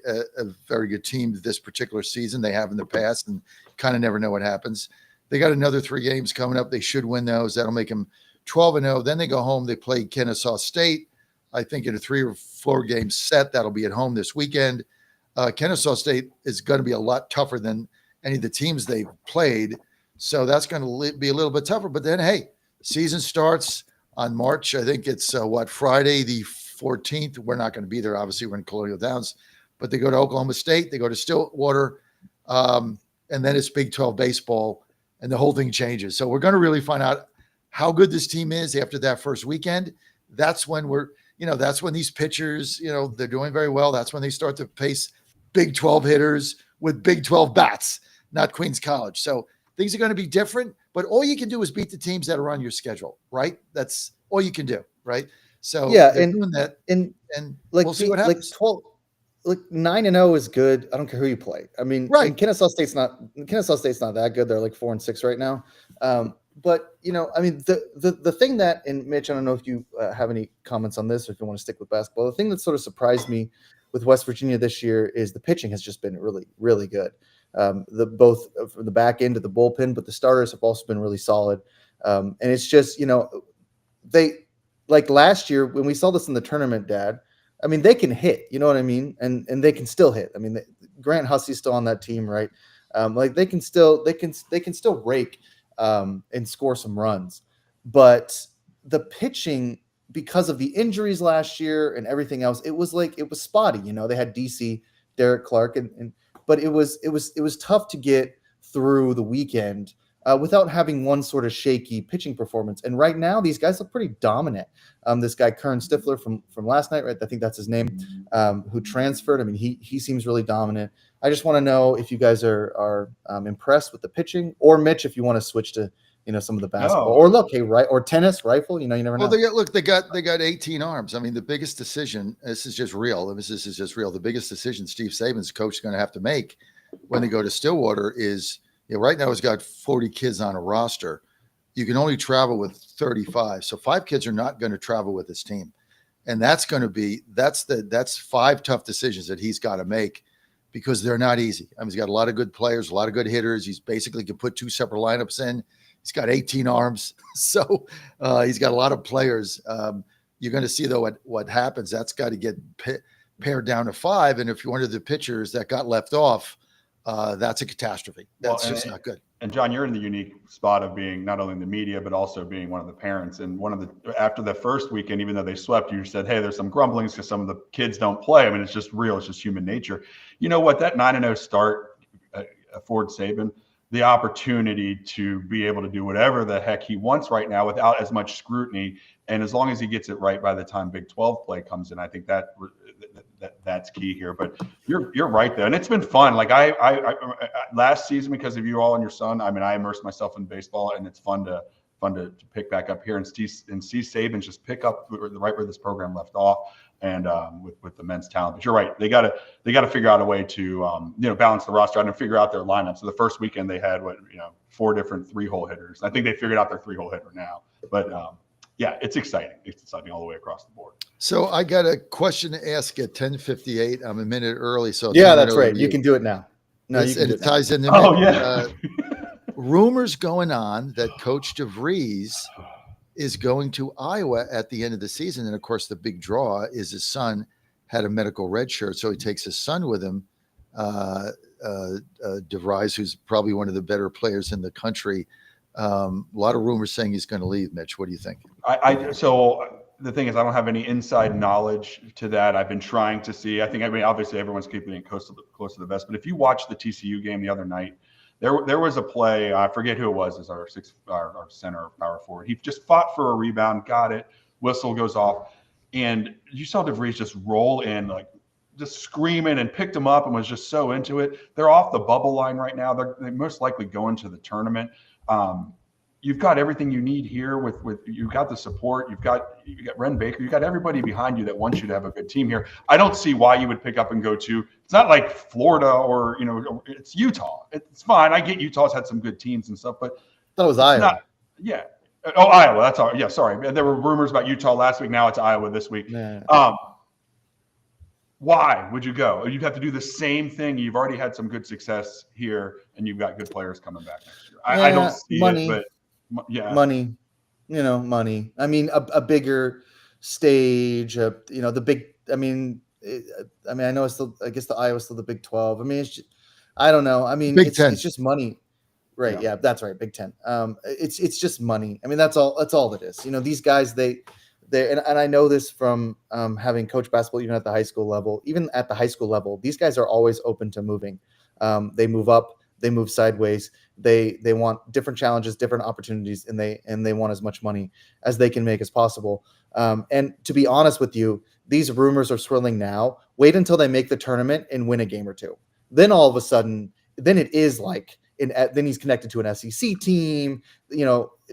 very good team this particular season. They have in the past, and kind of never know what happens. They got another 3 games coming up. They should win those. That'll make them 12-0. Then they go home. They play Kennesaw State. I think in a 3 or 4 game set. That'll be at home this weekend. Kennesaw State is going to be a lot tougher than any of the teams they've played. So that's going to be a little bit tougher. But then, hey, season starts on March. I think it's Friday the 14th. We're not going to be there. Obviously, we're in Colonial Downs, but they go to Oklahoma State. They go to Stillwater, and then it's Big 12 baseball, and the whole thing changes. So we're going to really find out how good this team is after that first weekend. That's when that's when these pitchers, they're doing very well. That's when they start to face Big 12 hitters with Big 12 bats, not Queens College. So things are going to be different, but all you can do is beat the teams that are on your schedule, right? That's all you can do, right? So they're doing that, and we'll see what happens. 9-0 is good. I don't care who you play. I mean, right. And Kennesaw State's not that good. They're like 4-6 right now. But I mean, the thing that, and Mitch, I don't know if you have any comments on this or if you want to stick with basketball. The thing that sort of surprised me with West Virginia this year is the pitching has just been really, really good. Both from the back end of the bullpen, but the starters have also been really solid. And it's just, they, like last year when we saw this in the tournament, Dad, I mean, they can hit, you know what I mean? And they can still hit. I mean, Grant Hussey's still on that team, right? They can still rake and score some runs. But the pitching, because of the injuries last year and everything else, it was spotty. They had DC, Derek Clark, but it was tough to get through the weekend without having one sort of shaky pitching performance. And right now, these guys look pretty dominant. This guy Kern Stifler from last night, right? I think that's his name, who transferred. I mean, he seems really dominant. I just want to know if you guys are impressed with the pitching, or Mitch, if you want to switch to some of the basketball, or or tennis, rifle. You never know. Well, they got 18 arms. I mean, the biggest decision. This is just real. This is just real. The biggest decision Steve Saban's coach is going to have to make when they go to Stillwater is. Right now, he's got 40 kids on a roster. You can only travel with 35. So 5 kids are not going to travel with his team. And that's 5 tough decisions that he's got to make because they're not easy. I mean, he's got a lot of good players, a lot of good hitters. He's basically can put 2 separate lineups in. He's got 18 arms. So he's got a lot of players. You're going to see, though, what happens. That's got to get pared down to 5. And if you're one of the pitchers that got left off, that's a catastrophe. That's just not good. And John, you're in the unique spot of being not only in the media, but also being one of the parents. And after the first weekend, even though they swept, you said, hey, there's some grumblings because some of the kids don't play. I mean, it's just real. It's just human nature. You know what? That 9-0 start affords Saban the opportunity to be able to do whatever the heck he wants right now without as much scrutiny. And as long as he gets it right by the time Big 12 play comes in, I think that's key here. But you're right there, and it's been fun. Like I last season, because of you all and your son, I mean, I immersed myself in baseball, and it's fun to pick back up here and see Saban just pick up right where this program left off, and with the men's talent. But you're right, they got to figure out a way to balance the roster out and figure out their lineup. So the first weekend they had 4 different 3-hole hitters. I think they figured out their 3-hole hitter now, but. Yeah, it's exciting. It's exciting all the way across the board. So I got a question to ask at 10:58. I'm a minute early, so yeah, that's right. You can do it now. No, it ties in. Rumors going on that Coach DeVries is going to Iowa at the end of the season, and of course, the big draw is his son had a medical red shirt, so he takes his son with him. DeVries, who's probably one of the better players in the country. A lot of rumors saying he's going to leave. Mitch, what do you think? So the thing is, I don't have any inside knowledge to that. I've been trying to see. I mean, obviously everyone's keeping it close to the vest. But if you watch the TCU game the other night, there was a play. I forget who it was. As our center power forward, he just fought for a rebound, got it. Whistle goes off, and you saw DeVries just roll in just screaming and picked him up and was just so into it. They're off the bubble line right now. They most likely go into the tournament. You've got everything you need here with you've got the support, you've got Ren Baker, you've got everybody behind you that wants you to have a good team here. I don't see why you would pick up and go to, it's not like Florida or, it's Utah. It's fine. I get Utah's had some good teams and stuff, but that was Iowa. Iowa. That's all. Yeah. Sorry. There were rumors about Utah last week. Now it's Iowa this week. Yeah. Why would you go? You'd have to do the same thing. You've already had some good success here and you've got good players coming back next year. I don't see it, but money. I mean, a bigger stage. The big. I mean, I know it's still. I guess the Iowa's still the Big 12. I mean, it's just, I don't know. I mean, it's just money, right? Yeah, that's right. Big 10. It's just money. I mean, that's all it is. These guys they and I know this from having coached basketball even at the high school level. Even at the high school level, these guys are always open to moving. They move up, they move sideways. They want different challenges, different opportunities, and they want as much money as they can make as possible. And to be honest with you, these rumors are swirling now. Wait until they make the tournament and win a game or two. Then all of a sudden, then it is like, then he's connected to an SEC team,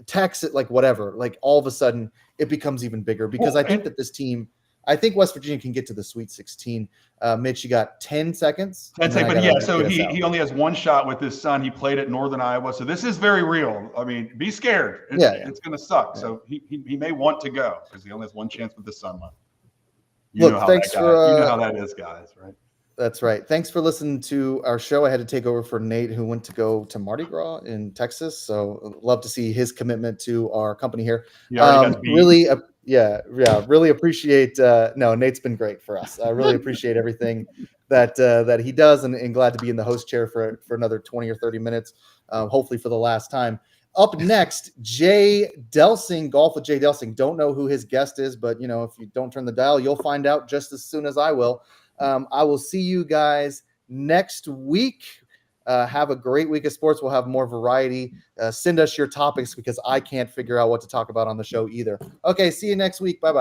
Texas, like whatever. Like all of a sudden, it becomes even bigger because I think that this team, I think West Virginia can get to the Sweet 16. Mitch, you got 10 seconds. But yeah, so he only has one shot with his son. He played at Northern Iowa, so this is very real. I mean, be scared. It's going to suck. Yeah. So he may want to go because he only has one chance with his son left. You know how that is, guys, right? That's right. Thanks for listening to our show. I had to take over for Nate, who went to go to Mardi Gras in Texas. So love to see his commitment to our company here. Really appreciate. No, Nate's been great for us. I really appreciate everything that he does, and glad to be in the host chair for another 20 or 30 minutes, hopefully for the last time. Up next, Jay Delsing, Golf with Jay Delsing. Don't know who his guest is, but if you don't turn the dial, you'll find out just as soon as I will. I will see you guys next week. Have a great week of sports. We'll have more variety. Send us your topics because I can't figure out what to talk about on the show either. Okay, see you next week. Bye-bye.